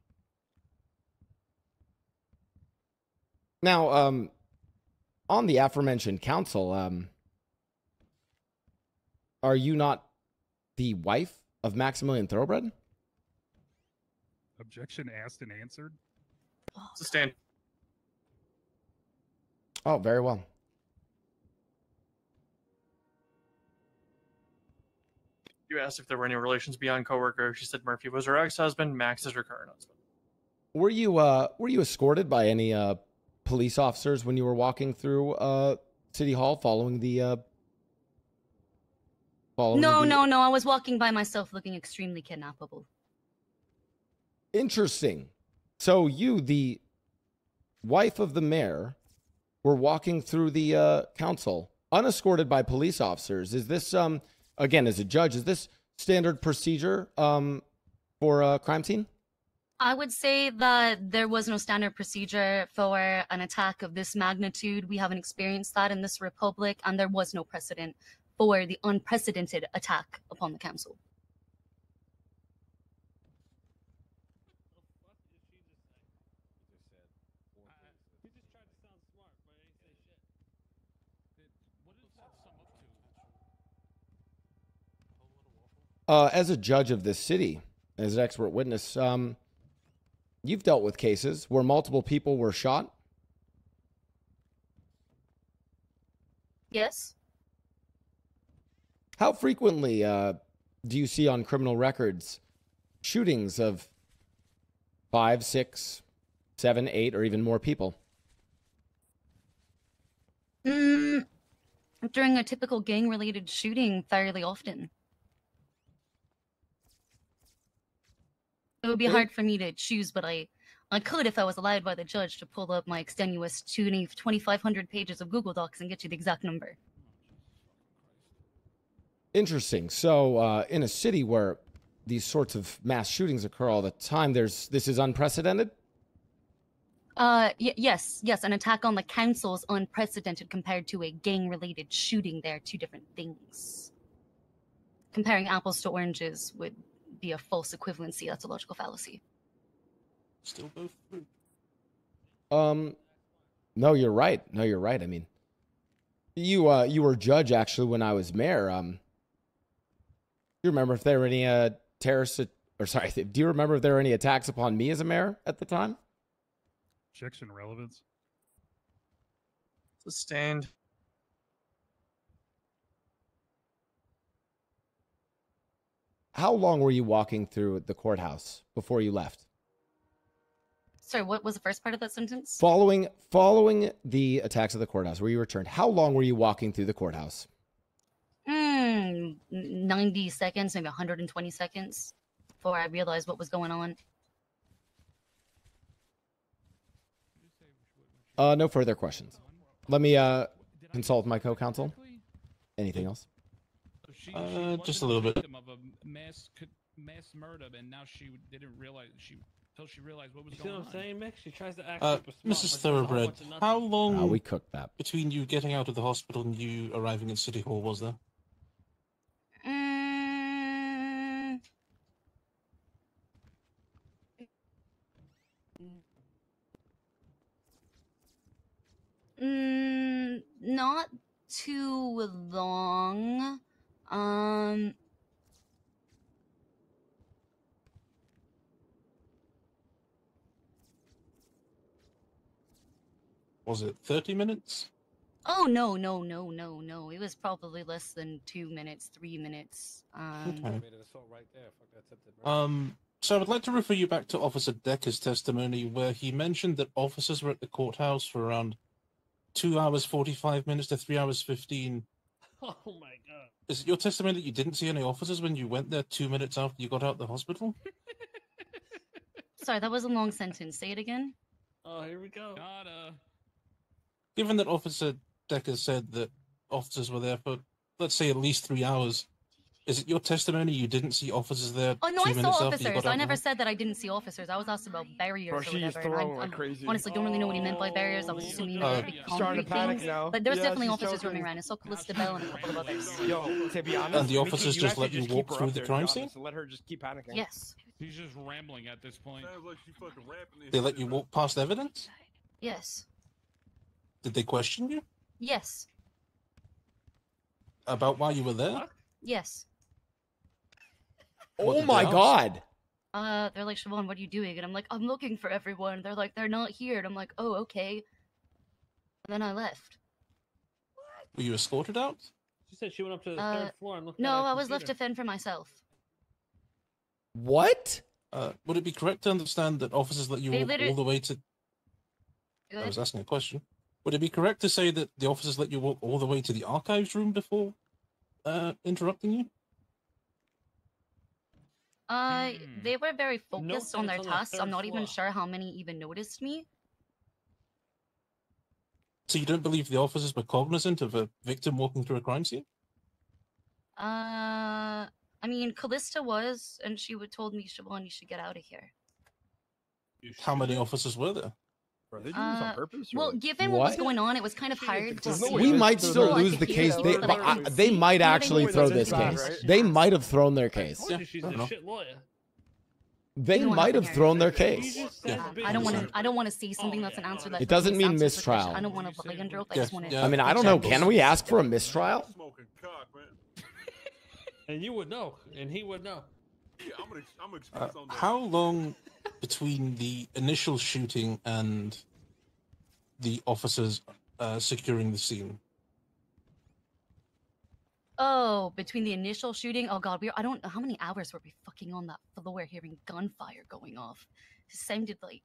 [SPEAKER 2] Now, on the aforementioned council, are you not the wife of Maximilian Thoroughbred?
[SPEAKER 11] Objection asked and answered.
[SPEAKER 1] Sustain.
[SPEAKER 2] Oh, very well.
[SPEAKER 1] You asked if there were any relations beyond coworker. She said Murphy was her ex-husband. Max is her current husband.
[SPEAKER 2] Were you escorted by any police officers when you were walking through City Hall following the?
[SPEAKER 19] No. I was walking by myself, looking extremely kidnappable.
[SPEAKER 2] Interesting. So you, the wife of the mayor, were walking through the council unescorted by police officers. Is this, again, as a judge, is this standard procedure for a crime scene?
[SPEAKER 19] I would say that there was no standard procedure for an attack of this magnitude. We haven't experienced that in this republic, and there was no precedent for the unprecedented attack upon the council.
[SPEAKER 2] As a judge of this city, as an expert witness, you've dealt with cases where multiple people were shot.
[SPEAKER 19] Yes.
[SPEAKER 2] How frequently do you see on criminal records shootings of 5, 6, 7, 8, or even more people?
[SPEAKER 19] During a typical gang-related shooting, fairly often. It would be hard for me to choose, but I could, if I was allowed by the judge, to pull up my extenuous 2,500 pages of Google Docs and get you the exact number.
[SPEAKER 2] Interesting. So, in a city where these sorts of mass shootings occur all the time, this is unprecedented?
[SPEAKER 19] Yes, an attack on the council is unprecedented compared to a gang-related shooting. They're two different things. Comparing apples to oranges would be a false equivalency. That's a logical fallacy.
[SPEAKER 5] Still both true.
[SPEAKER 2] No, you're right. I mean, you were judge actually when I was mayor. Do you remember if there were any do you remember if there were any attacks upon me as a mayor at the time?
[SPEAKER 11] Objection relevance.
[SPEAKER 1] Sustained.
[SPEAKER 2] How long were you walking through the courthouse before you left?
[SPEAKER 19] Sorry, what was the first part of that sentence?
[SPEAKER 2] Following the attacks of the courthouse, where you returned, how long were you walking through the courthouse?
[SPEAKER 19] 90 seconds, maybe 120 seconds before I realized what was going on.
[SPEAKER 2] No further questions. Let me consult my co-counsel. Anything else?
[SPEAKER 5] Just a little bit.
[SPEAKER 17] Victim of a mass murder, and now she didn't realize until she realized what was going on.
[SPEAKER 16] See what I'm saying, Mick? She tries to act super smart,
[SPEAKER 5] Mrs.
[SPEAKER 16] but
[SPEAKER 5] Thoroughbred,
[SPEAKER 16] she wants
[SPEAKER 5] how long
[SPEAKER 2] we cooked that
[SPEAKER 5] between you getting out of the hospital and you arriving at City Hall was there?
[SPEAKER 19] Not too long.
[SPEAKER 5] Was it 30 minutes?
[SPEAKER 19] Oh, no. It was probably less than 2 minutes, 3 minutes.
[SPEAKER 5] Okay. So I would like to refer you back to Officer Decker's testimony, where he mentioned that officers were at the courthouse for around 2 hours 45 minutes to 3 hours 15.
[SPEAKER 16] Oh my god.
[SPEAKER 5] Is it your testimony that you didn't see any officers when you went there 2 minutes after you got out of the hospital?
[SPEAKER 19] Sorry, that was a long sentence. Say it again.
[SPEAKER 16] Oh, here we go.
[SPEAKER 5] Given that Officer Decker said that officers were there for, let's say, at least 3 hours, is it your testimony you didn't see officers there?
[SPEAKER 19] Oh, no,
[SPEAKER 5] 2
[SPEAKER 19] I
[SPEAKER 5] minutes
[SPEAKER 19] saw
[SPEAKER 5] after you got
[SPEAKER 19] officers.
[SPEAKER 5] out
[SPEAKER 19] I
[SPEAKER 5] of the
[SPEAKER 19] never
[SPEAKER 5] hospital?
[SPEAKER 19] said that I didn't see officers. I was asked about barriers
[SPEAKER 8] Bro,
[SPEAKER 19] or
[SPEAKER 8] she's
[SPEAKER 19] whatever.
[SPEAKER 8] throwing
[SPEAKER 19] and
[SPEAKER 8] like crazy.
[SPEAKER 19] honestly don't really know what he meant by barriers. I was assuming they were big
[SPEAKER 8] starting to
[SPEAKER 19] concrete
[SPEAKER 8] panic
[SPEAKER 19] things.
[SPEAKER 8] now.
[SPEAKER 19] But there was
[SPEAKER 8] Yeah,
[SPEAKER 19] definitely
[SPEAKER 8] she's
[SPEAKER 19] officers
[SPEAKER 8] choking.
[SPEAKER 19] running around. I saw Callista Bell and a couple of others.
[SPEAKER 8] Yo, to be honest,
[SPEAKER 5] And the officers just let you
[SPEAKER 8] actually
[SPEAKER 5] walk
[SPEAKER 8] keep her
[SPEAKER 5] through
[SPEAKER 8] up
[SPEAKER 5] the
[SPEAKER 8] there,
[SPEAKER 5] crime
[SPEAKER 8] to be
[SPEAKER 5] scene?
[SPEAKER 8] honest, and let her just keep panicking.
[SPEAKER 19] Yes.
[SPEAKER 17] He's just rambling at this point.
[SPEAKER 3] Sounds like she fucking rapping.
[SPEAKER 5] They let you walk past evidence?
[SPEAKER 19] Yes.
[SPEAKER 5] Did they question you
[SPEAKER 19] Yes.
[SPEAKER 5] about why you were there?
[SPEAKER 19] Yes.
[SPEAKER 5] What
[SPEAKER 2] Oh
[SPEAKER 5] did
[SPEAKER 2] my
[SPEAKER 5] they ask?
[SPEAKER 2] god.
[SPEAKER 19] They're like, Siobhan, what are you doing? And I'm like, I'm looking for everyone. They're like, they're not here. And I'm like, oh, okay. And then I left.
[SPEAKER 5] Were you escorted out?
[SPEAKER 16] She said she went up to the third floor and looked
[SPEAKER 19] No,
[SPEAKER 16] at her
[SPEAKER 19] I was left to
[SPEAKER 16] computer.
[SPEAKER 19] fend for myself.
[SPEAKER 2] What?
[SPEAKER 5] Would it be correct to understand that officers let you
[SPEAKER 19] They
[SPEAKER 5] walk
[SPEAKER 19] literally-
[SPEAKER 5] all the way to...
[SPEAKER 19] Go
[SPEAKER 5] I
[SPEAKER 19] ahead.
[SPEAKER 5] was asking a question. Would it be correct to say that the officers let you walk all the way to the archives room before interrupting you?
[SPEAKER 19] They were very focused on their
[SPEAKER 16] tents on the
[SPEAKER 19] tasks. I'm
[SPEAKER 16] third
[SPEAKER 19] not even
[SPEAKER 16] floor.
[SPEAKER 19] sure how many even noticed me.
[SPEAKER 5] So you don't believe the officers were cognizant of a victim walking through a crime scene?
[SPEAKER 19] I mean, Callista was, and she would told me, Siobhan, you should get out of here.
[SPEAKER 5] How many officers were there?
[SPEAKER 8] Are they doing this on purpose?
[SPEAKER 19] Well, given what was going on, it was kind of hard to see.
[SPEAKER 2] We might still lose the case. They might actually throw this case. They might have thrown their case.
[SPEAKER 16] She's a shit lawyer.
[SPEAKER 2] They might have thrown their case.
[SPEAKER 19] I don't want to see something that's an answer that
[SPEAKER 2] It doesn't mean
[SPEAKER 19] answers the question.
[SPEAKER 2] mistrial.
[SPEAKER 19] I don't want to lie under oath. I just want to.
[SPEAKER 2] I mean, I don't know. Can we ask for a mistrial?
[SPEAKER 16] And you would know, and he would know.
[SPEAKER 5] How long between the initial shooting and the officers securing the scene?
[SPEAKER 19] Oh, between the initial shooting, oh god, I don't know how many hours were we fucking on that floor hearing gunfire going off. It sounded like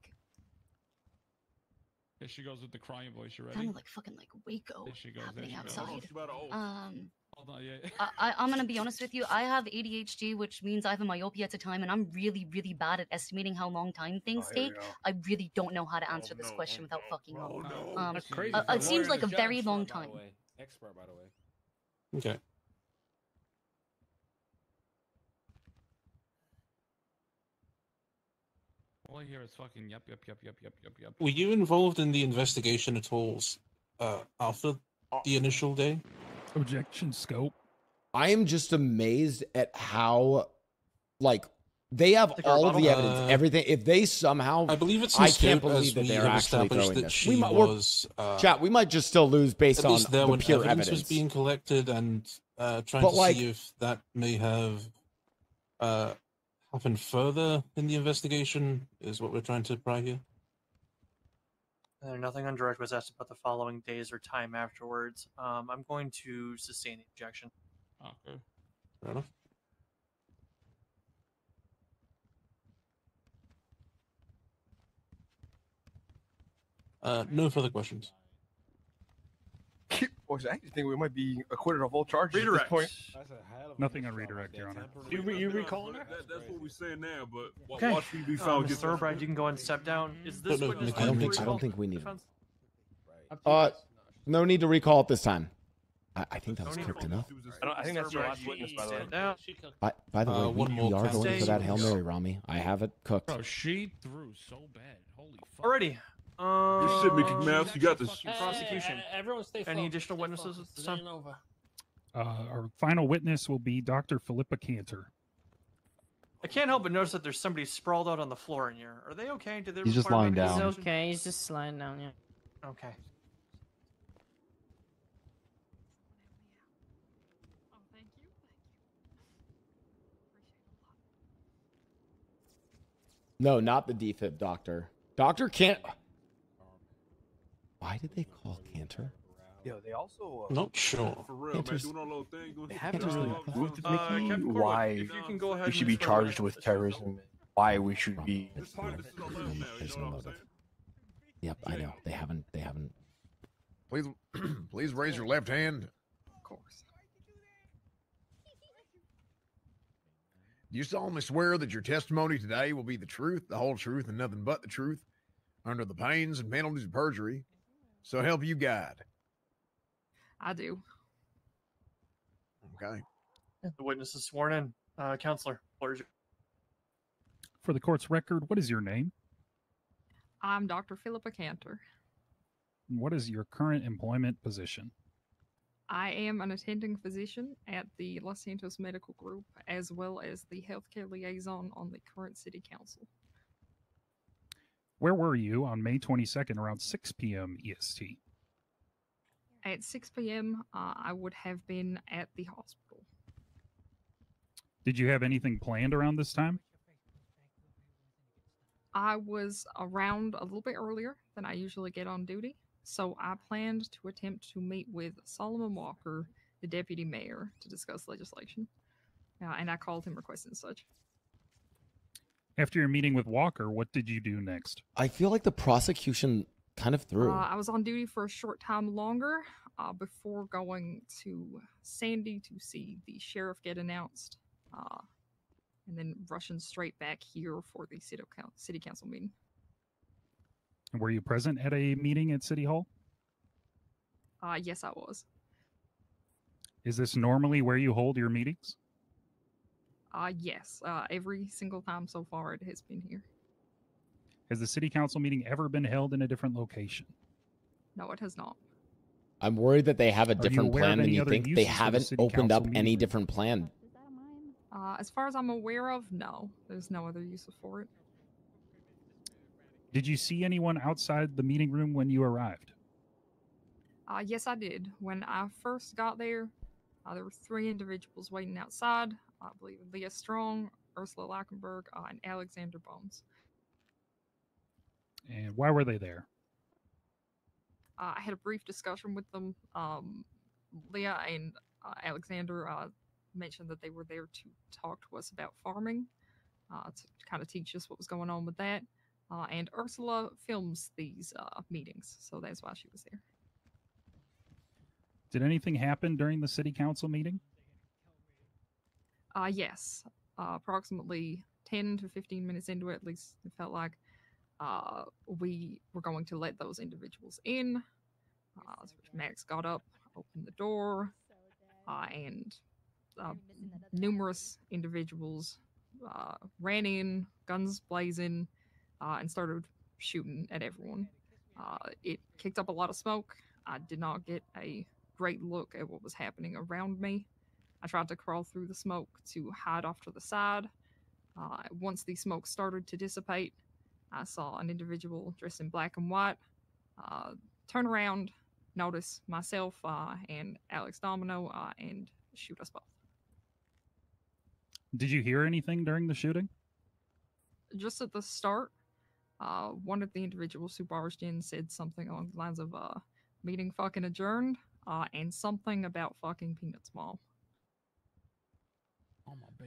[SPEAKER 17] Here she goes with the crying voice. You ready?
[SPEAKER 19] sounded like fucking like Waco
[SPEAKER 17] There she goes.
[SPEAKER 19] happening
[SPEAKER 17] there she
[SPEAKER 19] outside.
[SPEAKER 17] Goes. Hold on, yeah.
[SPEAKER 19] I'm gonna be honest with you. I have ADHD, which means I have a myopia at a time, and I'm really, really bad at estimating how long time things take. I really don't know how to answer this question without fucking up.
[SPEAKER 16] That's crazy.
[SPEAKER 19] It seems like a very long time.
[SPEAKER 9] Expert, by the way.
[SPEAKER 5] Okay.
[SPEAKER 17] All I hear is fucking yep.
[SPEAKER 5] Were you involved in the investigation at all after the initial day?
[SPEAKER 11] Objection scope.
[SPEAKER 2] I am just amazed at how, like, they have all of the evidence, everything. If they somehow,
[SPEAKER 5] I believe it's.
[SPEAKER 2] I can't believe that they're actually throwing this. We might, chat. We might just still lose based on
[SPEAKER 5] there
[SPEAKER 2] the
[SPEAKER 5] when
[SPEAKER 2] pure
[SPEAKER 5] evidence
[SPEAKER 2] evidence.
[SPEAKER 5] was being collected and trying
[SPEAKER 2] But,
[SPEAKER 5] to
[SPEAKER 2] like-
[SPEAKER 5] see if that may have happened further in the investigation is what we're trying to pry here.
[SPEAKER 1] Nothing on direct was asked about the following days or time afterwards. I'm going to sustain the objection.
[SPEAKER 5] Okay. Fair enough. No further questions.
[SPEAKER 8] Boys, I actually think we might be acquitted of all charges
[SPEAKER 1] Redirect.
[SPEAKER 8] at this point.
[SPEAKER 11] Nothing on redirect, Your Honor.
[SPEAKER 16] You recalling her?
[SPEAKER 3] That's what we're saying now, but
[SPEAKER 1] Okay.
[SPEAKER 3] watch me be found.
[SPEAKER 1] Ms. Thoroughbride, you can go and step down. Is this
[SPEAKER 5] No,
[SPEAKER 1] witness
[SPEAKER 2] I don't
[SPEAKER 1] going
[SPEAKER 2] think.
[SPEAKER 1] to
[SPEAKER 2] I
[SPEAKER 1] recall
[SPEAKER 2] don't think we need.
[SPEAKER 1] defense?
[SPEAKER 2] No need to recall at this time. I think that was quick enough.
[SPEAKER 8] I think that's your last witness, by the way.
[SPEAKER 1] Stand down.
[SPEAKER 2] By the way,
[SPEAKER 5] one
[SPEAKER 2] we
[SPEAKER 5] more
[SPEAKER 2] are going
[SPEAKER 5] case.
[SPEAKER 2] for that Hail Mary, Rami. I have it cooked.
[SPEAKER 17] Bro, she threw so bad. Holy fuck.
[SPEAKER 1] Alrighty.
[SPEAKER 3] Good shit, Mickey Mouse. You got this.
[SPEAKER 1] Prosecution.
[SPEAKER 16] Everyone stay
[SPEAKER 1] Any
[SPEAKER 16] focused,
[SPEAKER 1] additional
[SPEAKER 16] stay
[SPEAKER 1] witnesses
[SPEAKER 16] focused.
[SPEAKER 1] at this
[SPEAKER 16] It ain't
[SPEAKER 1] time?
[SPEAKER 16] over.
[SPEAKER 11] Our final witness will be Dr. Philippa Cantor.
[SPEAKER 1] I can't help but notice that there's somebody sprawled out on the floor in here. Are they okay? Did they
[SPEAKER 10] He's just
[SPEAKER 1] require
[SPEAKER 10] lying
[SPEAKER 1] medical
[SPEAKER 10] down.
[SPEAKER 1] attention?
[SPEAKER 10] Okay, he's just lying down, yeah.
[SPEAKER 1] Okay.
[SPEAKER 2] No, not the defib doctor. Doctor can't. Why did they call Cantor?
[SPEAKER 8] Yo, they also.
[SPEAKER 5] Not sure.
[SPEAKER 3] For real,
[SPEAKER 2] Cantor's-
[SPEAKER 3] man. Doing all those things.
[SPEAKER 8] They haven't really proved to
[SPEAKER 1] Captain
[SPEAKER 8] Mickey
[SPEAKER 1] Corwin,
[SPEAKER 8] why
[SPEAKER 1] if you can go ahead
[SPEAKER 8] we
[SPEAKER 1] and
[SPEAKER 8] should be
[SPEAKER 1] swear
[SPEAKER 8] charged
[SPEAKER 1] in.
[SPEAKER 8] with terrorism. Why we should be.
[SPEAKER 3] It's part of this is all now, you
[SPEAKER 2] There's
[SPEAKER 3] know
[SPEAKER 2] no
[SPEAKER 3] what I'm
[SPEAKER 2] motive.
[SPEAKER 3] saying?
[SPEAKER 2] Yep, I know. They haven't.
[SPEAKER 13] Please, please raise your left hand.
[SPEAKER 10] Of course.
[SPEAKER 13] Do you solemnly swear that your testimony today will be the truth, the whole truth, and nothing but the truth, under the pains and penalties of perjury? So help you God.
[SPEAKER 10] I do.
[SPEAKER 13] Okay.
[SPEAKER 1] The witness is sworn in. Counselor, what is your...
[SPEAKER 11] For the court's record, what is your name?
[SPEAKER 10] I'm Dr. Philippa Cantor.
[SPEAKER 11] And what is your current employment position?
[SPEAKER 10] I am an attending physician at the Los Santos Medical Group, as well as the healthcare liaison on the current city council.
[SPEAKER 11] Where were you on May 22nd around 6 p.m. EST?
[SPEAKER 10] At 6 p.m., I would have been at the hospital.
[SPEAKER 11] Did you have anything planned around this time?
[SPEAKER 10] I was around a little bit earlier than I usually get on duty, so I planned to attempt to meet with Solomon Walker, the deputy mayor, to discuss legislation. And I called him requesting such.
[SPEAKER 11] After your meeting with Walker, what did you do next?
[SPEAKER 2] I feel like the prosecution kind of threw.
[SPEAKER 10] I was on duty for a short time longer before going to Sandy to see the sheriff get announced. and then rushing straight back here for the city council meeting.
[SPEAKER 11] Were you present at a meeting at City Hall?
[SPEAKER 10] Yes, I was.
[SPEAKER 11] Is this normally where you hold your meetings?
[SPEAKER 10] Yes. Every single time so far it has been here.
[SPEAKER 11] Has the city council meeting ever been held in a different location?
[SPEAKER 10] No, it has not.
[SPEAKER 2] I'm worried that they have a
[SPEAKER 11] Are you
[SPEAKER 2] different
[SPEAKER 11] aware of
[SPEAKER 2] plan than
[SPEAKER 11] any
[SPEAKER 2] you
[SPEAKER 11] other
[SPEAKER 2] think. They
[SPEAKER 11] uses for the
[SPEAKER 2] haven't
[SPEAKER 11] city
[SPEAKER 2] opened up
[SPEAKER 11] council
[SPEAKER 2] any
[SPEAKER 11] meeting?
[SPEAKER 2] different plan.
[SPEAKER 10] As far as I'm aware of, no. There's no other use for it.
[SPEAKER 11] Did you see anyone outside the meeting room when you arrived?
[SPEAKER 10] Yes, I did. When I first got there, there were 3 individuals waiting outside. I believe Leah Strong, Ursula Lackenberg, and Alexander Bones.
[SPEAKER 11] And why were they there?
[SPEAKER 10] I had a brief discussion with them. Leah and Alexander mentioned that they were there to talk to us about farming, to kind of teach us what was going on with that. And Ursula films these meetings, so that's why she was there.
[SPEAKER 11] Did anything happen during the city council meeting?
[SPEAKER 10] Yes. Approximately 10 to 15 minutes into it, at least it felt like, we were going to let those individuals in. Max got up, opened the door, and numerous individuals ran in, guns blazing, and started shooting at everyone. It kicked up a lot of smoke. I did not get a great look at what was happening around me. I tried to crawl through the smoke to hide off to the side. Once the smoke started to dissipate, I saw an individual dressed in black and white turn around, notice myself and Alex Domino, and shoot us both.
[SPEAKER 11] Did you hear anything during the shooting?
[SPEAKER 10] Just at the start, one of the individuals who barged in said something along the lines of meeting fucking adjourned, and something about fucking Peanuts Mall.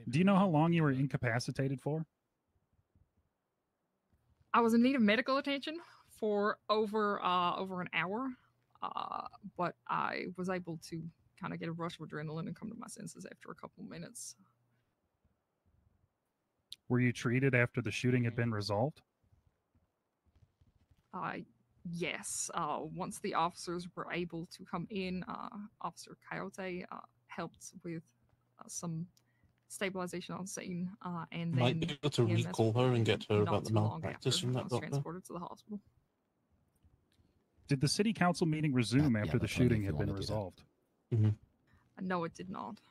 [SPEAKER 11] Do you know how long you were incapacitated for?
[SPEAKER 10] I was in need of medical attention for over an hour, but I was able to kind of get a rush of adrenaline and come to my senses after a couple minutes.
[SPEAKER 11] Were you treated after the shooting had been resolved?
[SPEAKER 10] Yes. Once the officers were able to come in, Officer Coyote helped with some stabilization on scene, and
[SPEAKER 5] Might
[SPEAKER 10] then
[SPEAKER 5] be able to
[SPEAKER 10] EMS
[SPEAKER 5] recall her and get her
[SPEAKER 10] not
[SPEAKER 5] about the
[SPEAKER 10] too long
[SPEAKER 5] malpractice
[SPEAKER 10] after,
[SPEAKER 5] from
[SPEAKER 10] I
[SPEAKER 5] that
[SPEAKER 10] was
[SPEAKER 5] doctor.
[SPEAKER 10] transported to the hospital.
[SPEAKER 11] Did the city council meeting resume after the
[SPEAKER 2] that's only if
[SPEAKER 11] shooting
[SPEAKER 2] you
[SPEAKER 11] had been
[SPEAKER 2] wanna do that.
[SPEAKER 11] resolved?
[SPEAKER 10] No, it did not.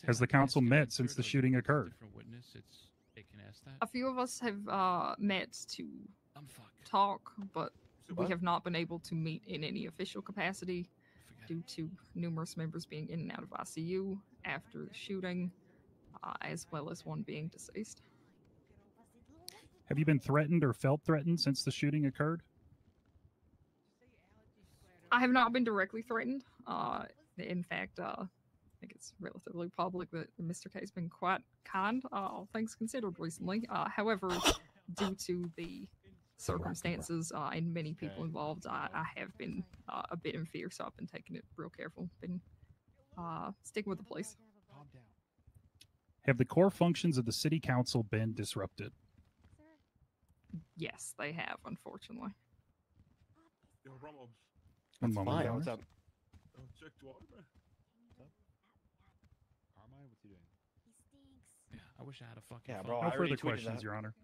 [SPEAKER 11] Has the council met since the shooting occurred?
[SPEAKER 10] A few of us have met to talk, but we have not been able to meet in any official capacity due to numerous members being in and out of ICU after the shooting, as well as one being deceased.
[SPEAKER 11] Have you been threatened or felt threatened since the shooting occurred?
[SPEAKER 10] I have not been directly threatened. In fact, I think it's relatively public that Mr. K has been quite kind, all things considered, recently. However, due to the circumstances and many people involved, I have been a bit in fear, so I've been taking it real careful. Been sticking with the police.
[SPEAKER 11] Have the core functions of the city council been disrupted?
[SPEAKER 10] Yes, they have, unfortunately.
[SPEAKER 3] Yo, Ramos.
[SPEAKER 11] One moment,
[SPEAKER 8] Fine.
[SPEAKER 11] Your
[SPEAKER 8] What's
[SPEAKER 11] Honors.
[SPEAKER 8] up?
[SPEAKER 3] Check the water, man.
[SPEAKER 17] Carmine, what's he doing? Yeah, I wish I had a fucking.
[SPEAKER 8] Yeah,
[SPEAKER 17] phone.
[SPEAKER 8] bro.
[SPEAKER 11] No
[SPEAKER 8] I
[SPEAKER 11] further
[SPEAKER 8] already tweeted
[SPEAKER 11] questions,
[SPEAKER 8] that.
[SPEAKER 11] Your Honor.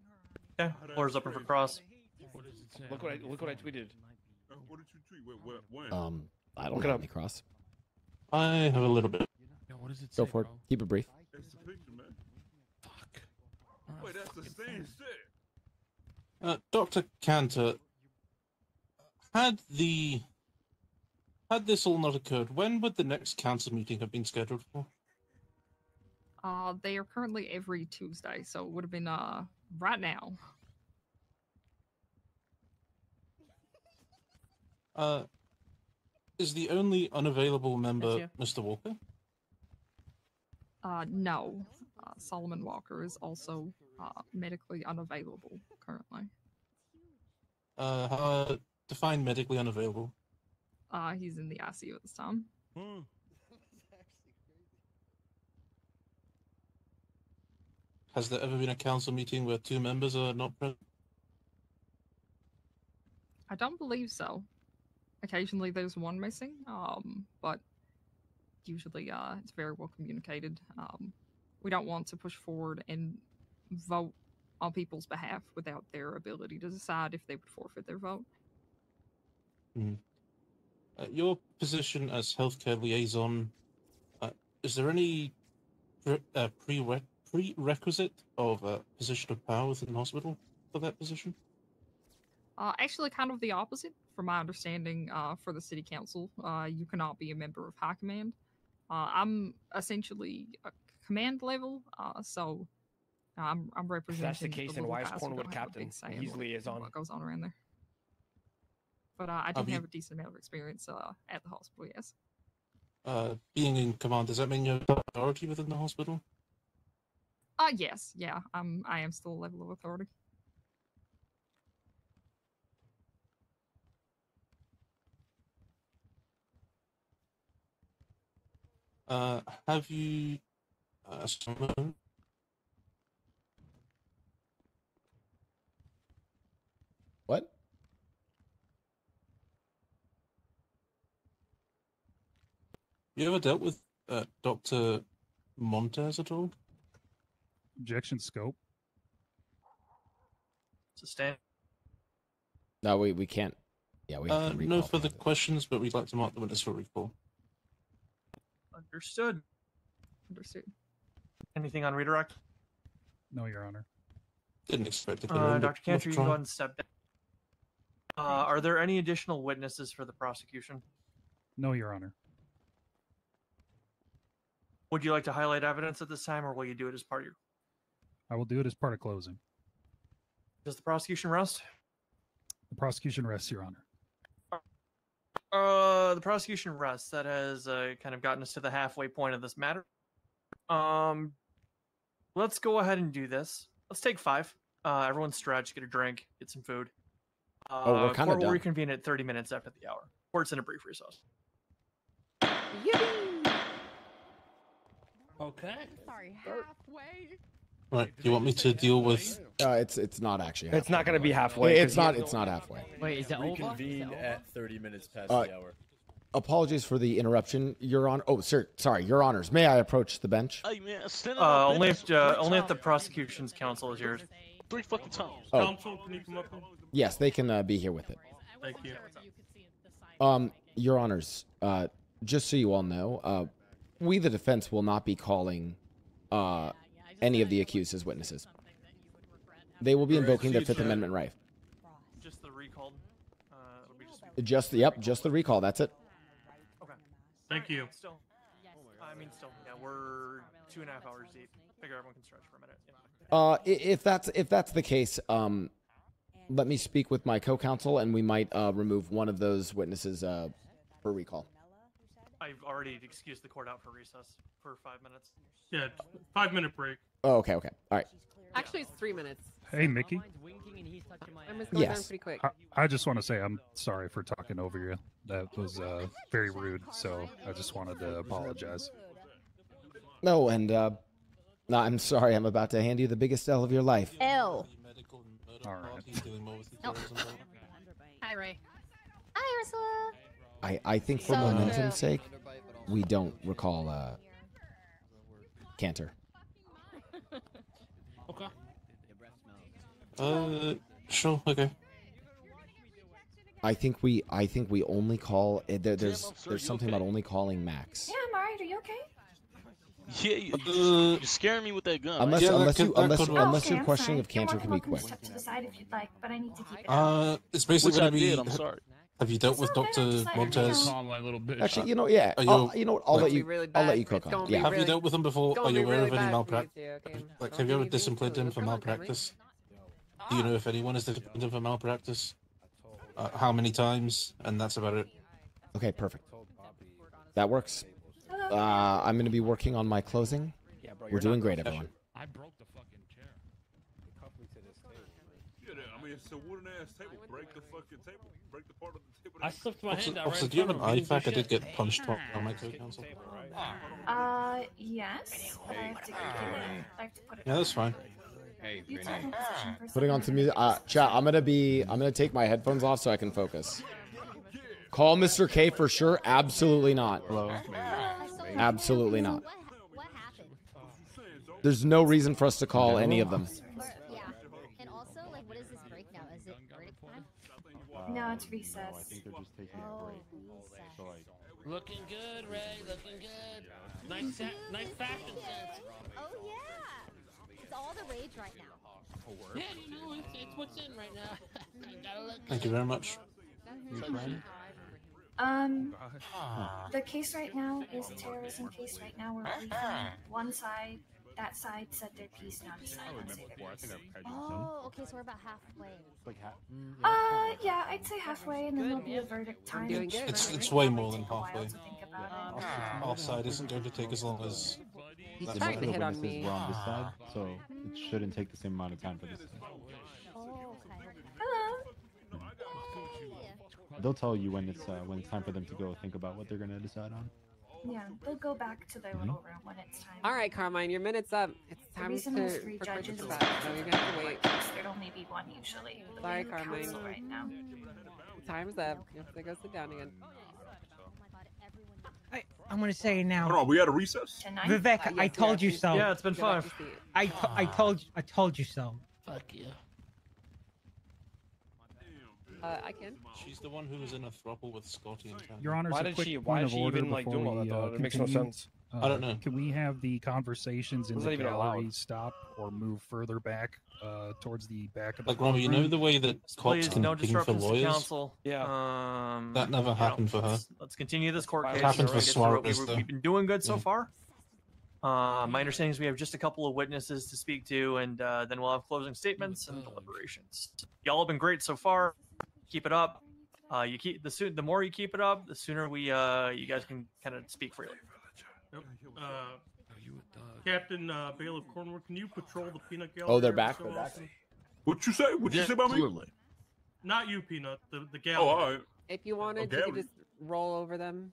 [SPEAKER 1] Okay, floor's open for cross.
[SPEAKER 17] What does it say?
[SPEAKER 8] Look what I tweeted.
[SPEAKER 3] What did you tweet? Wait, when?
[SPEAKER 2] I don't
[SPEAKER 8] Look it
[SPEAKER 2] have
[SPEAKER 8] up.
[SPEAKER 2] any cross.
[SPEAKER 5] I have a little bit.
[SPEAKER 17] Yo, what does it
[SPEAKER 2] Go
[SPEAKER 17] say,
[SPEAKER 2] for it.
[SPEAKER 17] bro?
[SPEAKER 2] Keep it brief.
[SPEAKER 3] It's the picture, man.
[SPEAKER 17] Fuck.
[SPEAKER 3] Wait, that's the same shit.
[SPEAKER 5] Dr. Cantor, had this all not occurred, when would the next council meeting have been scheduled for?
[SPEAKER 10] They are currently every Tuesday, so it would have been right now.
[SPEAKER 5] Is the only unavailable member
[SPEAKER 10] you.
[SPEAKER 5] Mr. Walker?
[SPEAKER 10] No. Solomon Walker is also medically unavailable currently.
[SPEAKER 5] Define medically unavailable.
[SPEAKER 10] He's in the ICU at this time.
[SPEAKER 5] Has there ever been a council meeting where 2 members are not present?
[SPEAKER 10] I don't believe so. Occasionally there's one missing, but usually it's very well communicated. We don't want to push forward and vote on people's behalf without their ability to decide if they would forfeit their vote.
[SPEAKER 5] Your position as healthcare liaison, is there any prerequisite of a position of power within the hospital for that position?
[SPEAKER 10] Actually, kind of the opposite. From my understanding, for the city council, you cannot be a member of high command. I'm essentially a command level, so I'm representing.
[SPEAKER 8] If that's the case, then
[SPEAKER 10] little
[SPEAKER 8] why is
[SPEAKER 10] guys who
[SPEAKER 8] Cornwood
[SPEAKER 10] don't have a
[SPEAKER 8] captain?
[SPEAKER 10] big say in
[SPEAKER 8] He's liaison.
[SPEAKER 10] what goes on around there. But I do have a decent amount of experience at the hospital. Yes.
[SPEAKER 5] Being in command, does that mean you're authority within the hospital?
[SPEAKER 10] Yes, yeah. I am still a level of authority.
[SPEAKER 5] Have you summoned?
[SPEAKER 2] What?
[SPEAKER 5] You ever dealt with Dr. Montez at all?
[SPEAKER 11] Objection scope.
[SPEAKER 1] Sustain.
[SPEAKER 2] No, we can't. Yeah, we have to recall.
[SPEAKER 5] No further questions, but we'd like to mark the witness for recall.
[SPEAKER 1] Understood.
[SPEAKER 10] Understood.
[SPEAKER 1] Anything on redirect?
[SPEAKER 11] No, Your Honor.
[SPEAKER 5] Didn't expect it.
[SPEAKER 1] Dr. Cantor, you can go ahead and step down. Are there any additional witnesses for the prosecution?
[SPEAKER 11] No, Your Honor.
[SPEAKER 1] Would you like to highlight evidence at this time, or will you do it as part of your...
[SPEAKER 11] I will do it as part of closing.
[SPEAKER 1] Does the prosecution rest?
[SPEAKER 11] The prosecution rests, Your Honor.
[SPEAKER 1] The prosecution rests. That has kind of gotten us to the halfway point of this matter. Let's go ahead and do this. Let's take 5. Everyone stretch, get a drink, get some food.
[SPEAKER 2] We're kind of
[SPEAKER 1] Court will
[SPEAKER 2] done.
[SPEAKER 1] reconvene at 30 minutes after the hour. Court's in a brief recess.
[SPEAKER 16] Okay.
[SPEAKER 15] Sorry, halfway.
[SPEAKER 5] Right. Do you want me to deal with?
[SPEAKER 2] It's not actually. Halfway.
[SPEAKER 8] It's not going to be halfway.
[SPEAKER 2] It's not halfway.
[SPEAKER 20] Wait, is it reconvene at 30 minutes past
[SPEAKER 2] Uh,
[SPEAKER 20] the hour?
[SPEAKER 2] Apologies for the interruption, Your Honor. Oh, sir, sorry, Your Honors. May I approach the bench?
[SPEAKER 18] Hey man, stand up.
[SPEAKER 1] Only if the prosecution's counsel is yours.
[SPEAKER 18] 3 fucking times.
[SPEAKER 2] Oh.
[SPEAKER 1] Counsel, can you come up?
[SPEAKER 2] Yes, they can be here with it.
[SPEAKER 1] Thank you.
[SPEAKER 2] Your Honors, just so you all know, we, the defense, will not be calling any of the accused as witnesses. They will be invoking their Fifth Amendment right.
[SPEAKER 1] Just the recalled. It'll be
[SPEAKER 2] Just the recall. That's it.
[SPEAKER 1] Okay.
[SPEAKER 16] Thank you.
[SPEAKER 1] Still, yeah, we're 2.5 hours deep. Figure everyone can stretch for a minute.
[SPEAKER 2] If that's the case, let me speak with my co-counsel, and we might remove one of those witnesses for recall.
[SPEAKER 1] I've already excused the court out for recess for 5 minutes.
[SPEAKER 16] Yeah, 5-minute break.
[SPEAKER 2] Oh, okay. All right.
[SPEAKER 21] Actually, it's 3 minutes.
[SPEAKER 11] Hey, Mickey.
[SPEAKER 21] I'm just going down
[SPEAKER 2] Yes.
[SPEAKER 21] pretty quick.
[SPEAKER 11] I just want to say I'm sorry for talking over you. That was very rude. So I just wanted to apologize.
[SPEAKER 2] No, and no, I'm sorry. I'm about to hand you the biggest L of your life.
[SPEAKER 21] L.
[SPEAKER 11] All right.
[SPEAKER 21] Hi, Ray. Hi, Ursula.
[SPEAKER 2] I think for momentum's sake, we don't recall Cantor.
[SPEAKER 5] Okay. Sure. Okay.
[SPEAKER 2] I think we only call there's something about only calling Max.
[SPEAKER 22] Yeah, I'm alright. Are you okay?
[SPEAKER 18] Yeah, you're scaring me with that gun.
[SPEAKER 2] Unless your questioning of Cantor can be quick.
[SPEAKER 22] Step to the side if you'd like, but I need to keep it.
[SPEAKER 5] It's basically
[SPEAKER 18] Which I
[SPEAKER 5] going to be.
[SPEAKER 18] did, I'm sorry.
[SPEAKER 5] Have you dealt with Dr. Montez?
[SPEAKER 16] Calm like a little bitch.
[SPEAKER 2] Actually, you know, yeah.
[SPEAKER 5] Are you-
[SPEAKER 2] You know what? I'll let you.
[SPEAKER 21] really
[SPEAKER 2] I'll let
[SPEAKER 21] bad.
[SPEAKER 2] you cook
[SPEAKER 21] It's gonna
[SPEAKER 2] on.
[SPEAKER 21] be
[SPEAKER 2] Yeah.
[SPEAKER 5] Have you dealt with him before? Are you aware of any malpractice?
[SPEAKER 21] Like,
[SPEAKER 5] Have you ever disciplined him for malpractice? Do you know if anyone has disciplined him for malpractice? How many times? And that's about it.
[SPEAKER 2] Okay, perfect. That works. I'm going to be working on my closing. We're doing great, everyone.
[SPEAKER 17] I broke the fucking chair.
[SPEAKER 3] I mean, it's a wooden ass table. Break the fucking table. Break the part of the table.
[SPEAKER 16] I slipped my hand out.
[SPEAKER 5] Officer, do you have an IFAC? I did get punched on my co-counsel.
[SPEAKER 22] Yes, but I have to put it.
[SPEAKER 5] Yeah, that's fine.
[SPEAKER 22] Hey, position first.
[SPEAKER 2] Putting on some music. Chat, I'm gonna take my headphones off so I can focus. Call Mr. K for sure. Absolutely not. Absolutely not. There's no reason for us to call any of them.
[SPEAKER 21] Yeah. And also, like, what is this break now? Is it verdict time?
[SPEAKER 22] No, it's recess.
[SPEAKER 4] I think they're just taking a break. So, like,
[SPEAKER 7] Looking good, Ray. Looking good. Nice fashion sense.
[SPEAKER 21] Oh yeah. It's all the rage right now.
[SPEAKER 7] Yeah, you know, it's what's in right now. Gotta look
[SPEAKER 5] Thank you very much.
[SPEAKER 22] The case right now is a terrorism case. Right now, we're briefing one side. That side said their piece, now the side won't say their piece.
[SPEAKER 21] Oh, okay, so we're about halfway.
[SPEAKER 4] like
[SPEAKER 22] Yeah, I'd say halfway, and then there'll be a verdict time.
[SPEAKER 5] It's way more than halfway. Our side isn't going to take as long as.
[SPEAKER 21] He's
[SPEAKER 4] the
[SPEAKER 21] trying to hit on
[SPEAKER 4] witnesses
[SPEAKER 21] me.
[SPEAKER 4] were on this side, so it shouldn't take the same amount of time for this side.
[SPEAKER 22] Hello.
[SPEAKER 4] They'll tell you when it's time for them to go think about what they're gonna decide on.
[SPEAKER 22] Yeah, they'll go back to their little room when it's time.
[SPEAKER 21] All right, Carmine, your minute's up. It's
[SPEAKER 22] The
[SPEAKER 21] time
[SPEAKER 22] reason
[SPEAKER 21] to
[SPEAKER 22] there's 3
[SPEAKER 21] for
[SPEAKER 22] judges
[SPEAKER 21] questions
[SPEAKER 22] is
[SPEAKER 21] about it, so you're gonna have to wait.
[SPEAKER 22] There'd only be one usually. The
[SPEAKER 21] Sorry,
[SPEAKER 22] main
[SPEAKER 21] Carmine.
[SPEAKER 22] counsel right now.
[SPEAKER 21] Time's up. You have to go sit down again.
[SPEAKER 12] I'm gonna say now.
[SPEAKER 3] Hold on, we had a recess?
[SPEAKER 12] Vivek, I told you so.
[SPEAKER 1] Yeah, it's been fun.
[SPEAKER 12] I told you so.
[SPEAKER 7] Fuck you.
[SPEAKER 21] I can.
[SPEAKER 5] She's the one who was in a throuple with Scotty and Candy.
[SPEAKER 11] Your Honor's
[SPEAKER 8] Why
[SPEAKER 11] a
[SPEAKER 8] did
[SPEAKER 11] quick
[SPEAKER 8] she-
[SPEAKER 11] point
[SPEAKER 8] why
[SPEAKER 11] of
[SPEAKER 8] is she
[SPEAKER 11] order
[SPEAKER 8] even, like,
[SPEAKER 11] before
[SPEAKER 8] doing all
[SPEAKER 11] we,
[SPEAKER 8] that, though? It makes no
[SPEAKER 11] continue.
[SPEAKER 8] sense.
[SPEAKER 5] I don't know.
[SPEAKER 11] Can we have the conversations in
[SPEAKER 8] Was
[SPEAKER 11] the
[SPEAKER 8] that even
[SPEAKER 11] gallery
[SPEAKER 8] allowed?
[SPEAKER 11] stop or move further back towards the back of the
[SPEAKER 5] Like, Romy, you know
[SPEAKER 11] courtroom?
[SPEAKER 5] the way that cops
[SPEAKER 1] Please,
[SPEAKER 5] can
[SPEAKER 1] no
[SPEAKER 5] ping for
[SPEAKER 1] disruptions to
[SPEAKER 5] lawyers?
[SPEAKER 1] counsel.
[SPEAKER 8] Yeah.
[SPEAKER 5] That never happened for her.
[SPEAKER 1] Let's continue this court
[SPEAKER 5] It
[SPEAKER 1] case.
[SPEAKER 5] happened
[SPEAKER 1] We're
[SPEAKER 5] for
[SPEAKER 1] gonna get through it.
[SPEAKER 5] Suarez, though.
[SPEAKER 1] We've been doing good so
[SPEAKER 5] Yeah.
[SPEAKER 1] far. My understanding is we have just a couple of witnesses to speak to, and then we'll have closing statements and deliberations. Y'all have been great so far. Keep it up. You keep the more you keep it up, the sooner we you guys can kind of speak freely.
[SPEAKER 16] Yep. Captain Bailiff Cornwall, can you patrol the peanut gallery?
[SPEAKER 2] Oh, they're
[SPEAKER 16] every
[SPEAKER 2] back?
[SPEAKER 16] so
[SPEAKER 2] They're back.
[SPEAKER 16] often?
[SPEAKER 3] What you say? What you say about me?
[SPEAKER 16] Not you, Peanut. The gallery.
[SPEAKER 3] Oh, all right.
[SPEAKER 21] If you wanted, you
[SPEAKER 16] gallery.
[SPEAKER 21] could just roll over them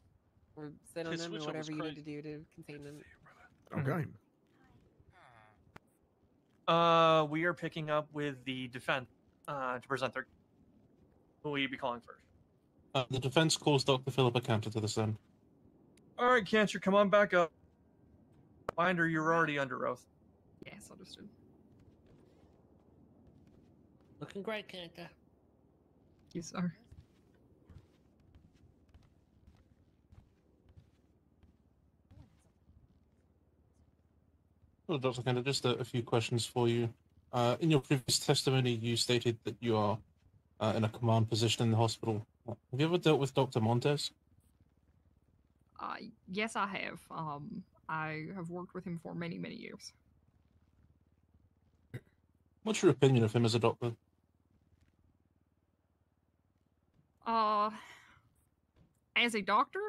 [SPEAKER 21] or sit on
[SPEAKER 18] His
[SPEAKER 21] them or
[SPEAKER 18] switch up was
[SPEAKER 21] whatever you need to
[SPEAKER 18] crazy.
[SPEAKER 21] do to contain them.
[SPEAKER 13] Okay.
[SPEAKER 1] We are picking up with the defense to present their. Who will you be calling first?
[SPEAKER 5] The defense calls Dr. Philippa Cantor to the stand.
[SPEAKER 1] All right, Cancer, come on back up. Binder, you're already under oath.
[SPEAKER 10] Yes, understood.
[SPEAKER 7] Looking great, Kanka.
[SPEAKER 10] Yes, sir.
[SPEAKER 5] Well, Dr. Cantor, just a few questions for you. In your previous testimony, you stated that you are in a command position in the hospital. Have you ever dealt with Dr. Montez?
[SPEAKER 10] Yes, I have. I have worked with him for many, many years.
[SPEAKER 5] What's your opinion of him as a doctor?
[SPEAKER 10] As a doctor,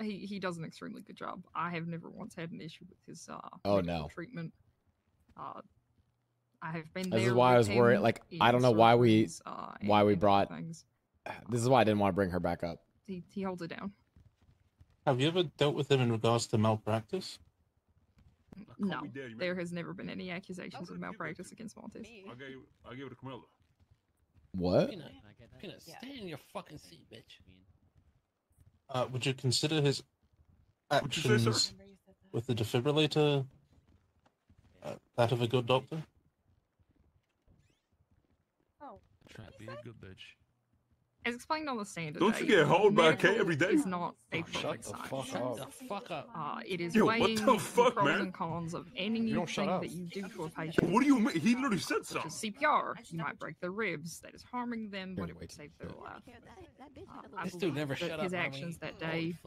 [SPEAKER 10] he does an extremely good job. I have never once had an issue with his
[SPEAKER 2] Oh,
[SPEAKER 10] medical
[SPEAKER 2] no.
[SPEAKER 10] treatment. I have been
[SPEAKER 2] This
[SPEAKER 10] there
[SPEAKER 2] is why I
[SPEAKER 10] with
[SPEAKER 2] was worried.
[SPEAKER 10] him
[SPEAKER 2] Like,
[SPEAKER 10] in
[SPEAKER 2] I don't know why we
[SPEAKER 10] surgeries, and
[SPEAKER 2] brought.
[SPEAKER 10] things.
[SPEAKER 2] This is why I didn't want to bring her back up.
[SPEAKER 10] He holds it down.
[SPEAKER 5] Have you ever dealt with him in regards to malpractice?
[SPEAKER 10] No, there has never been any accusations of malpractice against Montez.
[SPEAKER 3] I gave it to Camilla.
[SPEAKER 2] What?
[SPEAKER 7] Peanut, stay in your fucking seat, bitch.
[SPEAKER 5] Would you consider his
[SPEAKER 3] What'd you say, sir?
[SPEAKER 5] actions with the defibrillator that of a good doctor?
[SPEAKER 17] Try to be a good bitch.
[SPEAKER 10] As explained on the stand
[SPEAKER 3] Don't
[SPEAKER 10] today,
[SPEAKER 3] you get hauled by a K
[SPEAKER 10] medical
[SPEAKER 3] every day?
[SPEAKER 10] is not a
[SPEAKER 3] Shut
[SPEAKER 10] perfect
[SPEAKER 3] the
[SPEAKER 10] science.
[SPEAKER 3] fuck
[SPEAKER 7] Shut the fuck up.
[SPEAKER 10] It is
[SPEAKER 3] Yo, what
[SPEAKER 10] weighing
[SPEAKER 3] the fuck,
[SPEAKER 10] pros
[SPEAKER 3] man?
[SPEAKER 10] and cons of any
[SPEAKER 3] You
[SPEAKER 10] new
[SPEAKER 3] don't shut
[SPEAKER 10] thing
[SPEAKER 3] up.
[SPEAKER 10] that you do to a patient.
[SPEAKER 3] What do you mean? He literally said
[SPEAKER 10] Such
[SPEAKER 3] something.
[SPEAKER 10] as CPR, you might break their ribs. That is harming them, but it would save their life. I
[SPEAKER 7] This dude
[SPEAKER 10] believe
[SPEAKER 7] never
[SPEAKER 10] that
[SPEAKER 7] shut
[SPEAKER 10] his
[SPEAKER 7] up,
[SPEAKER 10] actions
[SPEAKER 7] Romy.
[SPEAKER 10] that day.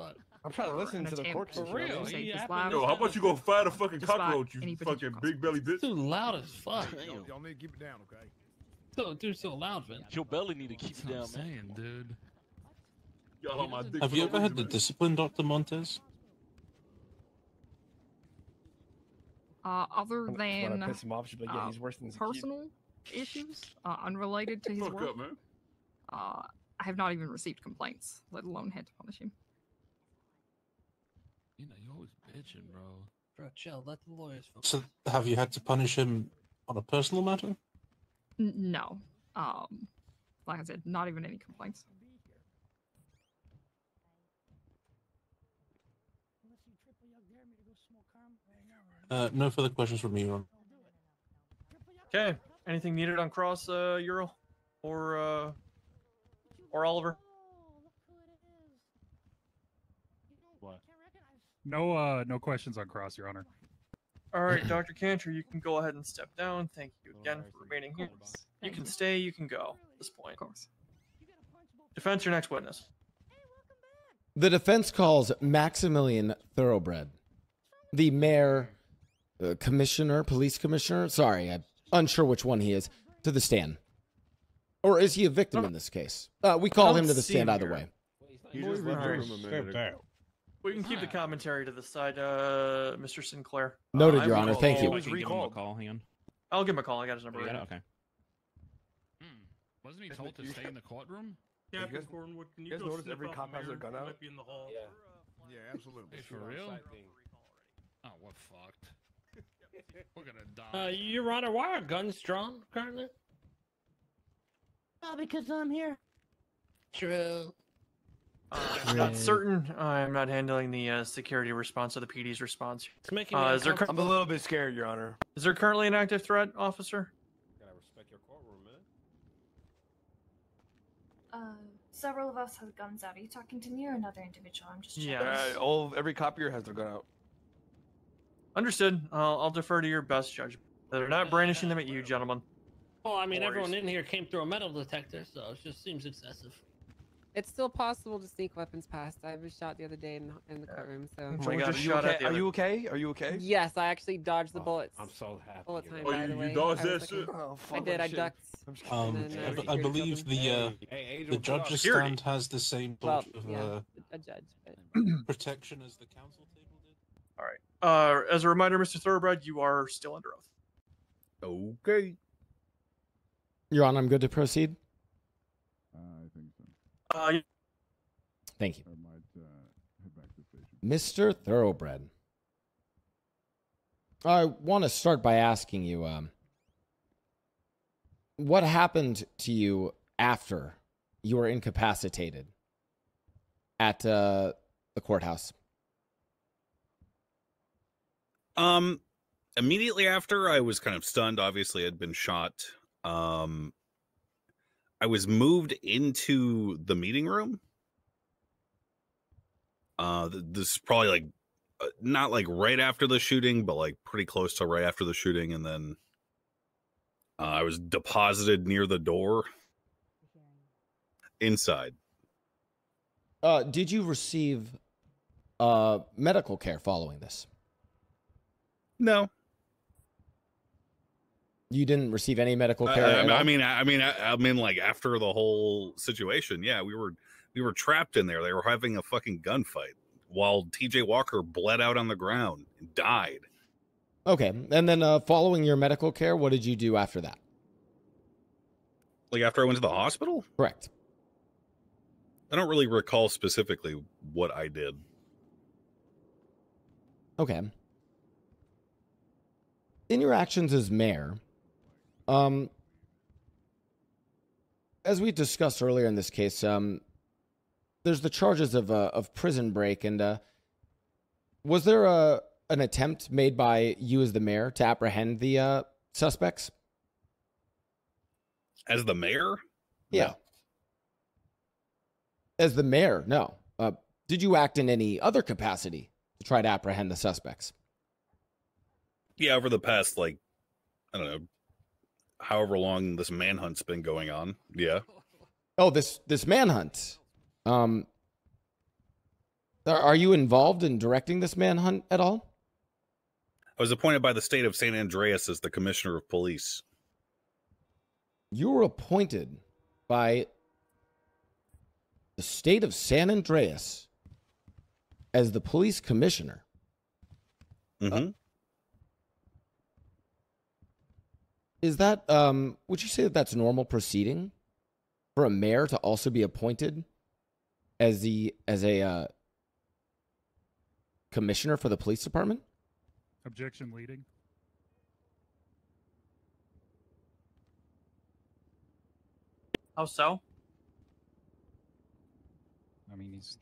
[SPEAKER 8] I'm trying to
[SPEAKER 10] were
[SPEAKER 8] listen
[SPEAKER 10] an
[SPEAKER 8] to the
[SPEAKER 10] attempt
[SPEAKER 8] court
[SPEAKER 10] to
[SPEAKER 8] case, For real,
[SPEAKER 10] save
[SPEAKER 8] he
[SPEAKER 10] his
[SPEAKER 8] happened.
[SPEAKER 10] life.
[SPEAKER 3] Yo, how about you go fight a fucking
[SPEAKER 10] Despite
[SPEAKER 3] cockroach, you
[SPEAKER 10] any
[SPEAKER 3] fucking
[SPEAKER 10] potential
[SPEAKER 3] big belly bitch?
[SPEAKER 7] Too loud as fuck.
[SPEAKER 13] Y'all need to keep it down, okay?
[SPEAKER 7] Dude, so loud, Vin.
[SPEAKER 18] Your belly need to keep
[SPEAKER 17] That's
[SPEAKER 18] it
[SPEAKER 17] what
[SPEAKER 18] down,
[SPEAKER 17] I'm
[SPEAKER 18] man.
[SPEAKER 17] saying, dude.
[SPEAKER 3] Y'all on my dick
[SPEAKER 5] Have
[SPEAKER 3] for
[SPEAKER 5] you
[SPEAKER 3] no
[SPEAKER 5] ever had
[SPEAKER 3] reason,
[SPEAKER 5] to
[SPEAKER 3] man.
[SPEAKER 5] discipline Dr. Montez?
[SPEAKER 10] Other
[SPEAKER 8] When I
[SPEAKER 10] than
[SPEAKER 8] piss him off, she'd be like, yeah, he's worse than Zacchaeus.
[SPEAKER 10] personal issues unrelated to his
[SPEAKER 3] Fuck
[SPEAKER 10] work.
[SPEAKER 3] up, man.
[SPEAKER 10] I have not even received complaints, let alone had to punish him.
[SPEAKER 17] You know, you always bitching, bro.
[SPEAKER 7] Bro, chill. Let the lawyers.
[SPEAKER 5] So, have you had to punish him on a personal matter?
[SPEAKER 10] No. Like I said, not even any complaints.
[SPEAKER 5] No further questions from me, Ron.
[SPEAKER 1] Okay. Anything needed on Cross, Euro, or Oliver?
[SPEAKER 4] What?
[SPEAKER 11] No questions on Cross, Your Honor.
[SPEAKER 1] All right, Dr. Cantor, you can go ahead and step down. Thank you again for remaining here. You can stay, you can go at this point. Of course. Defense, your next witness.
[SPEAKER 2] The defense calls Maximilian Thoroughbred, the mayor, commissioner, police commissioner. Sorry, I'm unsure which one he is, to the stand. Or is he a victim in this case? We call him to the stand either way.
[SPEAKER 3] He just left the room a minute ago.
[SPEAKER 1] We can keep the commentary to the side, Mr. Sinclair.
[SPEAKER 2] Noted,
[SPEAKER 1] I
[SPEAKER 2] Your
[SPEAKER 1] will-
[SPEAKER 2] Honor. Thank you.
[SPEAKER 9] I can give him a call. Hang on.
[SPEAKER 1] I'll give him a call. I got his number.
[SPEAKER 9] You got
[SPEAKER 1] right
[SPEAKER 9] it?
[SPEAKER 1] now.
[SPEAKER 9] Okay.
[SPEAKER 17] Wasn't he told to stay in the courtroom?
[SPEAKER 16] Captain Cornwood, can you
[SPEAKER 8] guys
[SPEAKER 16] go
[SPEAKER 8] notice
[SPEAKER 16] sniff
[SPEAKER 8] every
[SPEAKER 16] out
[SPEAKER 8] cop has their
[SPEAKER 16] Mayor?
[SPEAKER 8] gun
[SPEAKER 16] He
[SPEAKER 8] out?
[SPEAKER 16] might be in the hall.
[SPEAKER 13] Yeah, absolutely.
[SPEAKER 17] Hey, for real? Oh, we're fucked. We're gonna die.
[SPEAKER 7] Your Honor, why are guns drawn currently?
[SPEAKER 12] Oh, because I'm here.
[SPEAKER 7] True.
[SPEAKER 1] I'm not certain. I'm not handling the security response or the PD's response.
[SPEAKER 7] It's making
[SPEAKER 1] Is there
[SPEAKER 8] I'm a little bit scared, Your Honor.
[SPEAKER 1] is there currently an active threat, officer?
[SPEAKER 9] Gotta respect your courtroom, man.
[SPEAKER 22] Several of us have guns out. Are you talking to me or another individual? I'm just checking.
[SPEAKER 1] Yeah.
[SPEAKER 8] Every cop here has their gun out.
[SPEAKER 1] Understood. I'll defer to your best judgment. They're not brandishing them at you, gentlemen.
[SPEAKER 7] Well, I mean,
[SPEAKER 1] No
[SPEAKER 7] everyone
[SPEAKER 1] worries.
[SPEAKER 7] in here came through a metal detector, so it just seems excessive.
[SPEAKER 6] It's still possible to sneak weapons past. I was shot the other day in the courtroom, so.
[SPEAKER 1] Oh my God,
[SPEAKER 8] Are you okay? Are you okay? Are you okay?
[SPEAKER 6] Yes, I actually dodged the bullets.
[SPEAKER 9] I'm so happy.
[SPEAKER 6] Bullet
[SPEAKER 9] you
[SPEAKER 6] time,
[SPEAKER 9] know.
[SPEAKER 6] by the way.
[SPEAKER 3] dodged
[SPEAKER 6] I
[SPEAKER 3] that
[SPEAKER 6] was
[SPEAKER 3] shit?
[SPEAKER 8] Oh,
[SPEAKER 6] I did. I ducked. and then,
[SPEAKER 5] I
[SPEAKER 6] security
[SPEAKER 5] believe
[SPEAKER 6] killed him.
[SPEAKER 5] the judge's
[SPEAKER 1] Security.
[SPEAKER 5] stand has the same
[SPEAKER 6] Well,
[SPEAKER 5] sort of
[SPEAKER 6] yeah, a judge. But...
[SPEAKER 5] protection as the council table did.
[SPEAKER 1] All right. As a reminder, Mr. Thoroughbred, you are still under oath.
[SPEAKER 13] Okay.
[SPEAKER 2] Your Honor, I'm good to proceed.
[SPEAKER 11] I think so.
[SPEAKER 2] Thank you.
[SPEAKER 11] I might head back to the station.
[SPEAKER 2] Mr. Thoroughbred. I want to start by asking you, what happened to you after you were incapacitated at the courthouse?
[SPEAKER 14] Immediately after, I was kind of stunned. Obviously, I'd been shot. I was moved into the meeting room. This is probably like not like right after the shooting, but like pretty close to right after the shooting, and then I was deposited near the door inside.
[SPEAKER 2] Did you receive medical care following this?
[SPEAKER 14] No.
[SPEAKER 2] You didn't receive any medical care. at all?
[SPEAKER 14] I mean, like after the whole situation, yeah, we were trapped in there. They were having a fucking gunfight while TJ Walker bled out on the ground and died.
[SPEAKER 2] Okay, and then following your medical care, what did you do after that?
[SPEAKER 14] Like after I went to the hospital?
[SPEAKER 2] Correct.
[SPEAKER 14] I don't really recall specifically what I did.
[SPEAKER 2] Okay. In your actions as mayor, as we discussed earlier in this case, there's the charges of prison break, and was there an attempt made by you as the mayor to apprehend the suspects?
[SPEAKER 14] As the mayor?
[SPEAKER 2] Yeah. As the mayor, no. Did you act in any other capacity to try to apprehend the suspects?
[SPEAKER 14] Yeah, over the past, like, I don't know, however long this manhunt's been going on. Yeah.
[SPEAKER 2] Oh, this manhunt. Are you involved in directing this manhunt at all?
[SPEAKER 14] I was appointed by the state of San Andreas as the commissioner of police.
[SPEAKER 2] You were appointed by the state of San Andreas as the police commissioner.
[SPEAKER 14] Mm-hmm.
[SPEAKER 2] Is that would you say that that's normal proceeding for a mayor to also be appointed as a commissioner for the police department?
[SPEAKER 11] Objection leading.
[SPEAKER 1] How so?
[SPEAKER 11] I mean, he's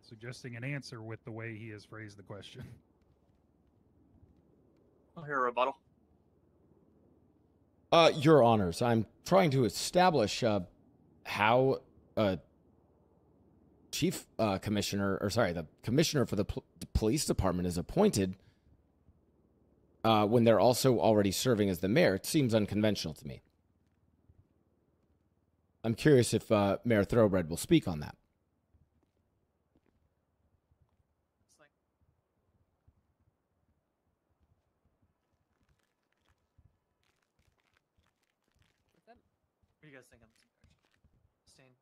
[SPEAKER 11] suggesting an answer with the way he has phrased the question.
[SPEAKER 1] I'll hear a rebuttal.
[SPEAKER 2] Your Honors, I'm trying to establish how chief commissioner, or sorry, the commissioner for the police department is appointed when they're also already serving as the mayor. It seems unconventional to me. I'm curious if Mayor Thoroughbred will speak on that.
[SPEAKER 1] What do you guys think on this objection? Stain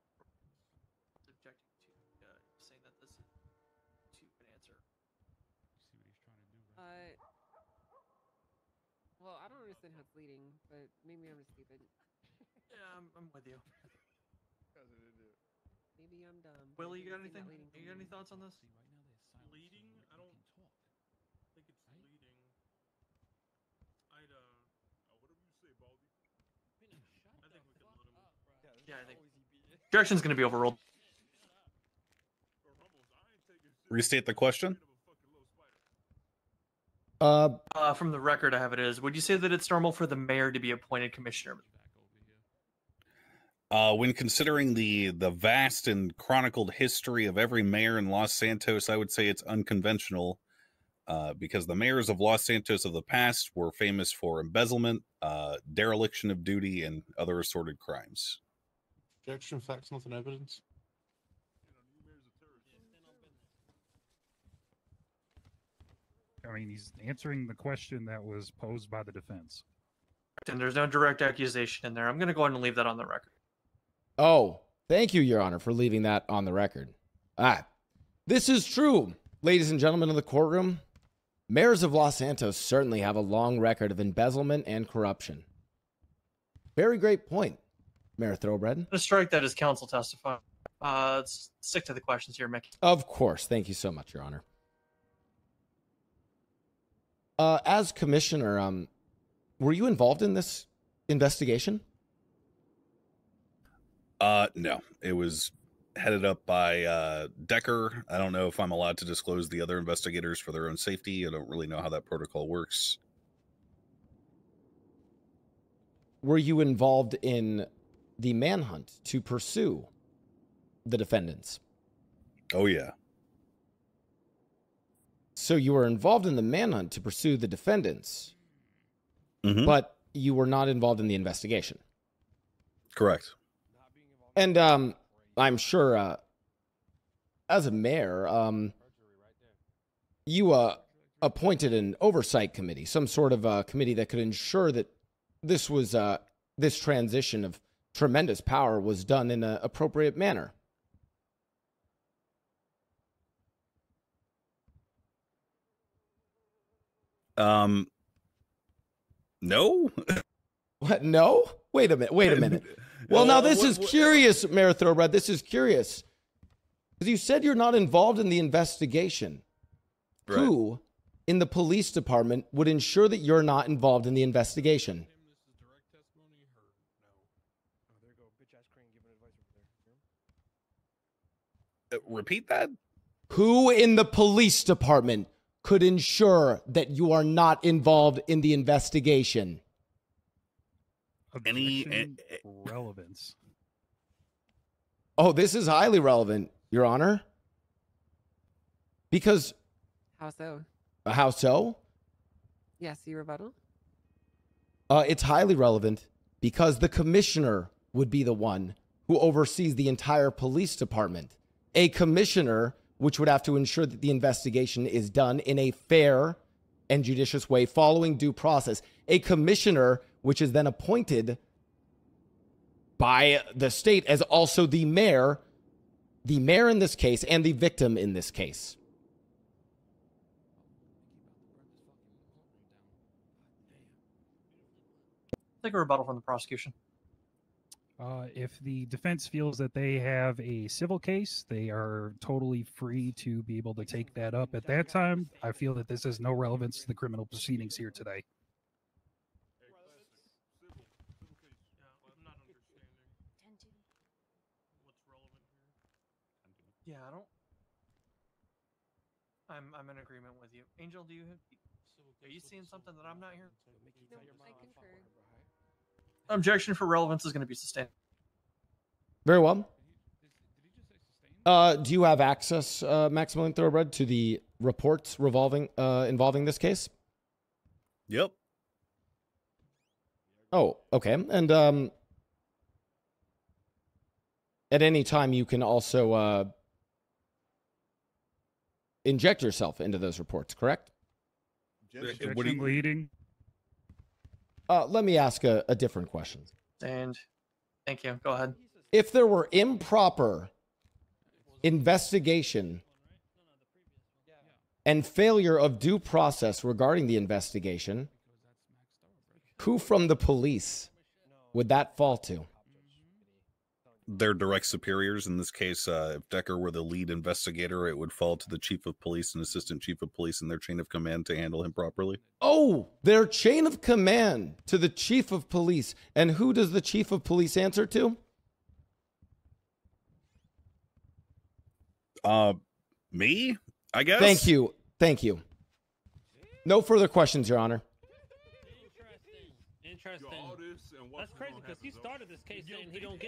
[SPEAKER 1] objecting to saying that this is to an answer.
[SPEAKER 6] Well, I don't understand how it's leading, but maybe I'm just stupid.
[SPEAKER 1] Yeah, I'm with you.
[SPEAKER 6] Maybe I'm dumb.
[SPEAKER 1] Willie, you got
[SPEAKER 6] Maybe
[SPEAKER 1] anything?
[SPEAKER 6] I'm not leading
[SPEAKER 1] You got any thoughts on this?
[SPEAKER 16] Leading? I don't think it's leading. I'd whatever you say, Baldy. I think we can let him.
[SPEAKER 1] Yeah, I think objection's going to be overruled.
[SPEAKER 14] Restate the question.
[SPEAKER 1] From the record I have it is, would you say that it's normal for the mayor to be appointed commissioner?
[SPEAKER 14] When considering the vast and chronicled history of every mayor in Los Santos, I would say it's unconventional because the mayors of Los Santos of the past were famous for embezzlement, dereliction of duty, and other assorted crimes.
[SPEAKER 5] Objection, facts, nothing evidence.
[SPEAKER 11] I mean, he's answering the question that was posed by the defense.
[SPEAKER 1] And there's no direct accusation in there. I'm going to go ahead and leave that on the record.
[SPEAKER 2] Oh, thank you, Your Honor, for leaving that on the record. This is true, ladies and gentlemen of the courtroom. Mayors of Los Santos certainly have a long record of embezzlement and corruption. Very great point, Mayor Thoroughbred.
[SPEAKER 1] I'm going to strike that as counsel testify. Let's stick to the questions here, Mickey.
[SPEAKER 2] Of course. Thank you so much, Your Honor. As commissioner, were you involved in this investigation?
[SPEAKER 14] No, it was headed up by Decker. I don't know if I'm allowed to disclose the other investigators for their own safety. I don't really know how that protocol works.
[SPEAKER 2] Were you involved in the manhunt to pursue the defendants?
[SPEAKER 14] Oh, yeah.
[SPEAKER 2] So you were involved in the manhunt to pursue the defendants, but you were not involved in the investigation.
[SPEAKER 14] Correct.
[SPEAKER 2] And I'm sure as a mayor, you appointed an oversight committee, some sort of committee that could ensure that this was this transition of tremendous power was done in an appropriate manner.
[SPEAKER 14] No.
[SPEAKER 2] What? No? Wait a minute. Well, now this is curious, Mayor Thoroughbred. This is curious. Because you said you're not involved in the investigation. Right. Who in the police department would ensure that you're not involved in the investigation?
[SPEAKER 14] Repeat that?
[SPEAKER 2] Who in the police department could ensure that you are not involved in the investigation?
[SPEAKER 11] Any relevance?
[SPEAKER 2] Oh, this is highly relevant, Your Honor. Because...
[SPEAKER 6] How so?
[SPEAKER 2] How so?
[SPEAKER 6] Yes, you rebuttal?
[SPEAKER 2] It's highly relevant because the commissioner would be the one who oversees the entire police department. A commissioner which would have to ensure that the investigation is done in a fair and judicious way following due process. A commissioner which is then appointed by the state as also the mayor in this case and the victim in this case.
[SPEAKER 1] Take a rebuttal from the prosecution.
[SPEAKER 11] If the defense feels that they have a civil case, they are totally free to be able to take that up at that time. I feel that this has no relevance to the criminal proceedings here today.
[SPEAKER 1] Yeah, I don't. I'm in agreement with you. Angel, do you are you seeing something that I'm not hearing?
[SPEAKER 6] No, I concur.
[SPEAKER 1] Objection for relevance is going to be sustained.
[SPEAKER 2] Very well. Do you have access, Maximilian Thoroughbred, to the reports involving this case?
[SPEAKER 14] Yep.
[SPEAKER 2] Oh, okay. And at any time, you can also inject yourself into those reports, correct?
[SPEAKER 11] Objection leading.
[SPEAKER 2] Let me ask a different question.
[SPEAKER 1] And thank you. Go ahead.
[SPEAKER 2] If there were improper investigation and failure of due process regarding the investigation, who from the police would that fall to?
[SPEAKER 14] Their direct superiors. In this case, if Decker were the lead investigator, it would fall to the chief of police and assistant chief of police and their chain of command to handle him properly.
[SPEAKER 2] Oh, their chain of command to the chief of police. And who does the chief of police answer to?
[SPEAKER 14] Me, I guess.
[SPEAKER 2] Thank you. Thank you. No further questions, Your Honor.
[SPEAKER 7] Interesting. That's crazy because he started this case saying he can't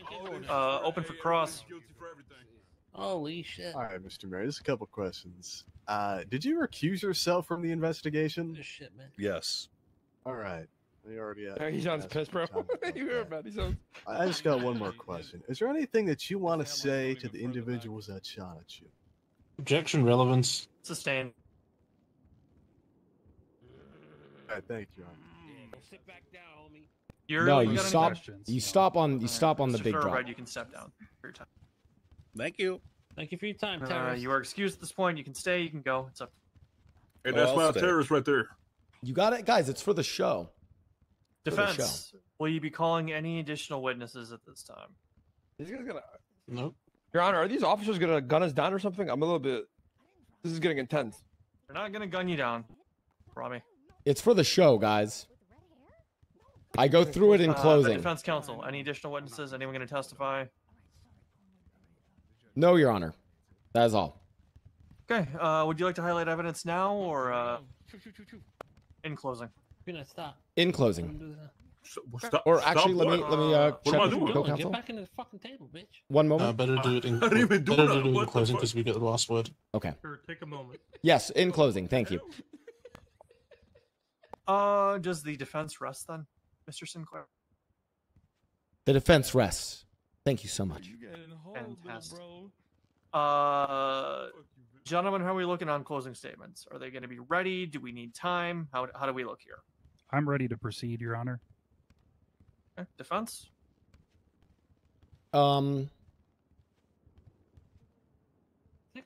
[SPEAKER 7] give orders.
[SPEAKER 1] Open for cross.
[SPEAKER 7] Holy shit.
[SPEAKER 15] All right, Mr. Mayor, just a couple questions. Did you recuse yourself from the investigation?
[SPEAKER 7] Shit, man.
[SPEAKER 14] Yes.
[SPEAKER 15] All right. We already.
[SPEAKER 8] He sounds pissed, bro. You heard about it.
[SPEAKER 15] I just got one more question. Is there anything that you want to say to the individuals that shot at you?
[SPEAKER 5] Objection relevance.
[SPEAKER 1] Sustained.
[SPEAKER 15] All right, thank you, Your Honor.
[SPEAKER 7] Sit back down, homie.
[SPEAKER 2] You stop on the big drop.
[SPEAKER 1] Right, you can step down for your time.
[SPEAKER 14] Thank you.
[SPEAKER 7] Thank you for your time, terrorist.
[SPEAKER 1] You are excused at this point. You can stay. You can go. It's up.
[SPEAKER 3] Hey, that's my terrorist right there.
[SPEAKER 2] You got it, guys. It's for the show.
[SPEAKER 1] Defense, will you be calling any additional witnesses at this time?
[SPEAKER 8] These guys gonna.
[SPEAKER 5] Nope.
[SPEAKER 8] Your Honor, are these officers gonna gun us down or something? I'm a little bit. This is getting intense.
[SPEAKER 1] They're not gonna gun you down, Robbie.
[SPEAKER 2] It's for the show, guys. I go through it in closing.
[SPEAKER 1] Defense counsel, any additional witnesses? Anyone going to testify?
[SPEAKER 2] No, Your Honor. That is all.
[SPEAKER 1] Okay. Would you like to highlight evidence now or in closing?
[SPEAKER 7] You're gonna stop.
[SPEAKER 2] In closing.
[SPEAKER 3] Stop,
[SPEAKER 2] or actually, let me check with
[SPEAKER 7] Get
[SPEAKER 2] co-counsel.
[SPEAKER 7] back into the fucking table, bitch.
[SPEAKER 2] One moment.
[SPEAKER 5] Better do it in,
[SPEAKER 3] I didn't even do
[SPEAKER 5] better
[SPEAKER 3] that.
[SPEAKER 5] do it in
[SPEAKER 3] What the
[SPEAKER 5] closing
[SPEAKER 3] fuck?
[SPEAKER 5] because we get the last word.
[SPEAKER 2] Okay.
[SPEAKER 16] Sure, take a moment.
[SPEAKER 2] Yes, in closing. Thank you.
[SPEAKER 1] Does the defense rest then, Mr. Sinclair?
[SPEAKER 2] The defense rests. Thank you so much.
[SPEAKER 1] Fantastic. Gentlemen, how are we looking on closing statements? Are they going to be ready? Do we need time? How do we look here?
[SPEAKER 11] I'm ready to proceed, Your Honor.
[SPEAKER 1] Okay. Defense?
[SPEAKER 7] Take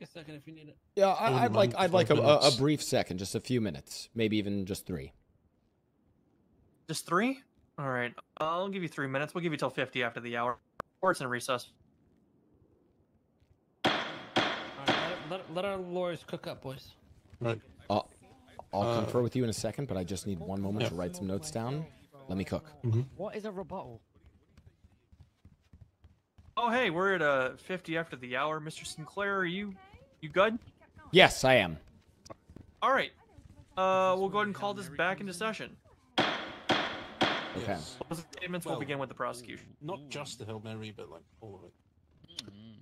[SPEAKER 7] a second if you need it.
[SPEAKER 2] Yeah, I'd like a brief second, just a few minutes, maybe even just 3.
[SPEAKER 1] Just 3? All right. I'll give you 3 minutes. We'll give you till 50 after the hour. Or it's in recess.
[SPEAKER 7] All right, let our lawyers cook up, boys.
[SPEAKER 5] Right.
[SPEAKER 2] I'll confer with you in a second, but I just need one moment to write some notes down. Let me cook.
[SPEAKER 12] What is a rebuttal?
[SPEAKER 1] Oh, hey, we're at 50 after the hour. Mr. Sinclair, are you good?
[SPEAKER 2] Yes, I am.
[SPEAKER 1] All right. We'll go ahead and call this back into session.
[SPEAKER 2] Okay.
[SPEAKER 1] Closing statements will begin with the prosecution.
[SPEAKER 5] Not just the Hail Mary, but like all of it.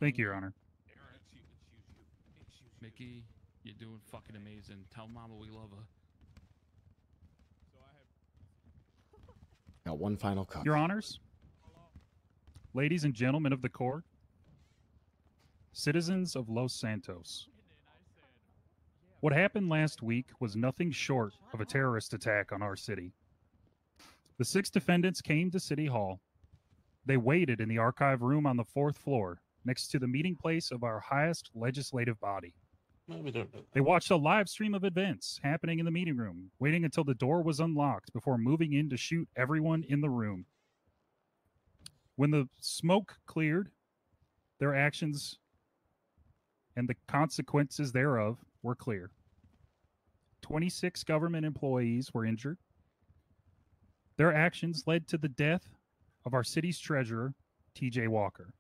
[SPEAKER 11] Thank you, Your Honor.
[SPEAKER 17] Mickey, you're doing fucking amazing. Tell Mama we love her.
[SPEAKER 2] Got one final cook.
[SPEAKER 11] Your Honors, ladies and gentlemen of the court, citizens of Los Santos. What happened last week was nothing short of a terrorist attack on our city. The 6 defendants came to City Hall. They waited in the archive room on the 4th floor, next to the meeting place of our highest legislative body.
[SPEAKER 5] No, we don't know.
[SPEAKER 11] They watched a live stream of events happening in the meeting room, waiting until the door was unlocked before moving in to shoot everyone in the room. When the smoke cleared, their actions and the consequences thereof were clear. 26 government employees were injured. Their actions led to the death of our city's treasurer, TJ Walker.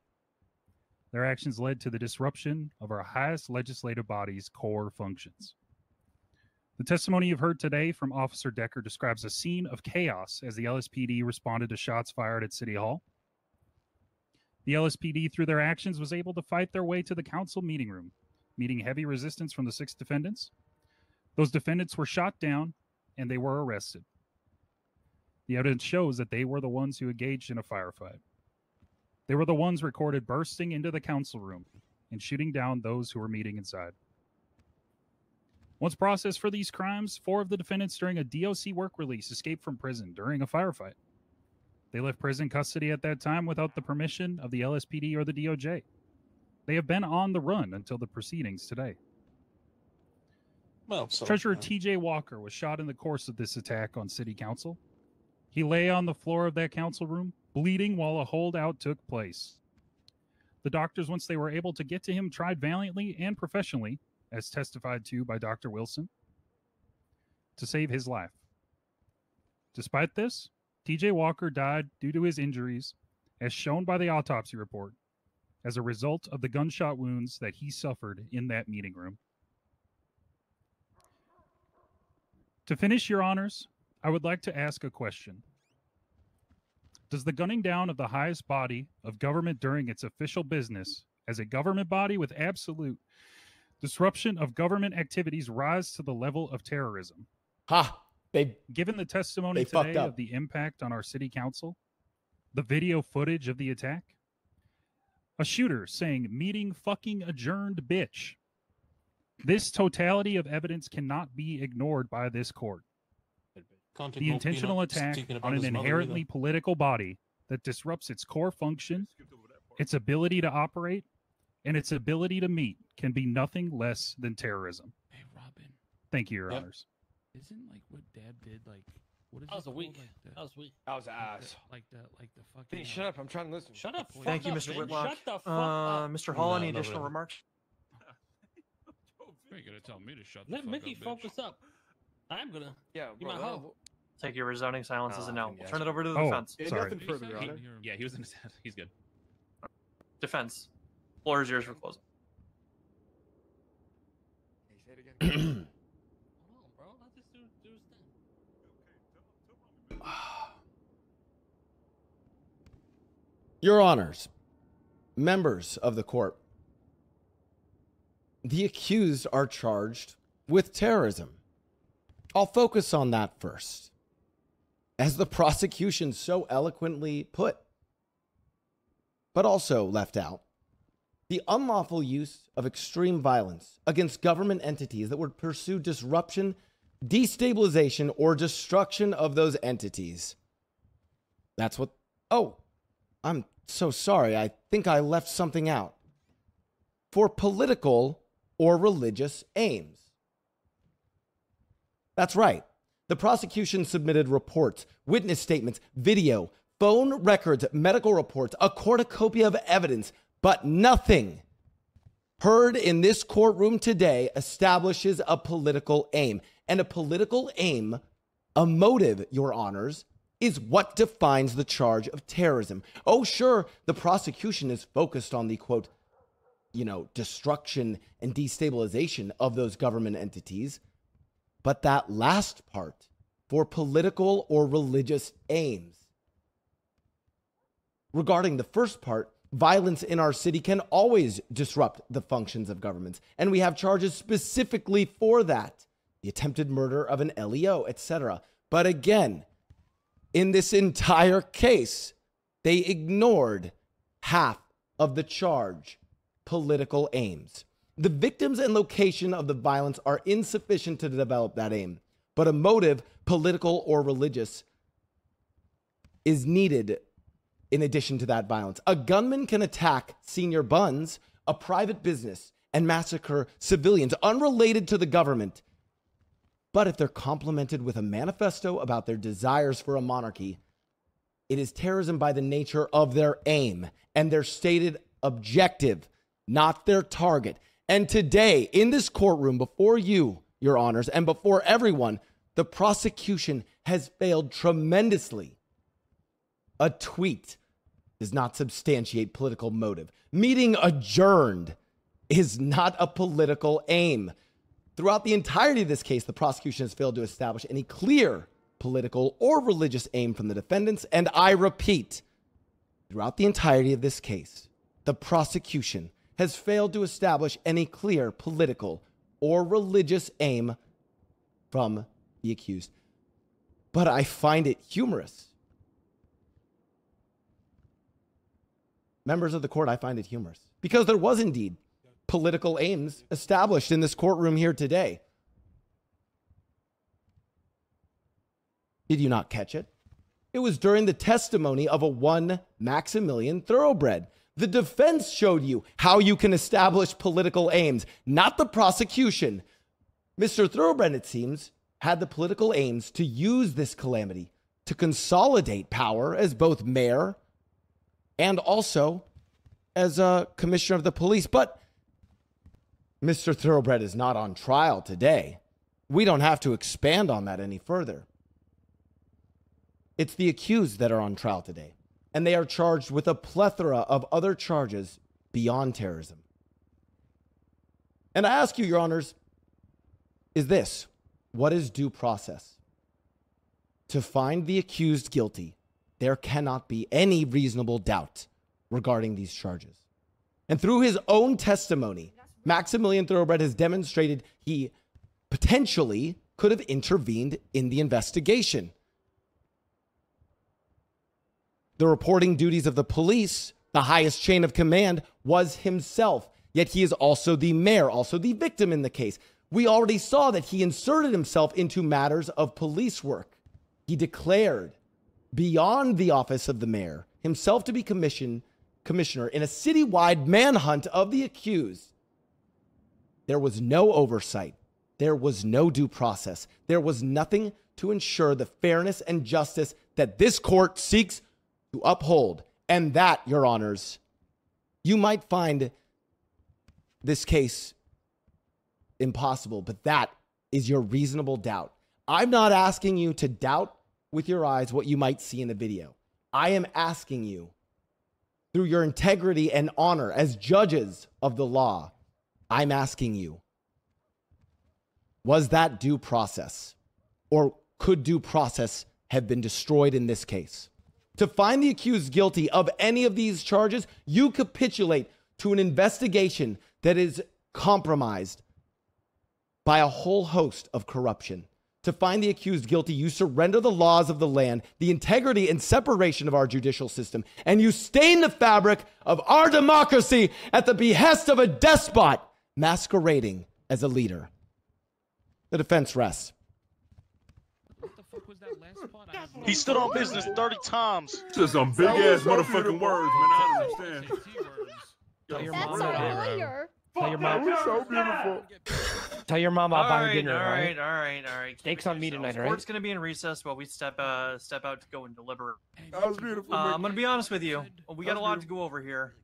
[SPEAKER 11] Their actions led to the disruption of our highest legislative body's core functions. The testimony you've heard today from Officer Decker describes a scene of chaos as the LSPD responded to shots fired at City Hall. The LSPD, through their actions, was able to fight their way to the council meeting room, meeting heavy resistance from the 6 defendants. Those defendants were shot down and they were arrested. The evidence shows that they were the ones who engaged in a firefight. They were the ones recorded bursting into the council room and shooting down those who were meeting inside. Once processed for these crimes, 4 of the defendants during a DOC work release escaped from prison during a firefight. They left prison custody at that time without the permission of the LSPD or the DOJ. They have been on the run until the proceedings today.
[SPEAKER 5] Well,
[SPEAKER 11] Treasurer TJ Walker was shot in the course of this attack on City Council. He lay on the floor of that council room, bleeding while a holdout took place. The doctors, once they were able to get to him, tried valiantly and professionally, as testified to by Dr. Wilson, to save his life. Despite this, TJ Walker died due to his injuries, as shown by the autopsy report, as a result of the gunshot wounds that he suffered in that meeting room. To finish, Your Honors, I would like to ask a question. Does the gunning down of the highest body of government during its official business as a government body with absolute disruption of government activities rise to the level of terrorism?
[SPEAKER 2] Ha!
[SPEAKER 11] Given the testimony today of the impact on our city council, the video footage of the attack, a shooter saying, "Meeting fucking adjourned, bitch." This totality of evidence cannot be ignored by this court. The intentional attack on an inherently political body that disrupts its core function, its ability to operate, and its ability to meet can be nothing less than terrorism.
[SPEAKER 17] Hey, Robin.
[SPEAKER 11] Thank you, Your Honors.
[SPEAKER 17] Isn't like what Dad did like? What is
[SPEAKER 7] That was
[SPEAKER 17] it
[SPEAKER 7] a week.
[SPEAKER 17] called? Like
[SPEAKER 7] That was weak.
[SPEAKER 8] That was ass.
[SPEAKER 17] Like the fucking.
[SPEAKER 8] Hey, shut up! I'm trying to listen.
[SPEAKER 7] Shut up.
[SPEAKER 1] Thank you,
[SPEAKER 7] fuck
[SPEAKER 1] Mr.
[SPEAKER 7] up,
[SPEAKER 1] Whitlock.
[SPEAKER 7] Shut the fuck up.
[SPEAKER 1] Mr. Hall, any
[SPEAKER 5] No,
[SPEAKER 1] additional
[SPEAKER 5] really.
[SPEAKER 1] remarks?
[SPEAKER 17] You ain't gonna tell me to shut
[SPEAKER 7] Let
[SPEAKER 17] the
[SPEAKER 7] Mickey
[SPEAKER 17] fuck up, bitch.
[SPEAKER 7] focus up. I'm gonna.
[SPEAKER 12] Yeah,
[SPEAKER 7] You my
[SPEAKER 12] bro.
[SPEAKER 7] hoe.
[SPEAKER 1] Take your resounding silence as a no. We'll
[SPEAKER 8] yes.
[SPEAKER 1] turn it over to the
[SPEAKER 11] Oh,
[SPEAKER 1] defense.
[SPEAKER 11] sorry.
[SPEAKER 15] Nothing further, Your
[SPEAKER 17] He-
[SPEAKER 15] Honor.
[SPEAKER 9] Yeah, he was in his head. He's good.
[SPEAKER 1] Defense. Floor is yours for closing.
[SPEAKER 12] Hey, say it again.
[SPEAKER 7] Hold on, bro. Let's just do his thing.
[SPEAKER 2] Your Honors, members of the court, the accused are charged with terrorism. I'll focus on that first. As the prosecution so eloquently put, but also left out, the unlawful use of extreme violence against government entities that would pursue disruption, destabilization, or destruction of those entities. That's what... Oh, I'm so sorry. I think I left something out. For political or religious aims. That's right. The prosecution submitted reports, witness statements, video, phone records, medical reports, a cornucopia of evidence, but nothing heard in this courtroom today establishes a political aim. And a political aim, a motive, Your Honors, is what defines the charge of terrorism. Oh, sure, the prosecution is focused on the, quote, destruction and destabilization of those government entities. But that last part, for political or religious aims. Regarding the first part, violence in our city can always disrupt the functions of governments. And we have charges specifically for that. The attempted murder of an LEO, etc. But again, in this entire case, they ignored half of the charge, political aims. The victims and location of the violence are insufficient to develop that aim, but a motive, political or religious, is needed in addition to that violence. A gunman can attack Senior Buns, a private business, and massacre civilians unrelated to the government. But if they're complemented with a manifesto about their desires for a monarchy, it is terrorism by the nature of their aim and their stated objective, not their target. And today, in this courtroom, before you, Your Honors, and before everyone, the prosecution has failed tremendously. A tweet does not substantiate political motive. Meeting adjourned is not a political aim. Throughout the entirety of this case, the prosecution has failed to establish any clear political or religious aim from the defendants. And I repeat, throughout the entirety of this case, the prosecution has failed to establish any clear political or religious aim from the accused. But I find it humorous. Members of the court, I find it humorous because there was indeed political aims established in this courtroom here today. Did you not catch it? It was during the testimony of a one Maximilian Thoroughbred. The defense showed you how you can establish political aims, not the prosecution. Mr. Thoroughbred, it seems, had the political aims to use this calamity to consolidate power as both mayor and also as a commissioner of the police. But Mr. Thoroughbred is not on trial today. We don't have to expand on that any further. It's the accused that are on trial today, and they are charged with a plethora of other charges beyond terrorism. And I ask you, Your Honors, is this: what is due process? To find the accused guilty, there cannot be any reasonable doubt regarding these charges. And through his own testimony, Maximilian Thoroughbred has demonstrated he potentially could have intervened in the investigation. The reporting duties of the police, the highest chain of command, was himself. Yet he is also the mayor, also the victim in the case. We already saw that he inserted himself into matters of police work. He declared beyond the office of the mayor himself to be commissioner in a citywide manhunt of the accused. There was no oversight. There was no due process. There was nothing to ensure the fairness and justice that this court seeks to uphold. And that, Your Honors, you might find this case impossible, but that is your reasonable doubt. I'm not asking you to doubt with your eyes what you might see in the video. I am asking you, through your integrity and honor as judges of the law, I'm asking you, was that due process, or could due process have been destroyed in this case? To find the accused guilty of any of these charges, you capitulate to an investigation that is compromised by a whole host of corruption. To find the accused guilty, you surrender the laws of the land, the integrity and separation of our judicial system, and you stain the fabric of our democracy at the behest of a despot masquerading as a leader. The defense rests.
[SPEAKER 18] He stood on business 30 times.
[SPEAKER 3] Just some big ass motherfucking words, man. I don't understand.
[SPEAKER 8] Tell your
[SPEAKER 21] That's
[SPEAKER 8] mom
[SPEAKER 21] our
[SPEAKER 8] that.
[SPEAKER 21] lawyer.
[SPEAKER 8] Tell your mom.
[SPEAKER 13] You're so beautiful.
[SPEAKER 8] Tell your mom I'll buy her dinner.
[SPEAKER 1] All right.
[SPEAKER 8] Steaks on me tonight, all right?
[SPEAKER 1] Court's gonna be in recess while we step out to go and deliberate.
[SPEAKER 13] That was beautiful.
[SPEAKER 1] I'm gonna be honest with you. We got a lot to go over here.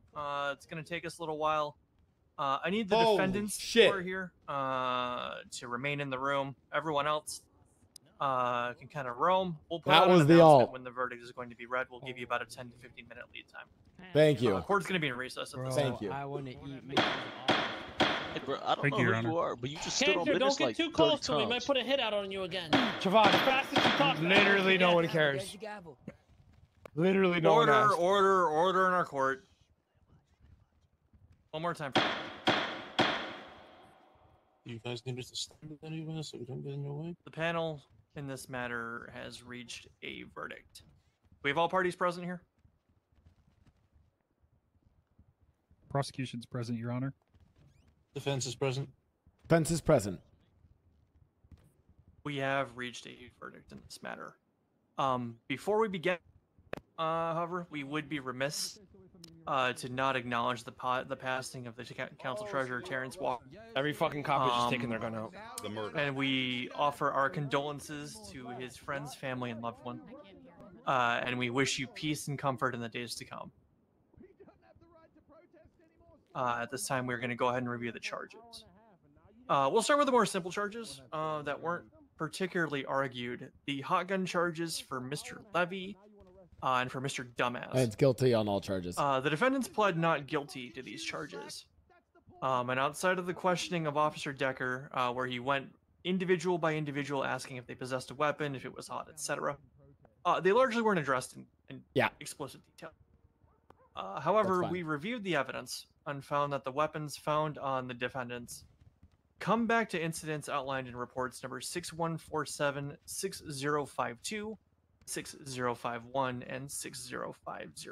[SPEAKER 1] It's gonna take us a little while. I need the defendants who are here to remain in the room. Everyone else can kind of roam. We'll put out an announcement when the verdict is going to be read. We'll give you about a 10 to 15 minute lead time.
[SPEAKER 2] Thank you.
[SPEAKER 1] Court's gonna be in recess at this
[SPEAKER 2] Thank
[SPEAKER 1] time.
[SPEAKER 2] you.
[SPEAKER 12] I want to eat.
[SPEAKER 18] Hey, bro, I don't
[SPEAKER 11] Thank
[SPEAKER 18] know
[SPEAKER 11] you, Your
[SPEAKER 18] who
[SPEAKER 11] Honor.
[SPEAKER 18] you are, but you just stood on
[SPEAKER 7] Cancer,
[SPEAKER 18] business
[SPEAKER 7] don't get
[SPEAKER 18] like
[SPEAKER 7] too
[SPEAKER 18] 30
[SPEAKER 7] close to me.
[SPEAKER 18] times.
[SPEAKER 7] Might put a hit out on you again.
[SPEAKER 8] Trevon,
[SPEAKER 7] The fastest you talk.
[SPEAKER 8] literally no one cares. Literally no one asked.
[SPEAKER 1] Order in our court. One more time.
[SPEAKER 5] You guys need us to stand anywhere so we don't get in your way?
[SPEAKER 1] The panel in this matter has reached a verdict. We have all parties present here.
[SPEAKER 11] Prosecution's present, Your Honor.
[SPEAKER 5] Defense is present.
[SPEAKER 2] Defense is present.
[SPEAKER 1] We have reached a verdict in this matter. Before we begin, However, we would be remiss to not acknowledge the passing of the council treasurer Terrence Walker.
[SPEAKER 8] Every fucking cop is just taking their gun out.
[SPEAKER 14] The murder.
[SPEAKER 1] And we offer our condolences to his friends, family, and loved one. And we wish you peace and comfort in the days to come. At this time, we're going to go ahead and review the charges. We'll start with the more simple charges that weren't particularly argued. The hot gun charges for Mr. Levy and for Mr. Dumbass.
[SPEAKER 2] It's guilty on all charges.
[SPEAKER 1] The defendants pled not guilty to these charges. And outside of the questioning of Officer Decker, where he went individual by individual asking if they possessed a weapon, if it was hot, etc., they largely weren't addressed in explicit detail. However, we reviewed the evidence and found that the weapons found on the defendants come back to incidents outlined in reports number 6147, 6052, 6051, and 6050.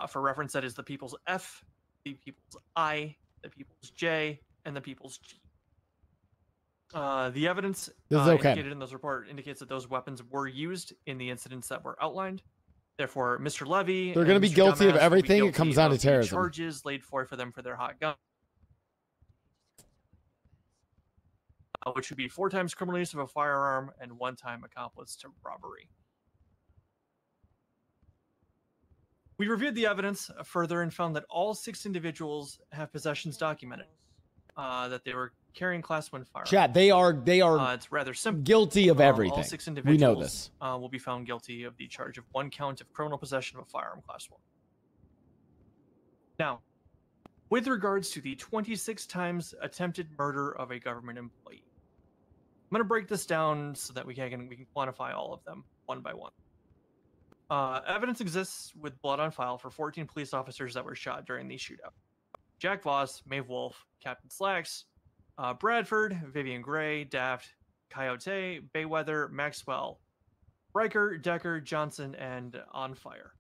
[SPEAKER 1] For reference, that is the people's F, the people's I, the people's J, and the people's G. The evidence indicated in this report indicates that those weapons were used in the incidents that were outlined. Therefore, Mr. Levy,
[SPEAKER 2] they're going to be guilty of everything. It comes down to terrorism.
[SPEAKER 1] Charges laid for them for their hot gun, which would be 4 times criminal use of a firearm and 1 time accomplice to robbery. We reviewed the evidence further and found that all 6 individuals have possessions documented. That they were carrying Class 1 firearms.
[SPEAKER 2] Chat, they are
[SPEAKER 1] it's rather simple.
[SPEAKER 2] guilty of everything.
[SPEAKER 1] All 6 individuals
[SPEAKER 2] We know this.
[SPEAKER 1] Will be found guilty of the charge of 1 count of criminal possession of a firearm Class 1. Now, with regards to the 26 times attempted murder of a government employee, I'm going to break this down so that we can quantify all of them one by one. Evidence exists with blood on file for 14 police officers that were shot during the shootout. Jack Voss, Maeve Wolf, Captain Slacks, Bradford, Vivian Gray, Daft, Coyote, Bayweather, Maxwell, Riker, Decker, Johnson, and On Fire.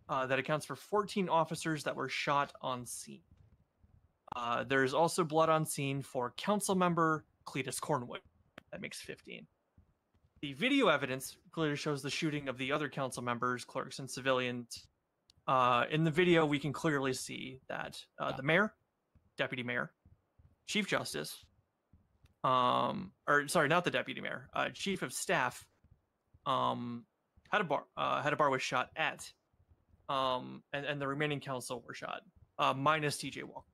[SPEAKER 1] That accounts for 14 officers that were shot on scene. There's also blood on scene for council member Cletus Cornwood. That makes 15. The video evidence clearly shows the shooting of the other council members, clerks, and civilians. In the video, we can clearly see that the mayor, deputy mayor, chief justice, or sorry, not the deputy mayor, chief of staff, had a bar was shot at, and the remaining council were shot, minus TJ Walker.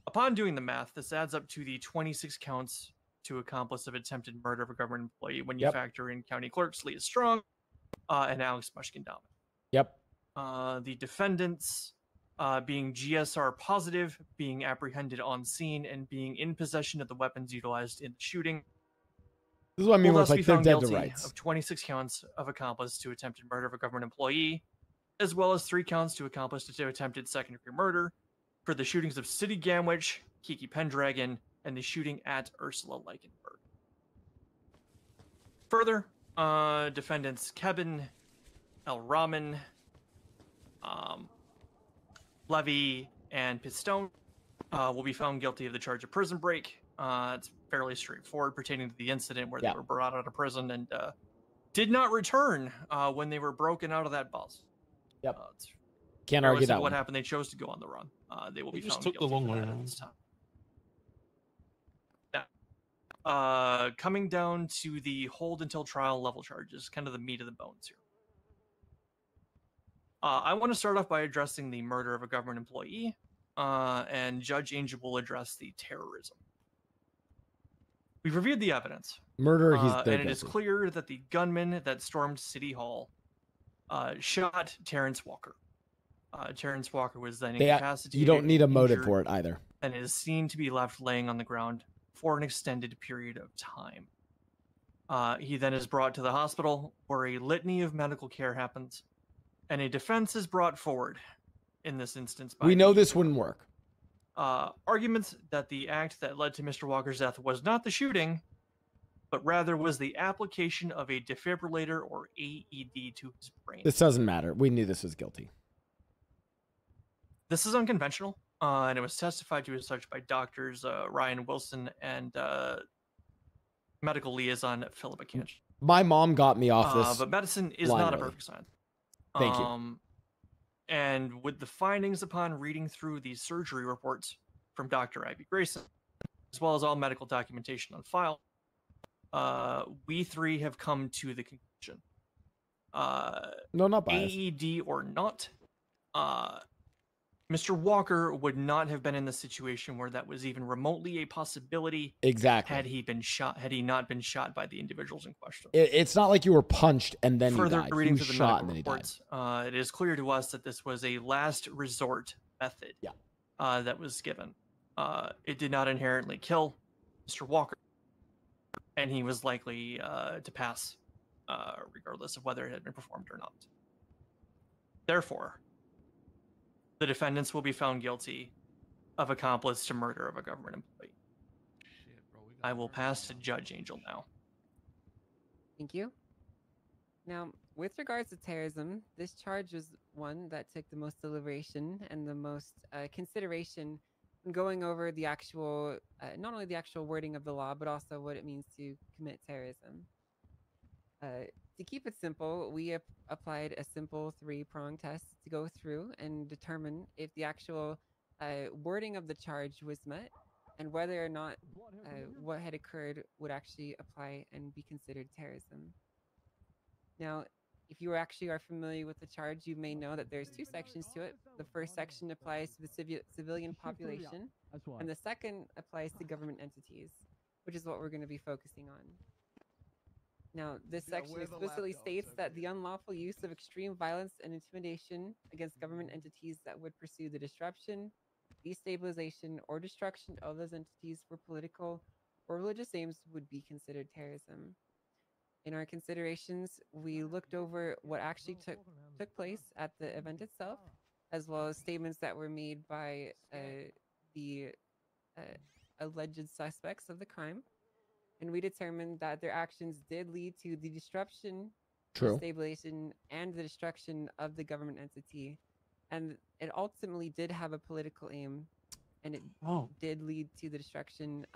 [SPEAKER 1] Upon doing the math, this adds up to the 26 counts to accomplice of attempted murder of a government employee when you factor in county clerks Leah Strong and Alex Mushkin-Dahman.
[SPEAKER 2] Yep.
[SPEAKER 1] The defendants being GSR positive, being apprehended on scene, and being in possession of the weapons utilized in the shooting.
[SPEAKER 2] This is what I mean
[SPEAKER 1] will
[SPEAKER 2] with
[SPEAKER 1] thus
[SPEAKER 2] like
[SPEAKER 1] be
[SPEAKER 2] they're
[SPEAKER 1] found
[SPEAKER 2] dead to
[SPEAKER 1] guilty
[SPEAKER 2] rights.
[SPEAKER 1] of 26 counts of accomplice to attempted murder of a government employee, as well as 3 counts to accomplice to attempted second-degree murder for the shootings of City Gamwich, Kiki Pendragon, and the shooting at Ursula Leichenberg. Further, defendants Kevin, El Rahman, Levy, and Pistone will be found guilty of the charge of prison break. It's fairly straightforward pertaining to the incident where they were brought out of prison and did not return when they were broken out of that bus.
[SPEAKER 2] Yep. Can't argue that
[SPEAKER 1] what
[SPEAKER 2] one.
[SPEAKER 1] happened. They chose to go on the run. They will be
[SPEAKER 5] just
[SPEAKER 1] found
[SPEAKER 5] took the
[SPEAKER 1] guilty
[SPEAKER 5] long
[SPEAKER 1] for
[SPEAKER 5] way
[SPEAKER 1] that at
[SPEAKER 5] around.
[SPEAKER 1] this time. Now, coming down to the hold until trial level charges, kind of the meat of the bones here. I want to start off by addressing the murder of a government employee, and Judge Angel will address the terrorism. We've reviewed the evidence.
[SPEAKER 2] Murder,
[SPEAKER 1] and it is clear that the gunman that stormed City Hall shot Terrence Walker. Terrence Walker was then incapacitated.
[SPEAKER 2] You don't need a motive
[SPEAKER 1] injured,
[SPEAKER 2] for it either.
[SPEAKER 1] and is seen to be left laying on the ground for an extended period of time. He then is brought to the hospital where a litany of medical care happens, and a defense is brought forward in this instance.
[SPEAKER 2] We know this wouldn't work.
[SPEAKER 1] Arguments that the act that led to Mr. Walker's death was not the shooting, but rather was the application of a defibrillator or AED to his brain.
[SPEAKER 2] This doesn't matter. We knew this was guilty.
[SPEAKER 1] This is unconventional, and it was testified to as such by doctors Ryan Wilson and medical liaison Philippa Kanch.
[SPEAKER 2] My mom got me off this.
[SPEAKER 1] But medicine is
[SPEAKER 2] line
[SPEAKER 1] not a
[SPEAKER 2] early.
[SPEAKER 1] perfect science.
[SPEAKER 2] Thank you.
[SPEAKER 1] And with the findings upon reading through the surgery reports from Dr. Ivy Grayson, as well as all medical documentation on file, we three have come to the conclusion.
[SPEAKER 2] No, not biased.
[SPEAKER 1] AED or not, Mr. Walker would not have been in the situation where that was even remotely a possibility.
[SPEAKER 2] Exactly.
[SPEAKER 1] Had he been shot, had he not been shot by the individuals in question.
[SPEAKER 2] It's not like you were punched and then
[SPEAKER 1] Further
[SPEAKER 2] you died.
[SPEAKER 1] reading
[SPEAKER 2] He was
[SPEAKER 1] through the
[SPEAKER 2] shot
[SPEAKER 1] medical
[SPEAKER 2] and then he died.
[SPEAKER 1] reports, it is clear to us that this was a last resort method that was given. It did not inherently kill Mr. Walker, and he was likely to pass, regardless of whether it had been performed or not. Therefore, the defendants will be found guilty of accomplice to murder of a government employee. I will pass to Judge Angel now.
[SPEAKER 6] Thank you. Now, with regards to terrorism, this charge was one that took the most deliberation and the most consideration in going over the actual, not only the actual wording of the law, but also what it means to commit terrorism. To keep it simple, we applied a simple 3-prong test to go through and determine if the actual wording of the charge was met and whether or not what had occurred would actually apply and be considered terrorism. Now, if you actually are familiar with the charge, you may know that there's 2 sections to it. The first section applies to the civilian population, and the second applies to government entities, which is what we're going to be focusing on. Now, this section explicitly states that the unlawful use of extreme violence and intimidation against government entities that would pursue the disruption, destabilization, or destruction of those entities for political or religious aims would be considered terrorism. In our considerations, we looked over what actually took place at the event itself, as well as statements that were made by the alleged suspects of the crime. And we determined that their actions did lead to the disruption, destabilization, and the destruction of the government entity. And it ultimately did have a political aim, and it did lead to the destruction.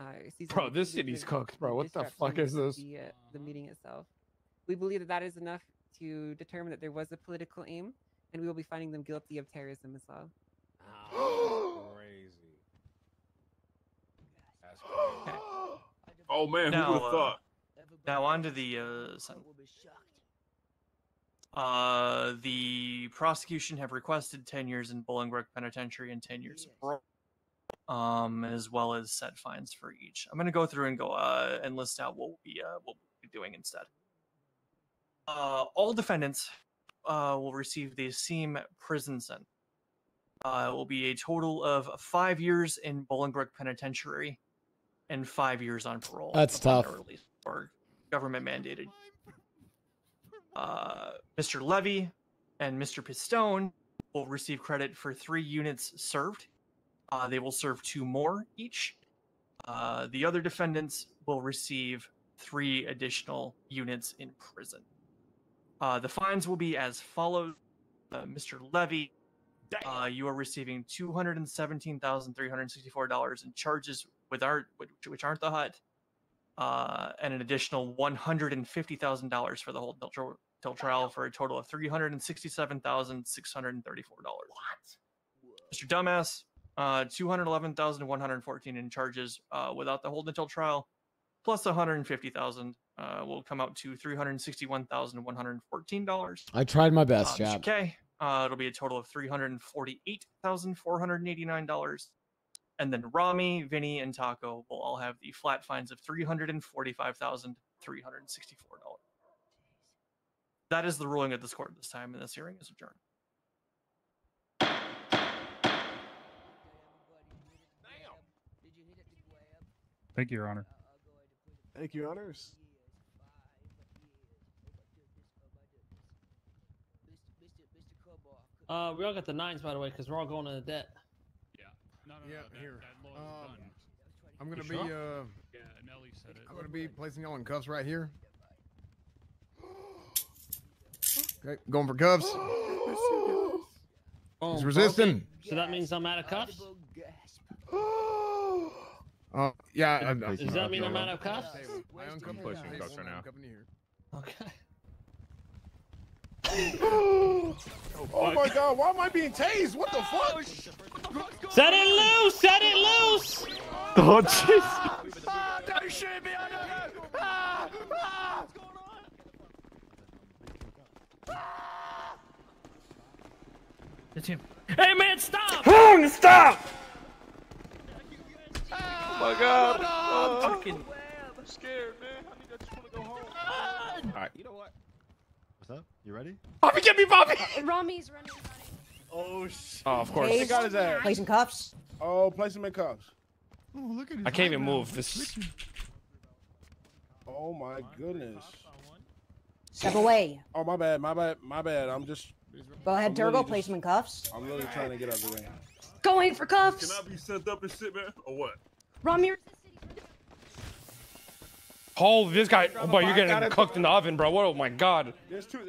[SPEAKER 8] Bro, this city's cooked, bro. What the fuck is this?
[SPEAKER 6] The meeting itself. We believe that that is enough to determine that there was a political aim, and we will be finding them guilty of terrorism as well.
[SPEAKER 9] Crazy. That's
[SPEAKER 1] crazy.
[SPEAKER 3] Oh man, who would have thought?
[SPEAKER 1] Now on to the the prosecution have requested 10 years in Bolingbroke Penitentiary and 10 years of parole, as well as set fines for each. I'm going to go through and go and list out what we'll be doing instead. All defendants will receive the same prison sentence. It will be a total of 5 years in Bolingbroke Penitentiary and 5 years on parole.
[SPEAKER 2] That's tough.
[SPEAKER 1] Release or government mandated. Mr. Levy and Mr. Pistone will receive credit for 3 units served. They will serve 2 more each. The other defendants will receive 3 additional units in prison. The fines will be as follows. Mr. Levy, you are receiving $217,364 in charges which aren't the HUD, and an additional $150,000 for the whole till trial for a total of $367,634. What? Mr. Dumbass, $211,114 in charges without the hold until trial, plus $150,000 will come out to $361,114.
[SPEAKER 2] I tried my best,
[SPEAKER 1] Mr.
[SPEAKER 2] chap.
[SPEAKER 1] K, it'll be a total of $348,489. And then Rami, Vinny, and Taco will all have the flat fines of $345,364. That is the ruling of this court this time, and this hearing is adjourned.
[SPEAKER 11] Thank you, Your Honor.
[SPEAKER 15] Thank you, honors.
[SPEAKER 7] We all got the 9s, by the way, because we're all going into debt.
[SPEAKER 13] Here. I'm gonna be I'm gonna be placing y'all in cuffs right here. Okay, going for cuffs. He's resisting.
[SPEAKER 7] So that means I'm out of cuffs?
[SPEAKER 13] Yeah.
[SPEAKER 7] Does that mean I'm out of cuffs?
[SPEAKER 13] I'm
[SPEAKER 16] pushing cuffs right now.
[SPEAKER 7] Okay.
[SPEAKER 8] Oh my god, why am I being tased? What the fuck?
[SPEAKER 7] Set it loose! Set it loose!
[SPEAKER 8] Oh jeez.
[SPEAKER 7] Don't shoot me on
[SPEAKER 17] It's him. Hey man, stop!
[SPEAKER 8] Hung, stop!
[SPEAKER 16] Oh my god.
[SPEAKER 17] Fucking.
[SPEAKER 16] I'm scared, man. I just want to go home.
[SPEAKER 4] All right. You know what? What's up? You ready?
[SPEAKER 8] Bobby, get me, Bobby!
[SPEAKER 21] Rami's running.
[SPEAKER 15] Oh shit.
[SPEAKER 8] Oh, of course.
[SPEAKER 12] Hey,
[SPEAKER 8] He got his ass.
[SPEAKER 12] Placing cuffs.
[SPEAKER 8] Oh, place him in cuffs.
[SPEAKER 4] Oh, look at his
[SPEAKER 8] I can't even
[SPEAKER 4] eyebrow.
[SPEAKER 8] move. This. Oh my goodness.
[SPEAKER 12] Step away.
[SPEAKER 8] Oh my bad, my bad, my bad. I'm just.
[SPEAKER 12] Go ahead,
[SPEAKER 8] I'm
[SPEAKER 12] Turgo.
[SPEAKER 8] literally
[SPEAKER 12] Place him in cuffs.
[SPEAKER 8] I'm literally trying to get out of the way.
[SPEAKER 12] Going for cuffs.
[SPEAKER 3] Can I be sent up and shit, man? Or what?
[SPEAKER 12] Rami.
[SPEAKER 8] Oh, this guy. Oh, boy, you're getting cooked in the oven, bro. What? Oh my god. There's too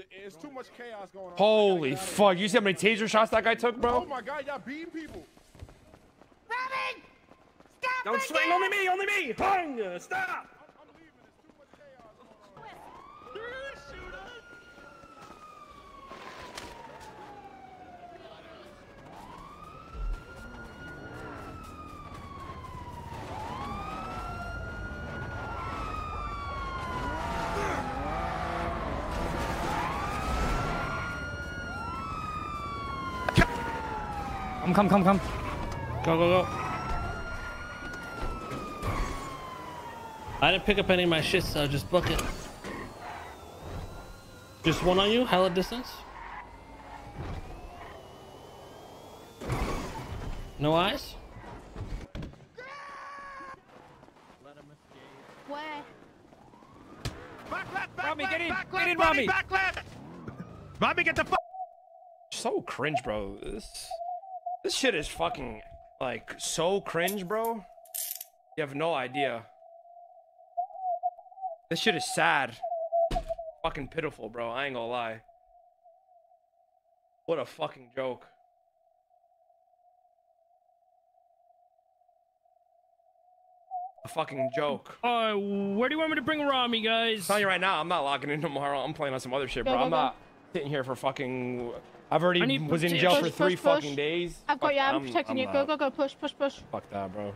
[SPEAKER 8] much chaos going on. Holy fuck! You see how many taser shots that guy took, bro?
[SPEAKER 13] Oh my god, y'all beating people.
[SPEAKER 21] Robin! Stop!
[SPEAKER 8] Don't swing! Only me! Only me! Bang! Stop!
[SPEAKER 12] Come.
[SPEAKER 17] Go, go, go. I didn't pick up any of my shit, so just book it. Just one on you? Hella distance? No eyes?
[SPEAKER 21] Where?
[SPEAKER 8] Rami, get in! Get in, Rami!
[SPEAKER 16] Bobby, get the fuck.
[SPEAKER 8] So cringe, bro. This shit is fucking like so cringe, bro. You have no idea. This shit is sad. Fucking pitiful, bro. I ain't gonna lie. What a fucking joke. A fucking joke.
[SPEAKER 17] Where do you want me to bring Rami, guys?
[SPEAKER 8] I'm telling you right now, I'm not logging in tomorrow. I'm playing on some other shit, bro.
[SPEAKER 21] Go, go,
[SPEAKER 8] I'm not sitting here for fucking. I've already was in jail for 3 fucking days.
[SPEAKER 21] I've got you. I'm
[SPEAKER 8] I'm
[SPEAKER 21] protecting you.
[SPEAKER 8] not.
[SPEAKER 21] Go, go, go. Push, push, push.
[SPEAKER 8] Fuck that, bro.